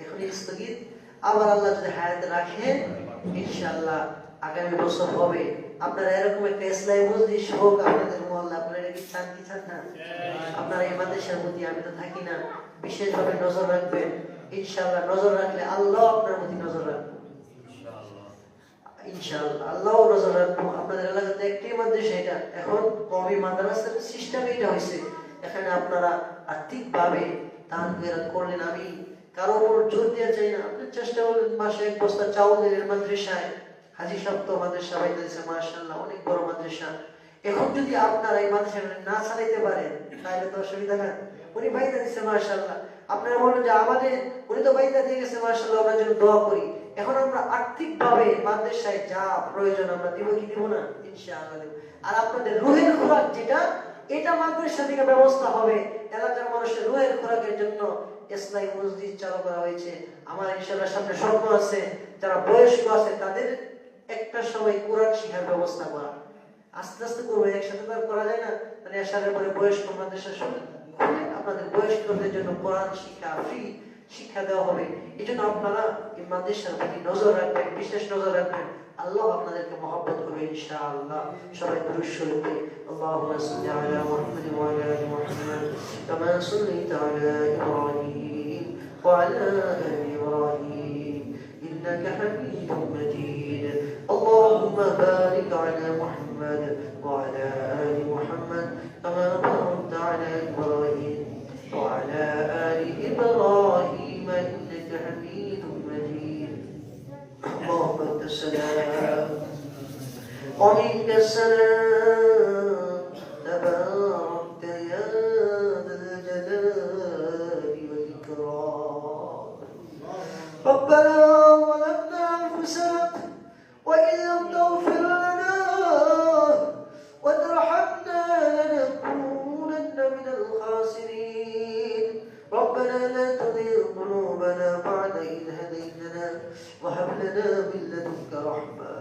এখনই স্থগিত। আবার আল্লাহ যদি হায়াতে রাখে ইনশাআল্লাহ আগামী বছর হবে। আপনারা এরকম একটা ইসলামী মজলিস হোক আপনাদের মহল্লা, আপনারা কি চান কি চান না? আপনারা এই মাদ্রাসার প্রতি, আমি তো থাকি না, বিশেষভাবে নজর রাখবেন ইনশাআল্লাহ। নজর রাখলে আল্লাহ আপনার প্রতি নজর রাখবেন ইনশাআল্লাহ। আল্লাহ নজর রাখবো। আপনাদের এলাকাতে একটি মাদ্রাসা, এটা এখন কওমি মাদ্রাসার সিস্টেম এটা হয়েছে। এখানে আপনারা আর্থিকভাবে দান করলেন, আমি কারো উপর জোর দিয়ে চাই না। আপনি চেষ্টা করলেন মাসে 1 বস্তা চাউল দিলেন মাদ্রাসায়। হাজী সাহেব তো মাদ্রাসা বাইতেছে মাশাআল্লাহ, অনেক বড় মাদ্রাসা। এখন যদি আপনারা এই মাদ্রাসাটা না চালাইতে পারেন তাহলে তো অসুবিধা না। উনি বাইতে দিচ্ছে মাশাআল্লাহ, আপনারা বলেন যে আমাদের উনি তো বাইতে দিয়ে গেছে মাশাআল্লাহ, আমরা যেন দোয়া করি। এখন আমরা আর্থিকভাবে মাদ্রাসায় যা প্রয়োজন আমরা দিব কি দিব না? ইনশাআল্লাহ দেব। আর আপনাদের রুহের খোরাক যেটা, এটা মাদ্রাসা থেকে ব্যবস্থা হবে। এলাকার মানুষের রুহের খোরাকের জন্য ইসলামী মসজিদ চালু করা হয়েছে। আমার ইনশাআল্লাহ সামনে স্বপ্ন আছে, যারা বয়স্ক আছে তাদের একটা সময় কোরআন শিক্ষার ব্যবস্থা করা। আস্তে আস্তে করবো, একসাথে তো আর করা যায় না। মানে এসারের পরে বয়স্ক মাদ্রাসা শুনে আপনাদের বয়স্কদের জন্য কোরআন শিক্ষা ফ্রি শিক্ষা দেওয়া হবে। এই জন্য আপনারা এই মাদ্রাসার প্রতি নজর রাখবেন, বিশেষ নজর রাখবেন। আল্লাহ আপনাদেরকে মহব্বত করবে ইনশাআল্লাহ। সবাই দুরূদ শরীফ পড়ি। আল্লাহুম্মা সাল্লি আলা মুহাম্মাদ ওয়া আলা আলি মুহাম্মাদ কামা সাল্লাইতা আলা ইব্রাহিম ওয়া আলা আলি ইব্রাহিম ইন্নাকা হামিদুম মাজিদ। আল্লাহুম্মা বারিক আলা মুহাম্মাদ ওয়া আলা আলি মুহাম্মাদ কামা বারাকতা আলা ইব্রাহিম ওয়া আলা আলি ইব্রাহিম ইন্নাকা হামিদুম মাজিদ। اللهم انت السلام ومنك السلام تباركت يا ذا الجلال والاكرام. ربنا ظلمنا انفسنا وان لم تغفر لنا وترحمنا لنكونن من الخاسرين. ربنا لا تزغ قلوبنا بعد إذ هديتنا وهب لنا من لدنك رحمة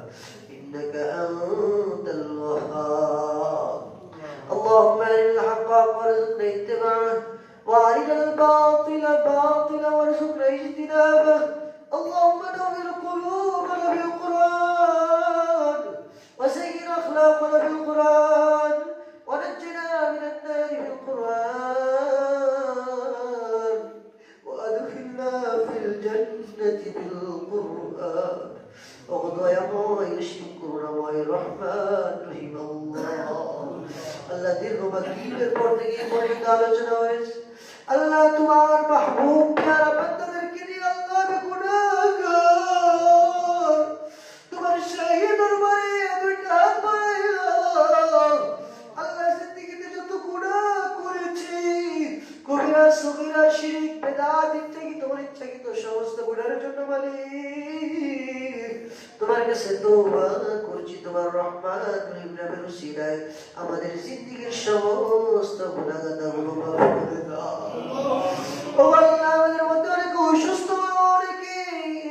إنك أنت الوهاب. اللهم أرنا الحق وارزقنا اتباعه وأرنا الباطل باطلا وارزقنا اجتنابه. اللهم نور قلوبنا بالقرآن وزين أخلاقنا بالقرآن ونجنا من النار بالقرآن وأدخلنا في الجنة بالقرآن. وقضى يا يشكرنا ويا الرحمن رحم الله. الذي ربكين البرتقي مريد على جنويس الله تمار محبوب يا بندر الكري الله بكناغر تمار شهيد المري أدرنات بايا الله زندگی তে যত গুনাহ করেছি কবিরা সগীরা শিরক বেদাত ইত্যাদি তোমার ইচ্ছাকৃত সমস্ত গুনাহের জন্য মালিক তোমার কাছে তওবা করছি। তোমার রহমান রহিম নামের উসিলায় আমাদের জিন্দেগীর সমস্ত গুনাহগুলো মাফ করে দাও। ও আল্লাহ, আমাদের মধ্যে অনেকে অসুস্থ, অনেকে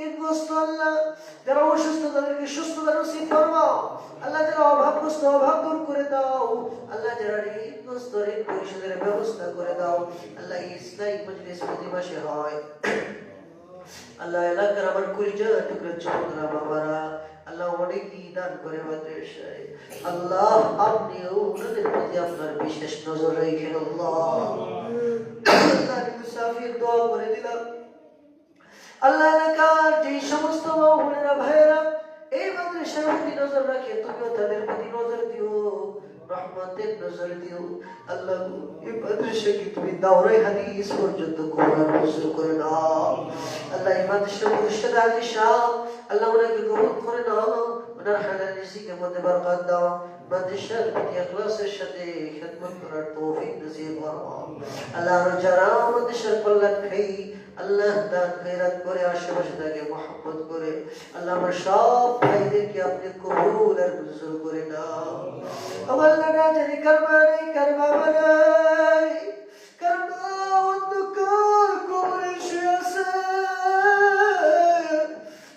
ঋণগ্রস্ত, আল্লাহ যারা অসুস্থ তাদেরকে সুস্থতা নসিব ফরমাও। আল্লাহ যারা অভাবগ্রস্ত অভাব দূর করে দাও। আল্লাহ যারা ঋণগ্রস্ত ঋণ পরিশোধের ব্যবস্থা করে দাও। আল্লাহ ইসলামী মজলিস প্রতি মাসে হয়। আল্লাহ এলাকার আমার কলিজার টুকরা ছোটরা বাবারা আল্লাহ অনেকই দান করে মাদ্রাসায়। আল্লাহ আপনিও ওনাদের প্রতি আপনার বিশেষ নজর রাখেন। আল্লাহ মুসাফির দোয়া করে দিলাম। আল্লাহ এলাকার যে সমস্ত মা বোনেরা ভাইয়েরা এই মাদ্রাসার প্রতি নজর রাখে, তুমিও তাদের প্রতি নজর দিও, রহমতের নজর দিও। আল্লাহ এই মাদ্রাসাকে তুমি দাওরাই হাদিস পর্যন্ত কোরআন নজর করে নাও। আল্লাহ এই মাদ্রাসার প্রতিষ্ঠাতা হাজী সাহেব আল্লাহ ওনাকে কবুল করে নাও, ওনার হালাল রিজিকের মধ্যে বরকত দাও। মাদ্রাসার প্রতি ইখলাসের সাথে খিদমত করার তৌফিক নসিব ফরমাও আল্লাহ যারা মাদ্রাসার কল্যাণ খাই আল্লাহ দান খয়রাত করে আশেপাশে তাকে মহব্বত করে আল্লাহ আমার সব ভাইদেরকে আপনি কবুল আর মঞ্জুর করে নাও আমার লাগা জানি করবা নেই করবা বানাই করবা অন্ধকার কবরে শুয়ে আছে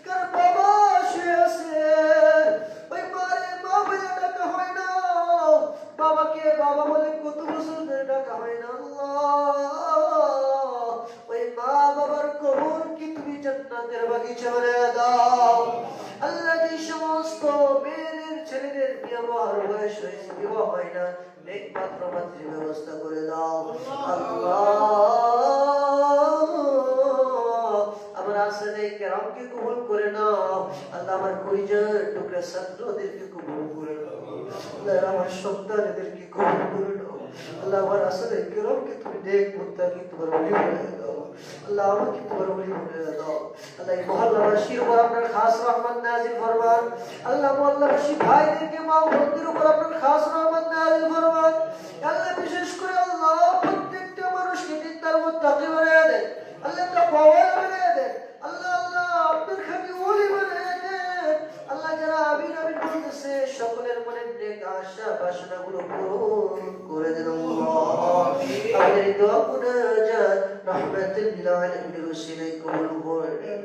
কার বাবা শুয়ে আছে ওই মারে মা বলে ডাকা হয় না বাবাকে বাবা বলে কত বছর ধরে ডাকা হয় না আল্লাহ ওই মা বাবার কবর কি তুমি জান্নাতের বাগিচা বানিয়ে দাও আল্লাহ যে সমস্ত মেয়েদের ছেলেদের বিবাহ বয়স হয়েছে বিবাহ হয় না নেক পাত্র পাত্রীর ব্যবস্থা করে দাও আল্লাহ আমার আসানে কেরামকে কবুল করে নাও আল্লাহ আমার পরিচয় টুকরা ছাত্রদেরকে কবুল করে নাও আল্লাহ আমার সন্তানদেরকে কবুল করে নাও আল্লাহ আমার আসানে কেরামকে তুমি নেক মুত্তাকি তোমার ওলি বানিয়ে দাও আল্লাহ আমাকে তোমার ওলি বানিয়ে দাও আল্লাহ এই মহল্লাবাসীর উপর আপনার খাস রহমত নাযিল ফরমান আল্লাহ মহল্লাবাসী ভাইদেরকে মা বোনদের উপর আপনার খাস রহমত নাযিল ফরমান আল্লাহ বিশেষ করে আল্লাহ প্রত্যেকটা মানুষকে তার মুত্তাকি বানিয়ে দেন আল্লাহ তাকওয়াওয়ালা বানিয়ে দেন আল্লাহ আল্লাহ আপনার খাঁটি ওলি বানিয়ে দেন আল্লাহ যারা আমিন আমিন বলতেছে সকলের মনের নেক আশা বাসনাগুলো পূরণ করে দেন আল্লাহ আমাদের দোয়া মুনাজাত রহমাতুল লিল আলামিন ওসিলায় কবুল করেন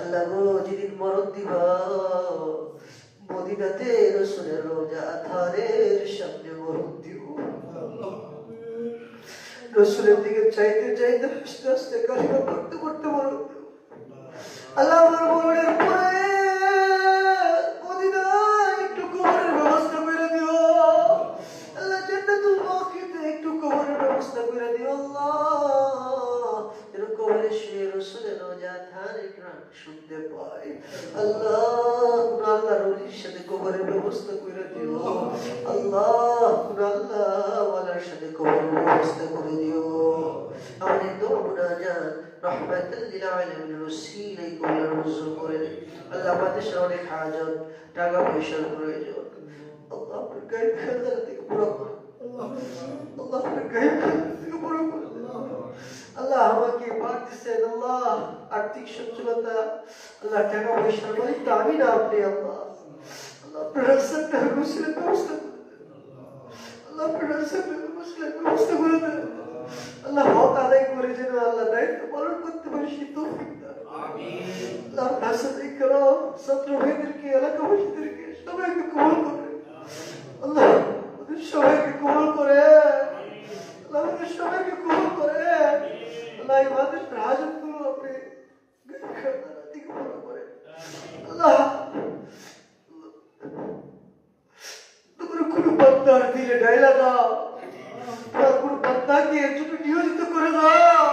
আল্লাহ গো যেদিন মরণ দিবা মদিনাতে রাসূলের রওজা আথারের সামনে মরণ দিব রাসূলের দিকে চাইতে চাইতে আস্তে আস্তে কালিমা পড়তে পড়তে মরণ দিব আল্লাহ আমার মরণের পরে মদিনায় একটু কবরের ব্যবস্থা করে দিও আল্লাহ জান্নাতুল বাকিতে একটু কবরের ব্যবস্থা করে দিও আল্লাহ যেন কবরে শুয়ে রাসূলের রওজা আথারের গান শুনতে পাই আল্লাহ আল্লাহর ওলির সাথে কবরের ব্যবস্থা করে দিও আল্লাহ আল্লাহ ওয়ালার সাথে কবরের ব্যবস্থা করে দিও আমাদের দোয়া মুনাজাত রহমাতুল লিল আলামিন ওসিলায় কবুল মঞ্জুর করে দিন আল্লাহ আমাদের অনেক হাজত টাকা পয়সার প্রয়োজন আল্লাহ আপনার গায়েব খাজানা থেকে পুরো করুন আল্লাহ আপনার গায়েব খাজানা থেকে পুরো করুন আল্লাহ আমাকে পাক দিচ্ছেন আল্লাহ আর্থিক সচ্ছলতা আল্লাহ টাকা পয়সার মালিক তো আমি না আপনি আল্লাহ আল্লাহ আপনার রাস্তাটা মুসলিম ব্যবস্থা করে দেন আল্লাহ আপনার রাস্তাটা মুসলিম ব্যবস্থা করে দেন আল্লাহ হক আদায় করে যেন আল্লাহ দায়িত্ব পালন করতে পারি সেই তৌফিক দান আমিন আল্লাহ আপনার সাথে করো ছাত্র ভাইদেরকে এলাকাবাসীদেরকে সবাইকে কবুল করে আল্লাহ ওদের সবাইকে কবুল করে আল্লাহ ওদের সবাইকে কবুল করে আল্লাহ আমাদের হাজতগুলো আপনি দিকে পূরণ করে আল্লাহ তোমার কোনো বান্দার দিলে ডাইলা দাও তোমার কোনো বান্দাকে তুমি নিয়োজিত করে দাও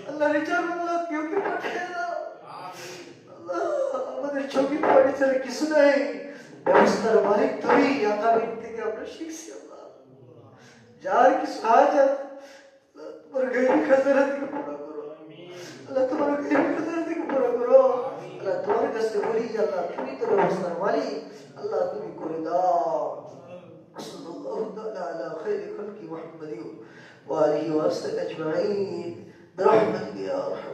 আল্লাহ রিচার আল্লাহ কেউ কেউ পাঠিয়ে দাও আল্লাহ আমাদের চোখের পানি ছাড়া কিছু নাই ব্যবস্থার মালিক তুমি আকাবির থেকে আমরা শিখছি আল্লাহ যার কিছু হাজাত তোমার গায়েবী খাজানা থেকে পুরো করো আল্লাহ তোমার গায়েবী খাজানা থেকে পুরো করো আল্লাহ তোমার কাছে বলি আল্লাহ তুমি তো ব্যবস্থার মালিক আল্লাহ তুমি করে দাও সাল্লাল্লাহু তাআলা আলা খাইরি খালকি মুহাম্মাদিন ওয়া আলিহি ওয়া সাহবিহি আজমাইন برحمتك يا ارحم